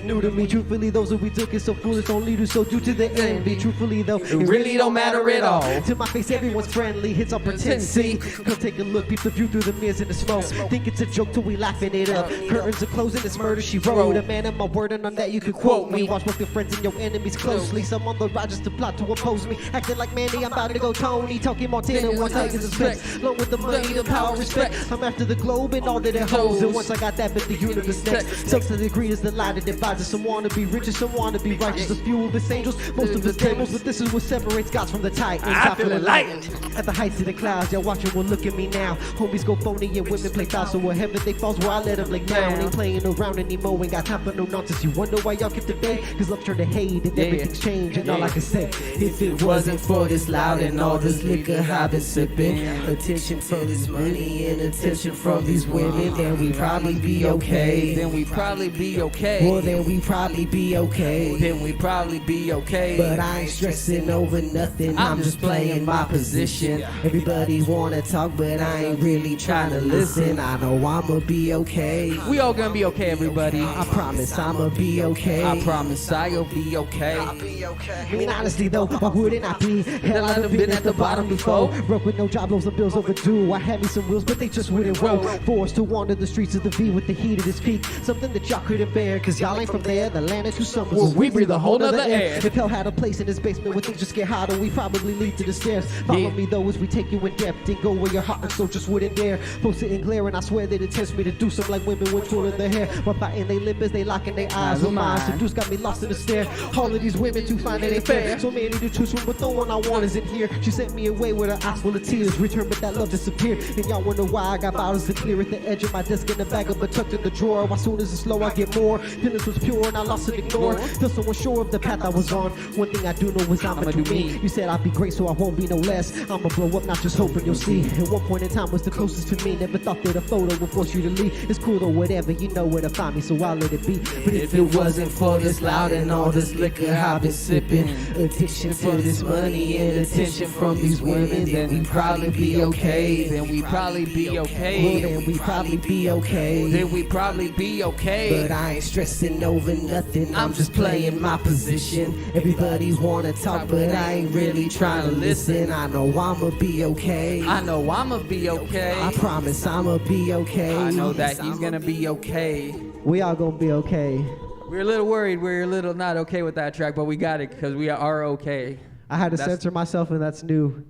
New to me, truthfully, those who we took is so foolish, don't lead us so due to the envy. Truthfully, though, it really don't matter at all. To my face, everyone's friendly, hits on pretend. See, come take a look, peep the view through the mirrors in the smoke. Think it's a joke till we laughing it up. Curtains are closing, it's murder she wrote. A man of my word, and on that you can quote me. Watch both your friends and your enemies closely. Some on the ride just to plot to oppose me. Acting like Mandy, I'm about to go Tony. Talking Montana, one tigers and slips. Along with the money, the power, respect. I'm after the globe and all that it holds. And once I got that, but the universe next. Some to the greed is the lie that divides us. Some wanna be rich and some wanna be righteous. The few of us angels, most of us devils, but this is what separates gods from the titans. I feel enlightened. At the heights of the clouds, y'all watching will look at me now. Homies go phony and women play foul, so wherever they falls, where I let them lay down. Ain't playing around anymore, ain't got time for no nonsense. You wonder why y'all keep debate, cause love turned to hate and everything's changed. And all I can say, if it wasn't for this loud and all this liquor I've been sipping, attention for this money and attention from these women, then we probably be okay. Then we probably be okay. Well, then we probably be okay. Then we probably be okay. But I ain't stressing over nothing. I'm just playing my position. Everybody wanna talk, but I ain't really trying to listen. I know I'ma be okay. We all gonna be okay, everybody. I promise I'ma be okay. I promise I'll be okay. I mean, honestly though, why wouldn't I be? Hell, I've been at the bottom before. Broke with no job, loads of bills overdue. I had me some wheels, but they just wouldn't roll. Forced to wander the streets of the V with the heat of this peak. Something that y'all couldn't bear, cause y'all ain't from there. The land of two summers. Well, we breathe a whole nother air. If hell had a place in his basement where things just get hotter, we probably lead to the stairs. Follow me though as we take you in depth and go where your heart and soul just wouldn't dare. Post it in glare and I swear that it tempts me to do something like women when twirling their hair. While biting they lip as they locking their eyes. With mine seduced got me lost in the stare. All of these women too fine it ain't fair. So many to choose from, but the one I want isn't here. She sent me away with her eyes full of tears. Return, but that love disappeared. And y'all wonder why I got bottles to clear at the edge of my desk in the bag of but tucked in the drawer. As soon as it's slow, I get more. Feelings was pure and I lost and ignored. Till someone sure of the path I was on. One thing I do know is I'ma do me. You said I'd be great, so I won't be no less. I'ma blow up, not just hoping you'll see. At one point in time was the closest to me. Never thought that a photo would force you to leave. It's cool though, whatever, you know where to find me, so I'll let it be. But if it wasn't for this loud and all this liquor I've been sipping, addiction for this money and attention from these women, then we probably be okay. Then we probably be okay. Well, then we probably be okay. Then we probably be okay. But I ain't stressing over nothing. I'm just playing my position. Everybody wanna talk, but I ain't really trying to listen. I know I'ma be okay. I know I'ma be okay. I promise I'ma be okay. I know that he's gonna be okay. We all gonna be okay. We're a little worried. We're a little not okay with that track, but we got it because we are okay. I had to censor myself, and that's new.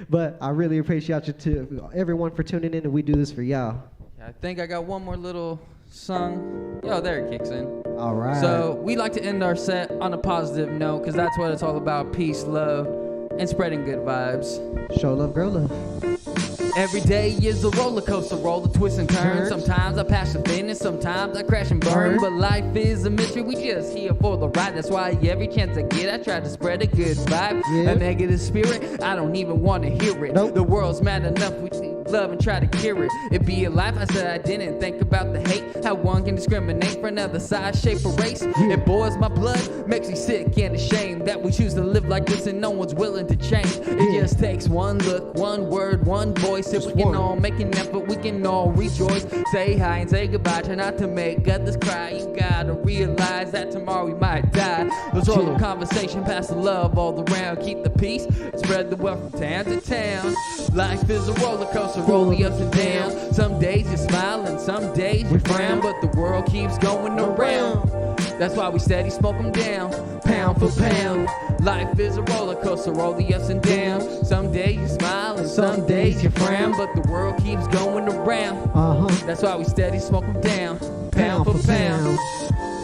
But I really appreciate you too, everyone, for tuning in, and we do this for y'all. I think I got one more little song. Yo, there it kicks in. All right. So we like to end our set on a positive note because that's what it's all about: peace, love, and spreading good vibes. Show love, grow love. Every day is a roller coaster, roll the twists and turns. Sometimes I pass the finish, sometimes I crash and burn. But life is a mystery, we just here for the ride. That's why every chance I get, I try to spread a good vibe. A negative spirit, I don't even want to hear it. The world's mad enough, we love and try to cure it. It be a life, I said I didn't think about the hate. How one can discriminate for another size, shape, or race. It boils my blood, makes me sick and ashamed that we choose to live like this and no one's willing to change. It just takes one look, one word, one voice. If we can all make an effort, we can all rejoice. Say hi and say goodbye, try not to make others cry. You gotta realize that tomorrow we might die. Let's roll the conversation, pass the love all around. Keep the peace, spread the wealth from town to town. Life is a roller coaster, roll the ups and downs. Some days you smile and some days you frown, but the world keeps going around. That's why we steady smoke them down, pound for pound. Life is a roller coaster, roll the ups and downs. Some days you smile and some days you frown, but the world keeps going around. That's why we steady smoke them down, pound for pound.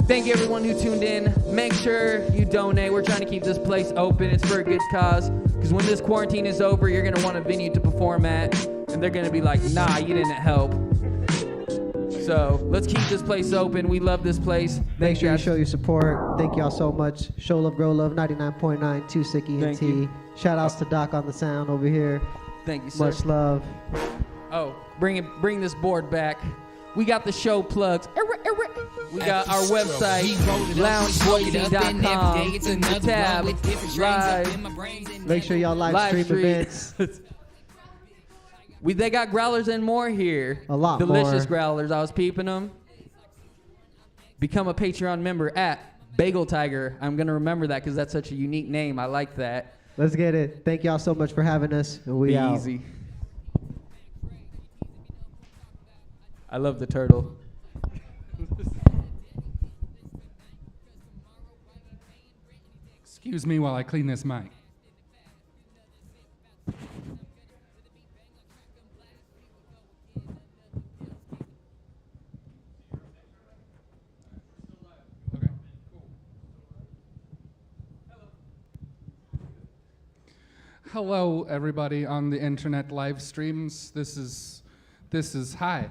Thank you everyone who tuned in. Make sure you donate. We're trying to keep this place open. It's for a good cause. Because when this quarantine is over, you're going to want a venue to perform at. And they're going to be like, nah, you didn't help. So let's keep this place open. We love this place. Make sure you show your support. Thank y'all so much. Show love, grow love, 99.9, 2 Sick ENT. Shout outs to Doc on the sound over here. Thank you, sir. Much love. Oh, bring this board back. We got the show plugs. We got our website, loungeboise.com. The tab, live. Make sure y'all live stream events. They got growlers and more here. A lot Delicious more. growlers. I was peeping them. Become a Patreon member at Bagel Tiger. I'm going to remember that because that's such a unique name. I like that. Let's get it. Thank y'all so much for having us. And we out. Easy. I love the turtle. Excuse me while I clean this mic. Hello, everybody on the internet live streams. This is hi.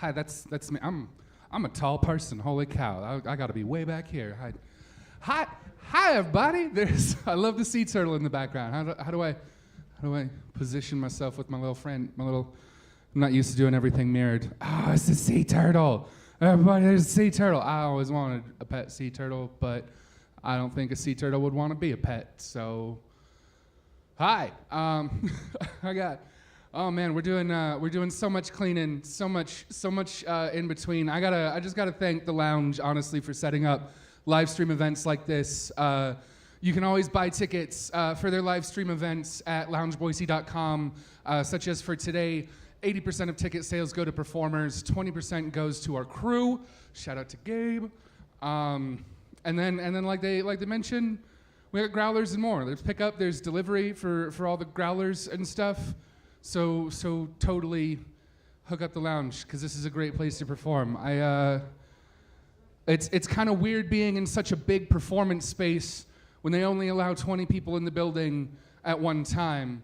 That's me. I'm a tall person. Holy cow! I got to be way back here. Hi, everybody. I love the sea turtle in the background. How do I position myself with my little friend? I'm not used to doing everything mirrored. Oh, it's a sea turtle. Everybody, there's a sea turtle. I always wanted a pet sea turtle, but I don't think a sea turtle would want to be a pet. So. Hi, oh man, we're doing so much cleaning, so much in between. I just gotta thank the lounge, honestly, for setting up live stream events like this. You can always buy tickets for their live stream events at loungeboise.com, such as for today, 80% of ticket sales go to performers, 20% goes to our crew. Shout out to Gabe. And then like they mentioned, we got growlers and more. There's pickup, there's delivery for all the growlers and stuff. So totally hook up the lounge because this is a great place to perform. It's kind of weird being in such a big performance space when they only allow 20 people in the building at one time.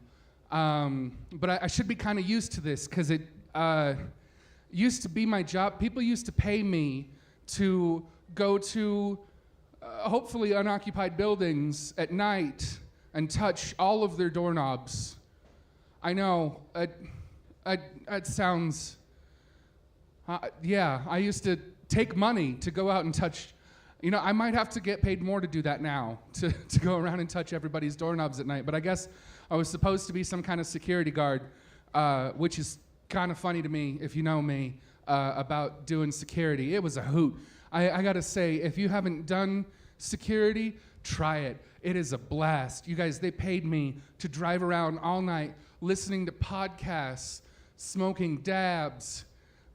But I should be kind of used to this because it used to be my job. People used to pay me to go to hopefully unoccupied buildings at night and touch all of their doorknobs. I know, it sounds, yeah, I used to take money to go out and touch, I might have to get paid more to do that now, to go around and touch everybody's doorknobs at night, but I guess I was supposed to be some kind of security guard, which is kind of funny to me, if you know me, about doing security. It was a hoot. I gotta say, if you haven't done security, try it. It is a blast. You guys, they paid me to drive around all night listening to podcasts, smoking dabs.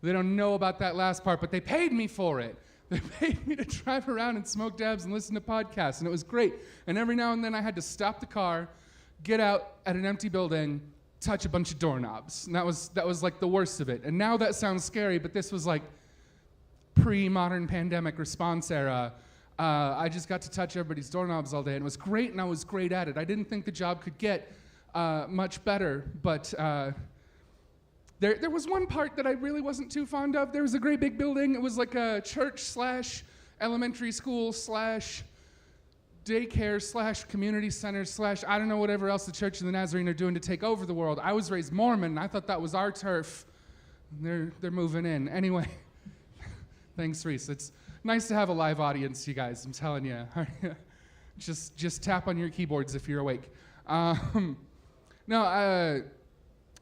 They don't know about that last part, but they paid me for it. They paid me to drive around and smoke dabs and listen to podcasts, and it was great. And every now and then I had to stop the car, get out at an empty building, touch a bunch of doorknobs. And that was like the worst of it. And now that sounds scary, but this was like pre-modern pandemic response era. I just got to touch everybody's doorknobs all day, and it was great, and I was great at it. I didn't think the job could get much better, but There was one part that I really wasn't too fond of. There was a great big building. It was like a church / elementary school / daycare / community center / I don't know, whatever else the Church of the Nazarene are doing to take over the world. I was raised Mormon, and I thought that was our turf. They're moving in. Anyway, thanks, Reese. It's nice to have a live audience, you guys. I'm telling you. Just tap on your keyboards if you're awake.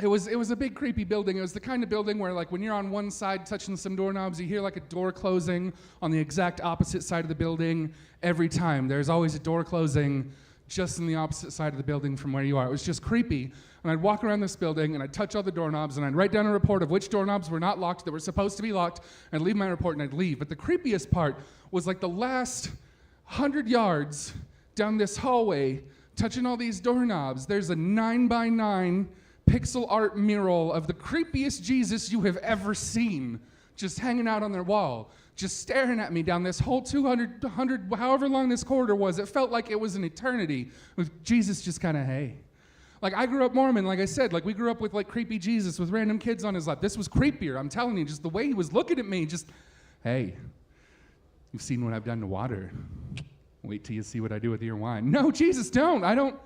It was a big creepy building. It was the kind of building where, like, when you're on one side touching some doorknobs, you hear like a door closing on the exact opposite side of the building every time. There's always a door closing just on the opposite side of the building from where you are. It was just creepy. And I'd walk around this building and I'd touch all the doorknobs and I'd write down a report of which doorknobs were not locked that were supposed to be locked, and I'd leave my report and I'd leave. But the creepiest part was like the last 100 yards down this hallway, touching all these doorknobs. There's a 9x9 pixel art mural of the creepiest Jesus you have ever seen, just hanging out on their wall, just staring at me down this whole 200, however long this corridor was. It felt like it was an eternity, with Jesus just kind of, hey. Like, I grew up Mormon, like I said, like we grew up with like creepy Jesus with random kids on his lap. This was creepier, I'm telling you, just the way he was looking at me, just, hey, you've seen what I've done to water. Wait till you see what I do with your wine. No, Jesus, don't. I don't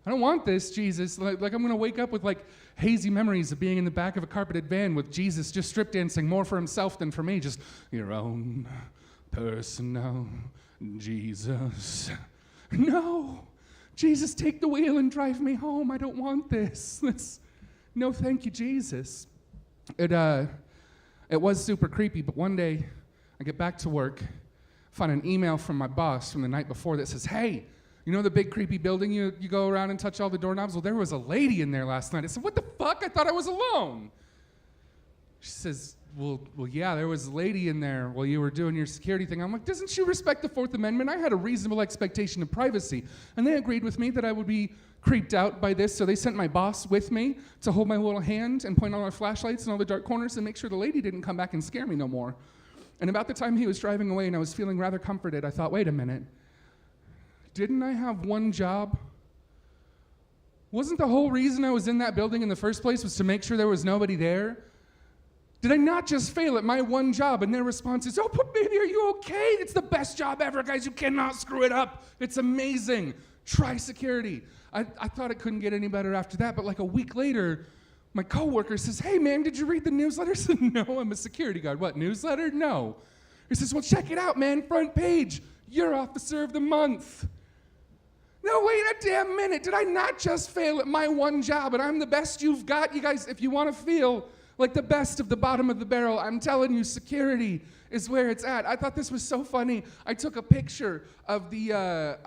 want this, Jesus. Like I'm going to wake up with like hazy memories of being in the back of a carpeted van with Jesus just strip dancing more for himself than for me. Just your own personal Jesus. No. Jesus, take the wheel and drive me home. I don't want this. No, thank you, Jesus. It was super creepy, but one day I get back to work, find an email from my boss from the night before that says, hey, you know the big creepy building you go around and touch all the doorknobs? Well, there was a lady in there last night. I said, what the fuck? I thought I was alone. She says, well, yeah, there was a lady in there while you were doing your security thing. I'm like, doesn't she respect the Fourth Amendment? I had a reasonable expectation of privacy. And they agreed with me that I would be creeped out by this, so they sent my boss with me to hold my little hand and point on our flashlights in all the dark corners and make sure the lady didn't come back and scare me no more. And about the time he was driving away and I was feeling rather comforted, I thought, wait a minute. Didn't I have one job? Wasn't the whole reason I was in that building in the first place was to make sure there was nobody there? Did I not just fail at my one job? And their response is, oh, but baby, are you okay? It's the best job ever, guys. You cannot screw it up. It's amazing. Try security. I thought it couldn't get any better after that, but like a week later, my coworker says, hey, man, did you read the newsletter? I said, no, I'm a security guard. What, newsletter? No. He says, well, check it out, man. Front page. You're Officer of the Month. No, wait a damn minute. Did I not just fail at my one job and I'm the best you've got? You guys, if you want to feel like the best of the bottom of the barrel, I'm telling you, security is where it's at. I thought this was so funny. I took a picture of the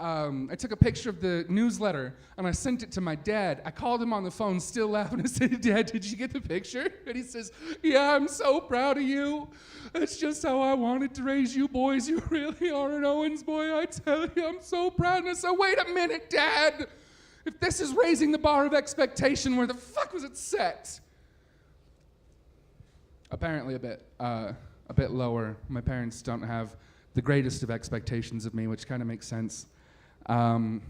newsletter and I sent it to my dad. I called him on the phone, still laughing. I said, Dad, did you get the picture? And he says, yeah, I'm so proud of you. That's just how I wanted to raise you boys. You really are an Owens boy. I tell you, I'm so proud. And I said, wait a minute, Dad. If this is raising the bar of expectation, where the fuck was it set? Apparently a bit lower. My parents don't have the greatest of expectations of me, which kind of makes sense. So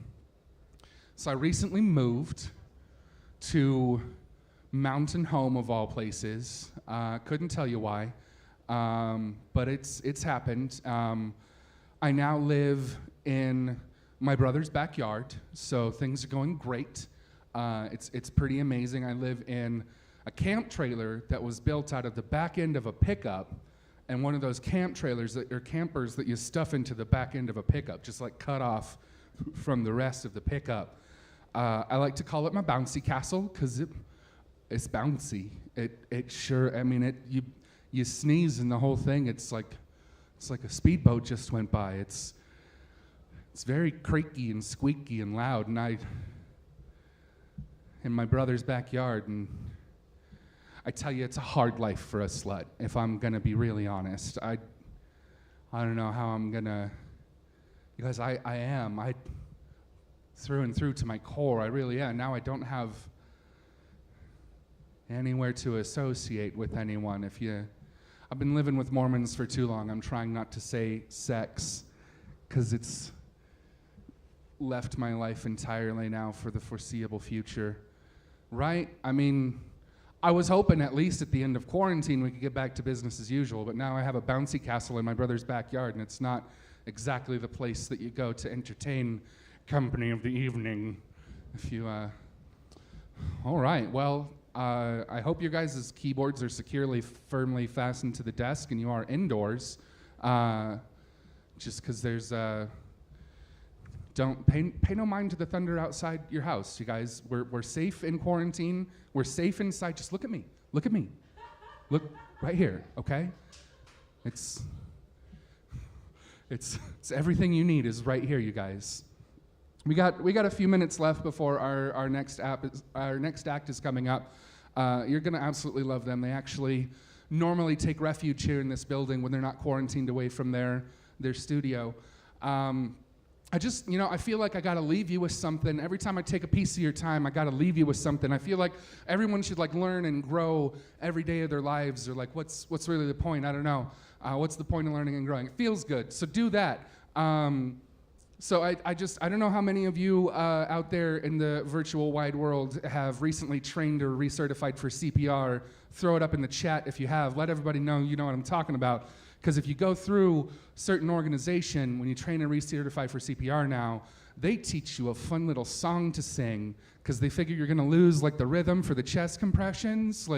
I recently moved to Mountain Home, of all places. Couldn't tell you why, but it's happened. I now live in my brother's backyard, so things are going great. It's pretty amazing. I live in a camp trailer that was built out of the back end of a pickup, and one of those camp trailers that are campers that you stuff into the back end of a pickup, just like cut off from the rest of the pickup. I like to call it my bouncy castle because it's bouncy. It sure, I mean, you sneeze and the whole thing, it's like a speedboat just went by. It's very creaky and squeaky and loud, and in my brother's backyard, and I tell you, it's a hard life for a slut, if I'm gonna be really honest. I don't know how I'm gonna, because I am through and through to my core, I really am. Now I don't have anywhere to associate with anyone. I've been living with Mormons for too long. I'm trying not to say sex, because it's left my life entirely now for the foreseeable future. Right? I mean, I was hoping at least at the end of quarantine we could get back to business as usual, but now I have a bouncy castle in my brother's backyard, and it's not exactly the place that you go to entertain company of the evening. If you, all right, well, I hope your guys' keyboards are securely, firmly fastened to the desk and you are indoors. Just because there's, don't pay no mind to the thunder outside your house, you guys. We're safe in quarantine. We're safe inside. Just look at me. Look at me. Look right here, okay? It's everything you need is right here, you guys. We got a few minutes left before our next act is coming up. You're gonna absolutely love them. They actually normally take refuge here in this building when they're not quarantined away from their studio. I just, I feel like I gotta leave you with something. Every time I take a piece of your time, I gotta leave you with something. I feel like everyone should learn and grow every day of their lives, or what's really the point? I don't know. What's the point of learning and growing? It feels good, so do that. So I don't know how many of you out there in the virtual wide world have recently trained or recertified for CPR. Throw it up in the chat if you have. Let everybody know you know what I'm talking about. Because if you go through certain organization, when you train and recertify for CPR now, they teach you a fun little song to sing, because they figure you're gonna lose the rhythm for the chest compressions.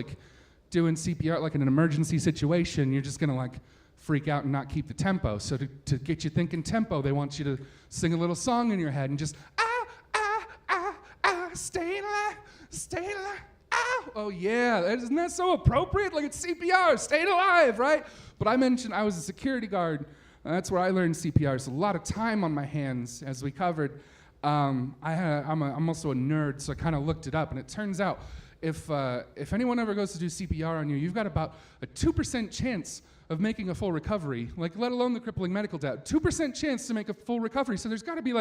Doing CPR in an emergency situation, you're just gonna freak out and not keep the tempo. So to get you thinking tempo, they want you to sing a little song in your head and just stay alive, oh yeah, isn't that so appropriate? It's CPR, staying alive, right? But I mentioned I was a security guard. That's where I learned CPR. So a lot of time on my hands, as we covered. I'm also a nerd, so I kind of looked it up, and it turns out if anyone ever goes to do CPR on you, you've got about a 2% chance of making a full recovery, let alone the crippling medical debt. 2% chance to make a full recovery. So there's got to be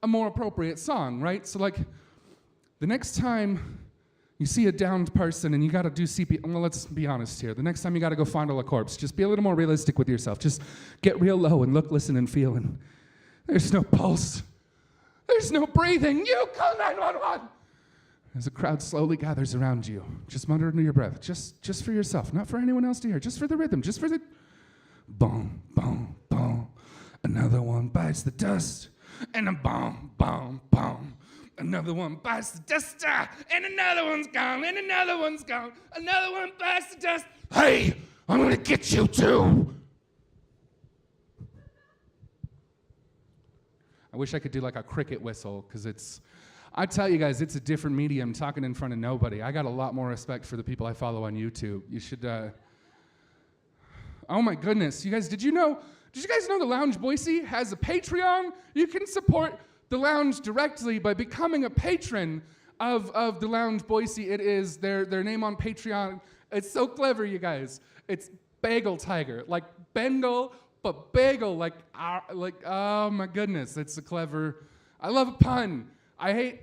a more appropriate song, right? So the next time you see a downed person and you got to do CPR, well, let's be honest here. The next time you got to go fondle a corpse, just be a little more realistic with yourself. Just get real low and look, listen, and feel. And there's no pulse. There's no breathing. You call 911. As a crowd slowly gathers around you, just mutter under your breath, just for yourself, not for anyone else to hear, just for the rhythm, just for the boom, boom, boom. Another one bites the dust, and a boom, boom, boom. Another one bites the dust, and another one's gone, and another one's gone. Another one bites the dust. Hey, I'm gonna get you too. I wish I could do a cricket whistle, because I tell you guys, it's a different medium talking in front of nobody. I got a lot more respect for the people I follow on YouTube. You should, oh my goodness. You guys, did you guys know the Lounge Boise has a Patreon? You can support the Lounge directly by becoming a patron of the Lounge Boise. It is their name on Patreon. It's so clever, you guys. It's Bagel Tiger, Bengal, but bagel, oh my goodness. It's a clever, I love a pun. I hate,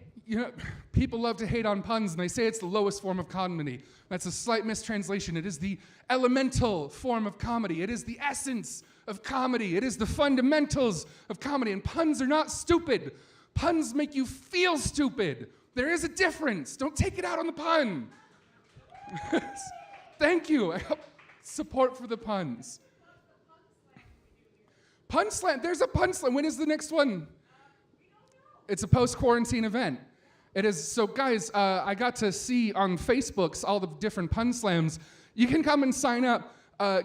people love to hate on puns, and they say it's the lowest form of comedy. That's a slight mistranslation. It is the elemental form of comedy. It is the essence of comedy. It is the fundamentals of comedy, and puns are not stupid. Puns make you feel stupid. There is a difference. Don't take it out on the pun. Thank you. Support for the puns. Pun Slam. There's a Pun Slam. When is the next one? It's a post-quarantine event. It is, so guys, I got to see on Facebooks all the different pun slams. You can come and sign up,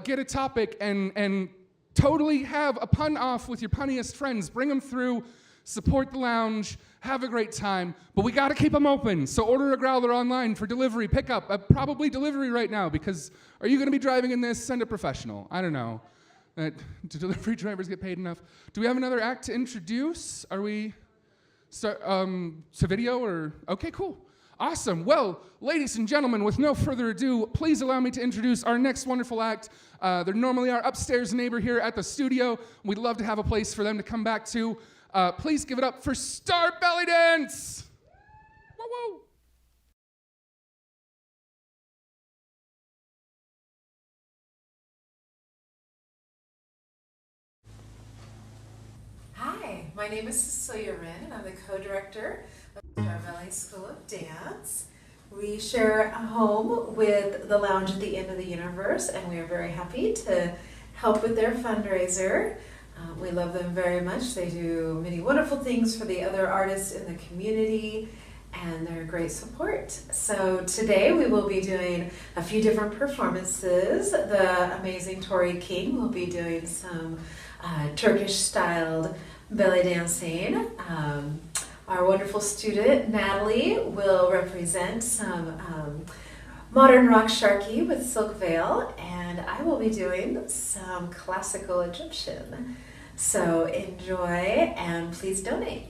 get a topic, and totally have a pun off with your punniest friends. Bring them through, support the lounge, have a great time, but we gotta keep them open. So order a growler online for delivery, pickup, probably delivery right now, because are you gonna be driving in this? Send a professional. I don't know. Do delivery drivers get paid enough? Do we have another act to introduce? Are we... to video or, okay, cool. Awesome. Well, ladies and gentlemen, with no further ado, please allow me to introduce our next wonderful act. They're normally our upstairs neighbor here at the studio. We'd love to have a place for them to come back to. Please give it up for Star Belly Dance. Woo woo. Hi, my name is Cecilia Wren, and I'm the co-director of Star Belly School of Dance. We share a home with the Lounge at the End of the Universe, and we are very happy to help with their fundraiser. We love them very much. They do many wonderful things for the other artists in the community, and they're a great support. So today we will be doing a few different performances. The amazing Tori King will be doing some Turkish-styled belly dancing. Our wonderful student, Natalie, will represent some modern rock sharky with Silk Veil, and I will be doing some classical Egyptian. So enjoy, and please donate.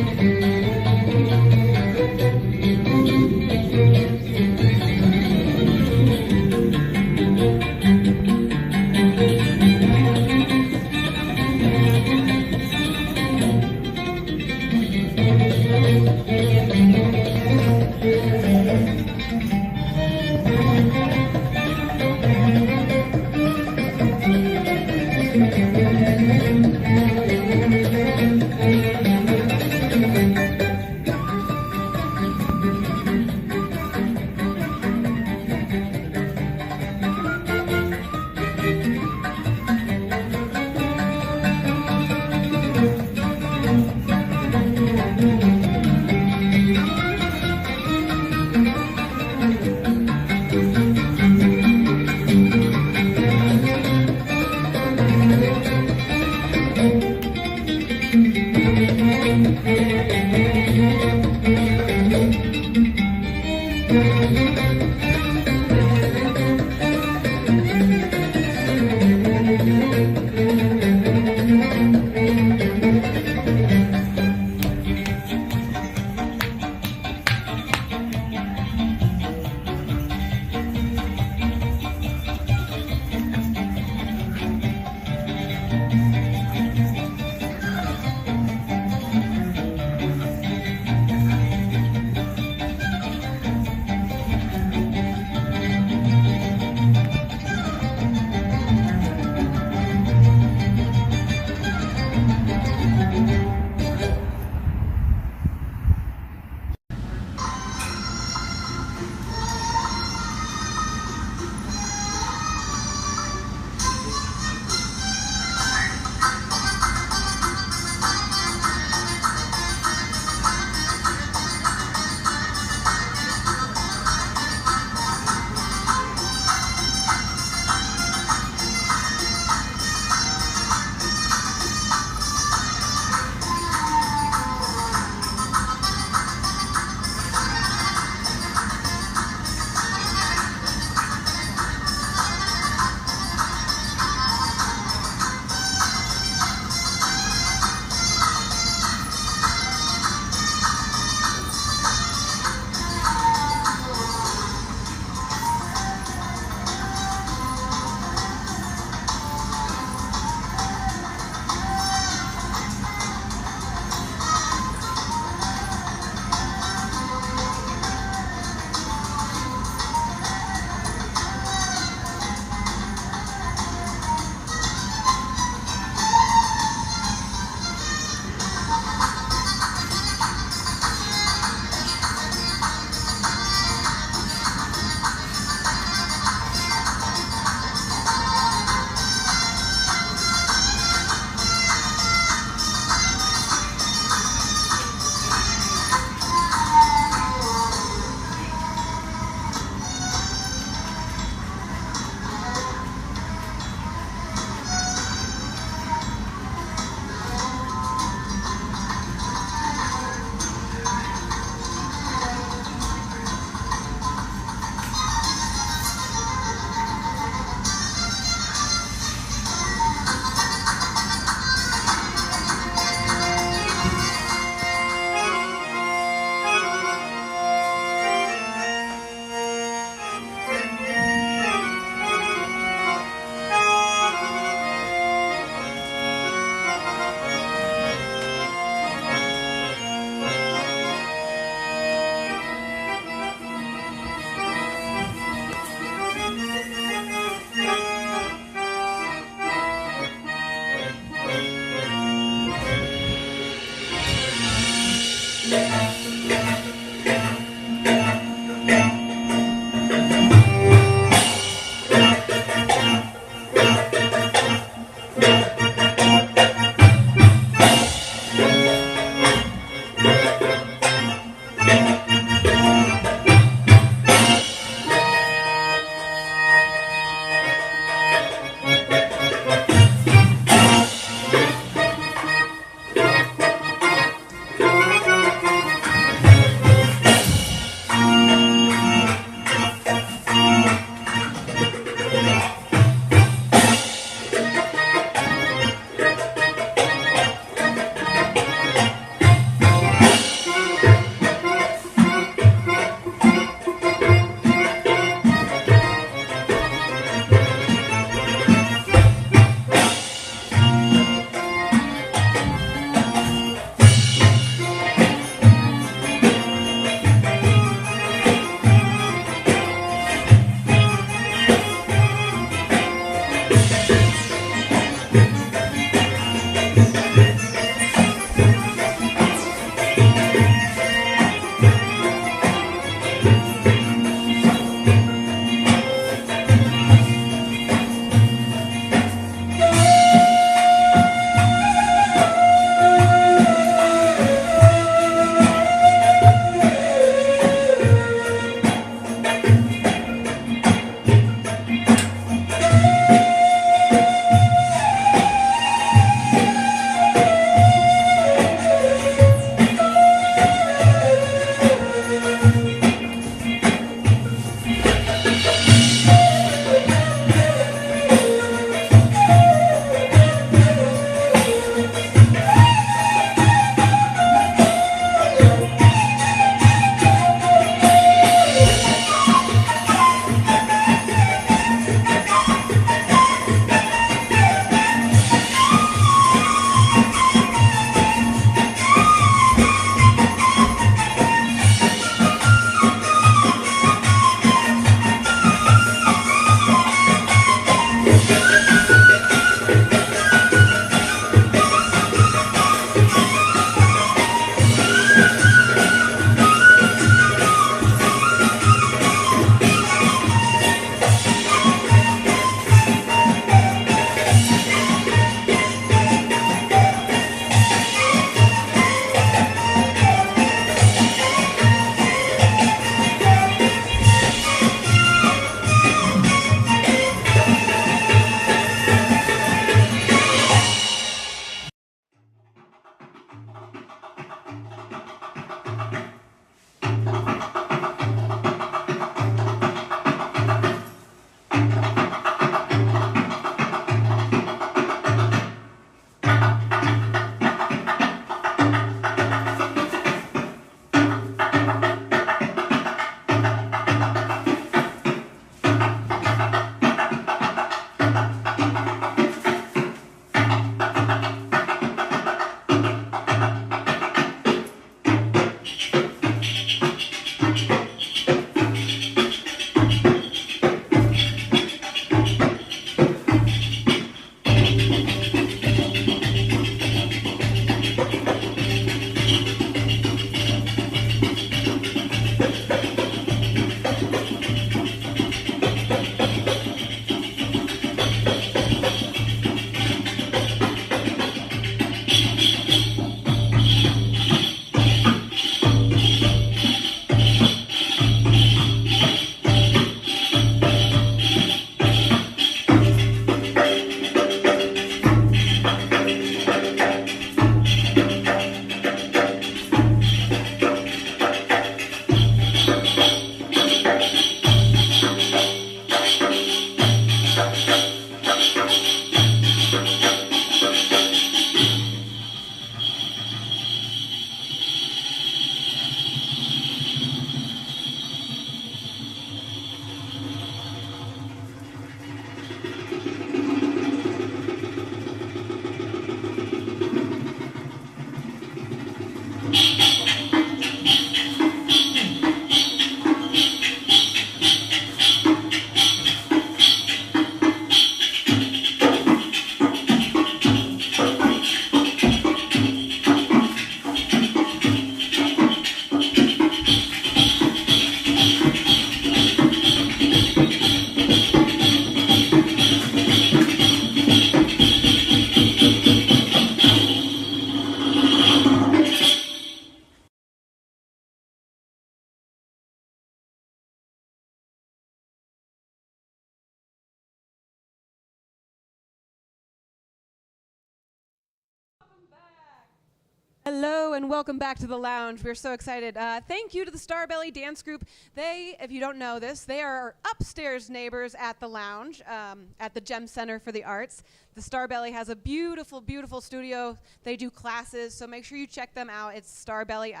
Hello and welcome back to the lounge. We're so excited. Thank you to the Starbelly Dance Group. They, if you don't know this, they are our upstairs neighbors at the lounge, at the Gem Center for the Arts. The Starbelly has a beautiful, beautiful studio. They do classes, so make sure you check them out. It's Starbelly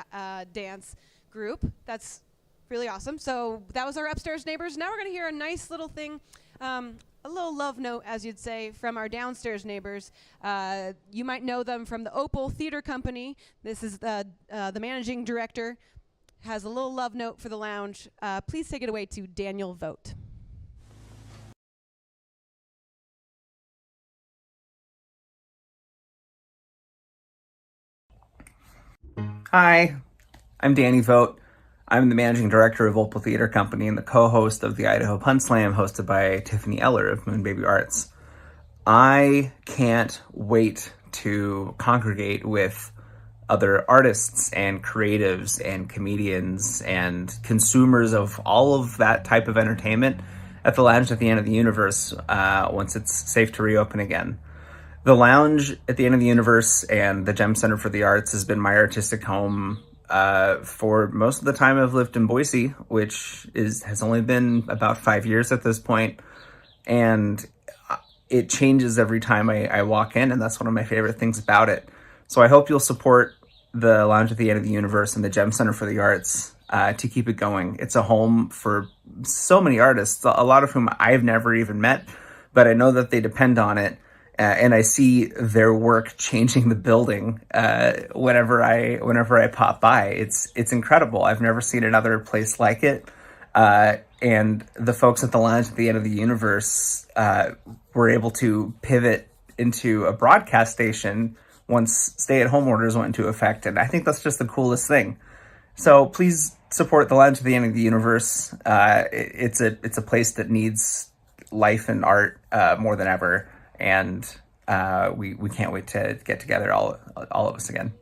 Dance Group. That's really awesome. So that was our upstairs neighbors. Now we're going to hear a nice little thing. A little love note, as you'd say, from our downstairs neighbors. You might know them from the Opal Theater Company. This is the managing director. Has a little love note for the lounge. Please take it away to Daniel Vogt. Hi, I'm Danny Vogt. I'm the managing director of Opal Theater Company and the co-host of the Idaho Pun Slam hosted by Tiffany Eller of Moon Baby Arts. I can't wait to congregate with other artists and creatives and comedians and consumers of all of that type of entertainment at the Lounge at the End of the Universe once it's safe to reopen again. The Lounge at the End of the Universe and the Gem Center for the Arts has been my artistic home for most of the time I've lived in Boise, which has only been about 5 years at this point, and it changes every time I walk in, and that's one of my favorite things about it. So I hope you'll support the Lounge at the End of the Universe and the Gem Center for the Arts to keep it going. It's a home for so many artists, a lot of whom I've never even met, but I know that they depend on it. And I see their work changing the building whenever I pop by. It's incredible. I've never seen another place like it. And the folks at the Lounge at the End of the Universe were able to pivot into a broadcast station once stay-at-home orders went into effect. And I think that's just the coolest thing. So please support the Lounge at the End of the Universe. It's a place that needs life and art more than ever. And we can't wait to get together, all of us again.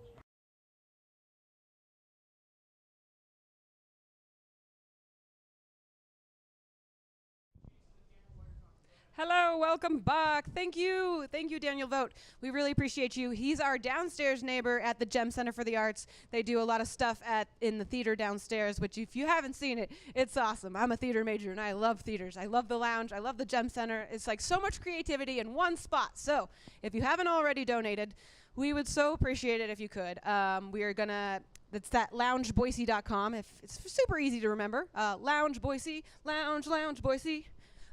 Hello, welcome back. Thank you, Daniel Vogt. We really appreciate you. He's our downstairs neighbor at the Gem Center for the Arts. They do a lot of stuff in the theater downstairs, which if you haven't seen it, it's awesome. I'm a theater major and I love theaters. I love the Lounge. I love the Gem Center. It's like so much creativity in one spot. So if you haven't already donated, we would so appreciate it if you could. We are gonna. That's that loungeboise.com. If it's super easy to remember. Lounge Boise, Lounge Boise.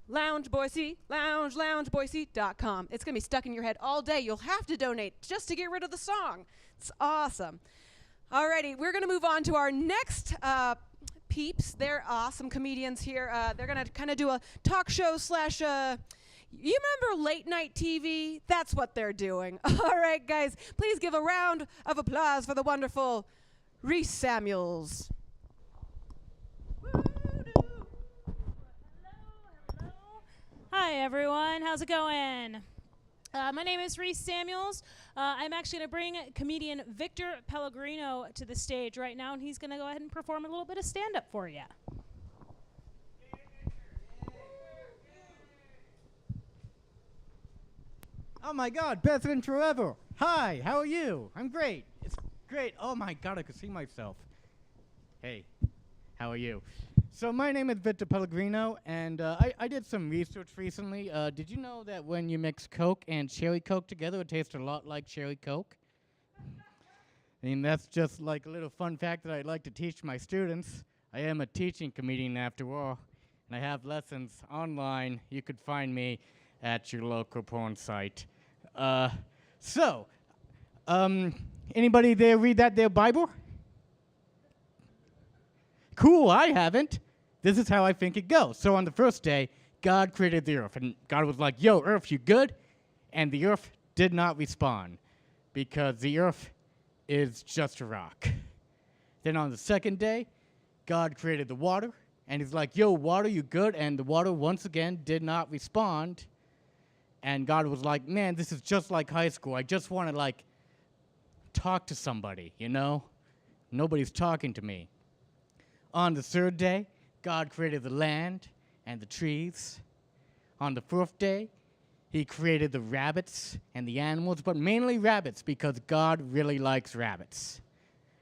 Lounge Boise, loungeboise.com. It's going to be stuck in your head all day. You'll have to donate just to get rid of the song. It's awesome. Alrighty, we're going to move on to our next peeps. They're awesome comedians here. They're going to kind of do a talk show slash, you remember late night TV? That's what they're doing. All right, guys, please give a round of applause for the wonderful Reese Samuels. Hi, everyone. How's it going? My name is Reese Samuels. I'm actually going to bring comedian Victor Pellegrino to the stage right now, and he's going to go ahead and perform a little bit of stand-up for you. Oh my God, best intro ever. Hi, how are you? I'm great. It's great. Oh my God, I could see myself. Hey, how are you? So my name is Victor Pellegrino, and I did some research recently. Did you know that when you mix Coke and Cherry Coke together, it tastes a lot like Cherry Coke? I mean, that's just like a little fun fact that I'd like to teach my students. I am a teaching comedian after all, and I have lessons online. You could find me at your local porn site. Anybody there read that there Bible? Cool, I haven't. This is how I think it goes. So on the first day, God created the earth, and God was like, yo, earth, you good? And the earth did not respond, because the earth is just a rock. Then on the second day, God created the water, and he's like, yo, water, you good? And the water once again did not respond. And God was like, man, this is just like high school. I just want to, like, talk to somebody, you know? Nobody's talking to me. On the third day, God created the land and the trees. On the fourth day, he created the rabbits and the animals, but mainly rabbits because God really likes rabbits.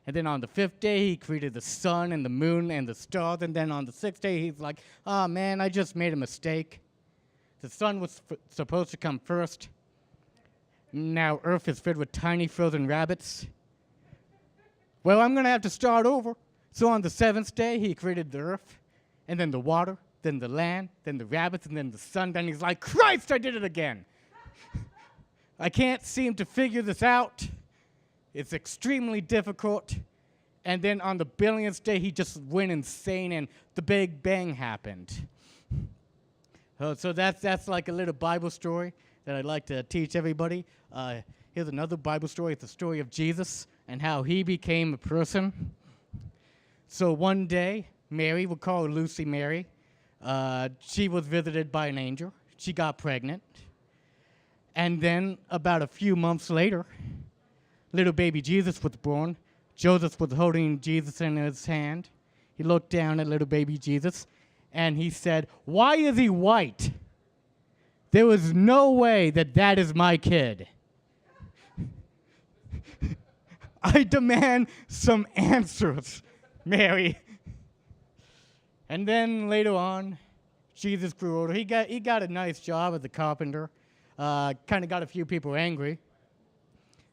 And then on the 5th day, he created the sun and the moon and the stars. And then on the 6th day, he's like, oh man, I just made a mistake. The sun was supposed to come first. Now Earth is filled with tiny frozen rabbits. Well, I'm going to have to start over. So on the 7th day, he created the earth, and then the water, then the land, then the rabbits, and then the sun. Then he's like, Christ, I did it again. I can't seem to figure this out. It's extremely difficult. And then on the billionth day, he just went insane, and the Big Bang happened. So that's like a little Bible story that I'd like to teach everybody. Here's another Bible story. It's the story of Jesus and how he became a person. So one day, Mary, we'll call her Lucy Mary, she was visited by an angel. She got pregnant. And then about a few months later, little baby Jesus was born. Joseph was holding Jesus in his hand. He looked down at little baby Jesus, and he said, why is he white? There was no way that is my kid. I demand some answers, Mary. And then later on, Jesus grew older. He got a nice job as a carpenter. Kind of got a few people angry.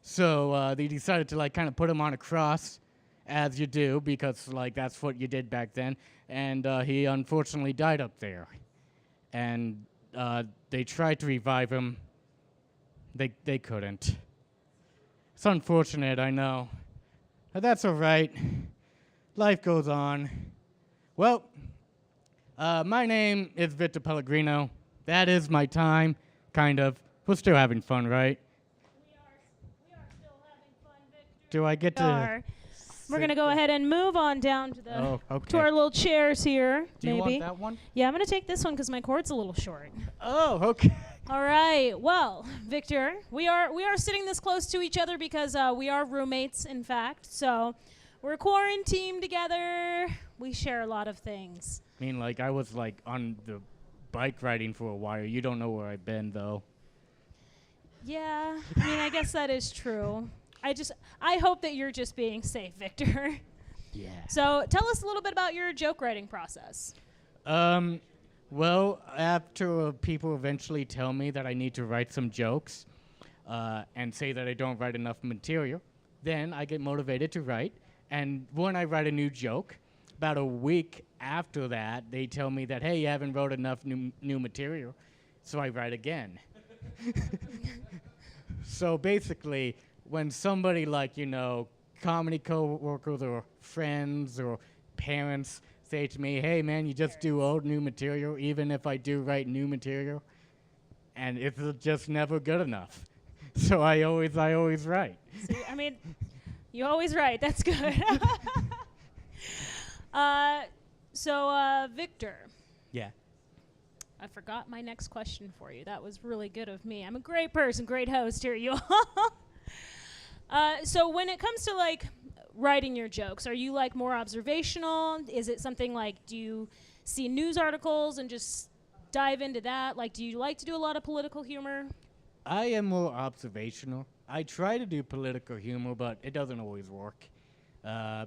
So they decided to kind of put him on a cross, as you do, because that's what you did back then. And he unfortunately died up there. And they tried to revive him. They couldn't. It's unfortunate, I know. But that's all right. Life goes on. Well, my name is Victor Pellegrino. That is my time, kind of. We're still having fun, right? Do I get to? We're going to go ahead and move on down to to our little chairs here. Do you want that one? Yeah, I'm going to take this one because my cord's a little short. Oh, okay. All right. Well, Victor, we are sitting this close to each other because we are roommates, in fact. So we're quarantined together. We share a lot of things. I mean, I was on the bike riding for a while. You don't know where I've been, though. Yeah. I mean, I guess that is true. I hope that you're just being safe, Victor. Yeah. So tell us a little bit about your joke writing process. Well, after people eventually tell me that I need to write some jokes and say that I don't write enough material, then I get motivated to write. And when I write a new joke, about a week after that, they tell me that, hey, you haven't wrote enough new material, so I write again. So basically, when somebody comedy co-workers or friends or parents say to me, hey man, you just do old new material, even if I do write new material, and it's just never good enough. So I always write. See, I mean, you always write. That's good. Victor. Yeah. I forgot my next question for you. That was really good of me. I'm a great person, great host here, you all. So when it comes to writing your jokes, are you more observational? Is it something do you see news articles and just dive into that? Do you like to do a lot of political humor? I am more observational. I try to do political humor, but it doesn't always work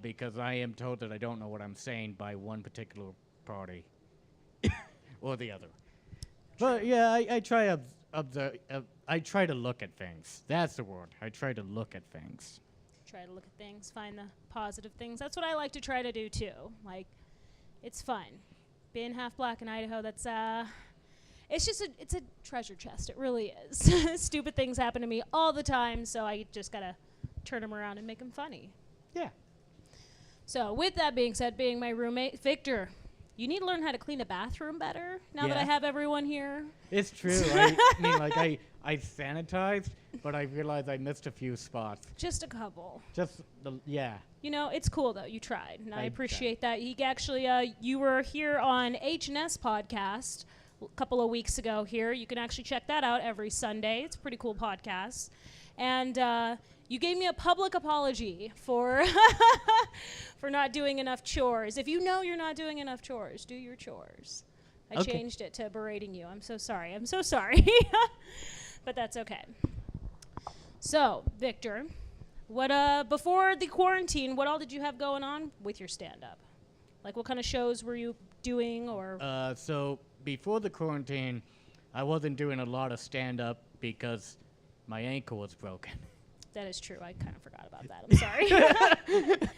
because I am told that I don't know what I'm saying by one particular party or the other. But yeah, I try I try to look at things. That's the word. I try to look at things. Try to look at things, find the positive things. That's what I like to try to do too. It's fun. Being half black in Idaho, that's it's a treasure chest. It really is. Stupid things happen to me all the time, so I just gotta turn them around and make them funny. Yeah. So with that being said, being my roommate, Victor, you need to learn how to clean a bathroom better now that I have everyone here. It's true. I I sanitized, but I realized I missed a few spots. Just a couple. Yeah. It's cool though. You tried, and I appreciate that. He actually, you were here on H&S podcast a couple of weeks ago here. You can actually check that out every Sunday. It's a pretty cool podcast. And you gave me a public apology for for not doing enough chores. If you know you're not doing enough chores, do your chores. I Okay. changed it to berating you. I'm so sorry. I'm so sorry. But that's okay. So, Victor, what before the quarantine, what all did you have going on with your stand-up? Like, what kind of shows were you doing, or? So before the quarantine, I wasn't doing a lot of stand-up because my ankle was broken. That is true. I kind of forgot about that. I'm sorry.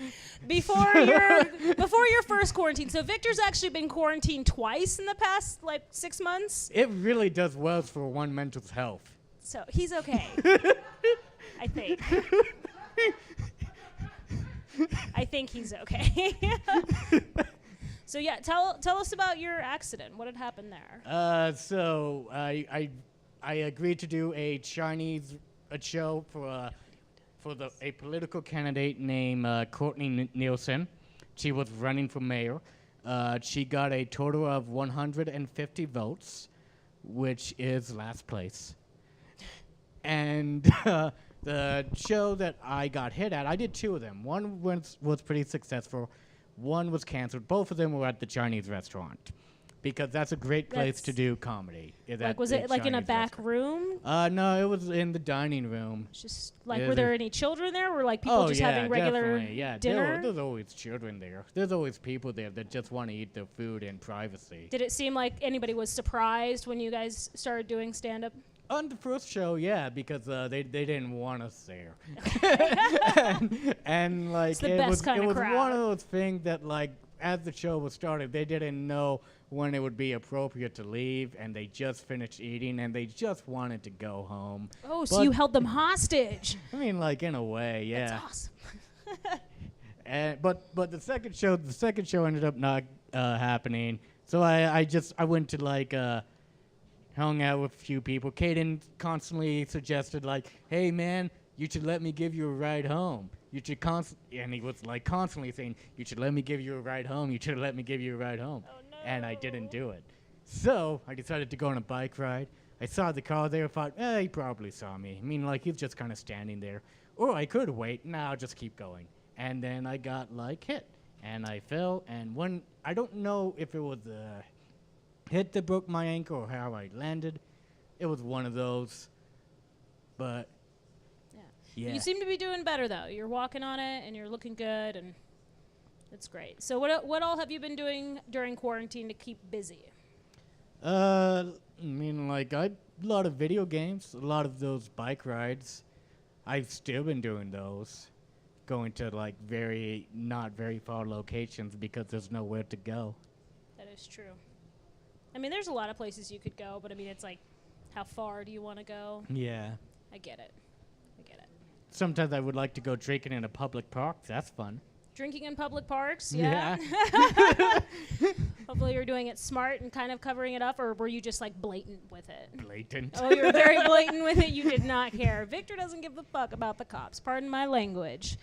Before your first quarantine. So Victor's actually been quarantined twice in the past, like, 6 months. It really does well for one mental health. So he's okay. I think. I think he's okay. So yeah, tell us about your accident. What had happened there? So I agreed to do a show for a political candidate named Courtney Nielsen. She was running for mayor. She got a total of 150 votes, which is last place. And the show that I got hit at, I did 2 of them. One was pretty successful. One was canceled. Both of them were at the Chinese restaurant, because that's a great place to do comedy. Like, was it like in a back room? No, it was in the dining room. Just like, were there any children there? Were like people just having regular dinner? There's always children there. There's always people there that just want to eat their food in privacy. Did it seem like anybody was surprised when you guys started doing stand-up? On the first show, yeah, because they didn't want us there. and like It's the it best was kind it of was crowd. one of those things that, like, as the show was started, they didn't know when it would be appropriate to leave, and they just finished eating and they just wanted to go home. Oh, so you held them hostage. I mean, like, in a way, yeah. That's awesome. But the second show ended up not happening. So I went to, like, hung out with a few people. Caden constantly suggested, like, hey man, you should let me give you a ride home. You should and he was like constantly saying, you should let me give you a ride home. You should let me give you a ride home. Oh, no. And I didn't do it. So I decided to go on a bike ride. I saw the car there, thought, he probably saw me. I mean, like, he's just kind of standing there. Or I could wait. Nah, I'll just keep going. And then I got, like, hit. And I fell. And I don't know if it was hit that broke my ankle or how I landed. It was one of those. But yeah. You seem to be doing better, though. You're walking on it and you're looking good, and it's great. So what all have you been doing during quarantine to keep busy? I mean, like, a lot of video games, a lot of those bike rides. I've still been doing those, going to, like, not very far locations because there's nowhere to go. That is true. I mean, there's a lot of places you could go, but I mean, it's like, how far do you want to go? Yeah. I get it. Sometimes I would like to go drinking in a public park. That's fun. Drinking in public parks, yeah. Hopefully you're doing it smart and kind of covering it up, or were you just, like, blatant with it? Blatant. Oh, you were very blatant with it. You did not care. Victor doesn't give a fuck about the cops. Pardon my language.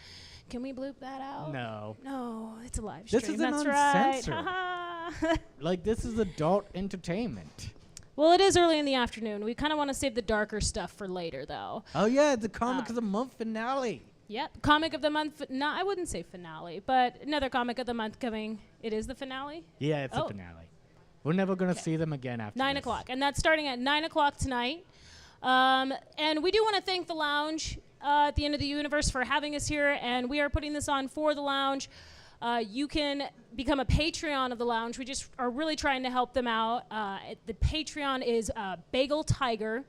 Can we bloop that out? No. No, it's a live stream. This is That's an right. uncensored. Like, this is adult entertainment. Well, it is early in the afternoon. We kind of want to save the darker stuff for later, though. Oh, yeah, the Comic of the Month finale. Yep, Comic of the Month. No, I wouldn't say finale, but another Comic of the Month coming. It is the finale? Yeah, it's the finale. We're never going to see them again after 9 this. o'clock. And that's starting at 9 o'clock tonight. And we do want to thank the Lounge at the End of the Universe for having us here. And we are putting this on for the Lounge. You can become a Patreon of the Lounge. We just are really trying to help them out. The Patreon is Bagel Tiger.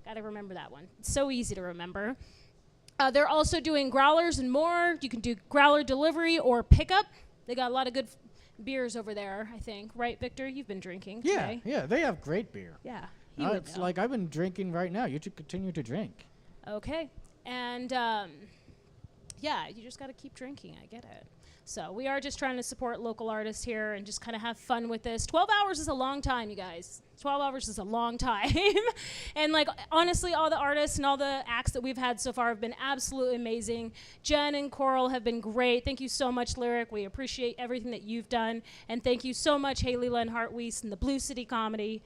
Got to remember that one. It's so easy to remember. They're also doing growlers and more. You can do growler delivery or pickup. They got a lot of good beers over there, I think. Right, Victor? You've been drinking today. Yeah, they have great beer. Yeah. It's like I've been drinking right now. You should continue to drink. Okay. And, yeah, you just got to keep drinking. I get it. So we are just trying to support local artists here and just kind of have fun with this. 12 hours is a long time, you guys. 12 hours is a long time. And, like, honestly, all the artists and all the acts that we've had so far have been absolutely amazing. Jen and Coral have been great. Thank you so much, Lyric. We appreciate everything that you've done. And thank you so much, Haley Lenhart-Weiss and the Blue City Comedy.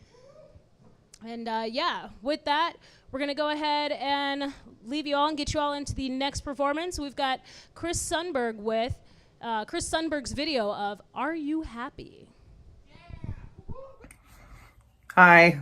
And, yeah, with that, we're going to go ahead and leave you all and get you all into the next performance. We've got Chris Sundberg with Chris Sundberg's video of Are You Happy? Hi.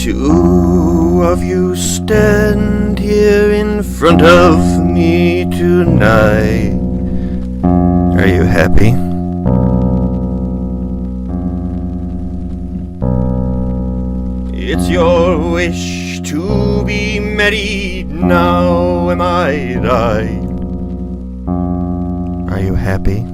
Two of you stand here in front of me tonight. Are you happy? It's your wish to be married now, am I right? Are you happy?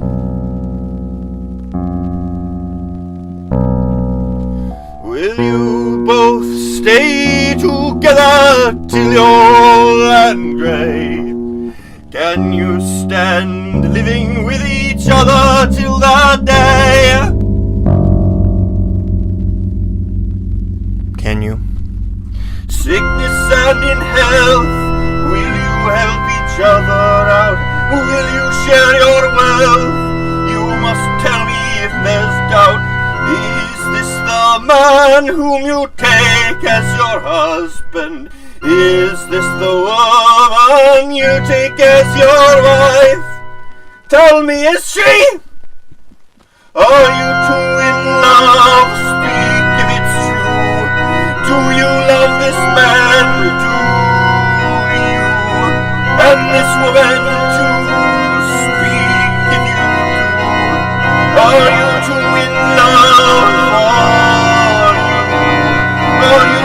Will you both stay together till you're old and grey? Can you stand living with each other till that day? Can you? Sickness and in health, will you help each other out? Will you share your wealth? You must tell me if there's doubt. Is this the man whom you take as your husband? Is this the woman you take as your wife? Tell me, is she? Are you two in love? Speak if it's true. Do you love this man? Do you? And this woman too? Speak if you do. Are you two in love? Are you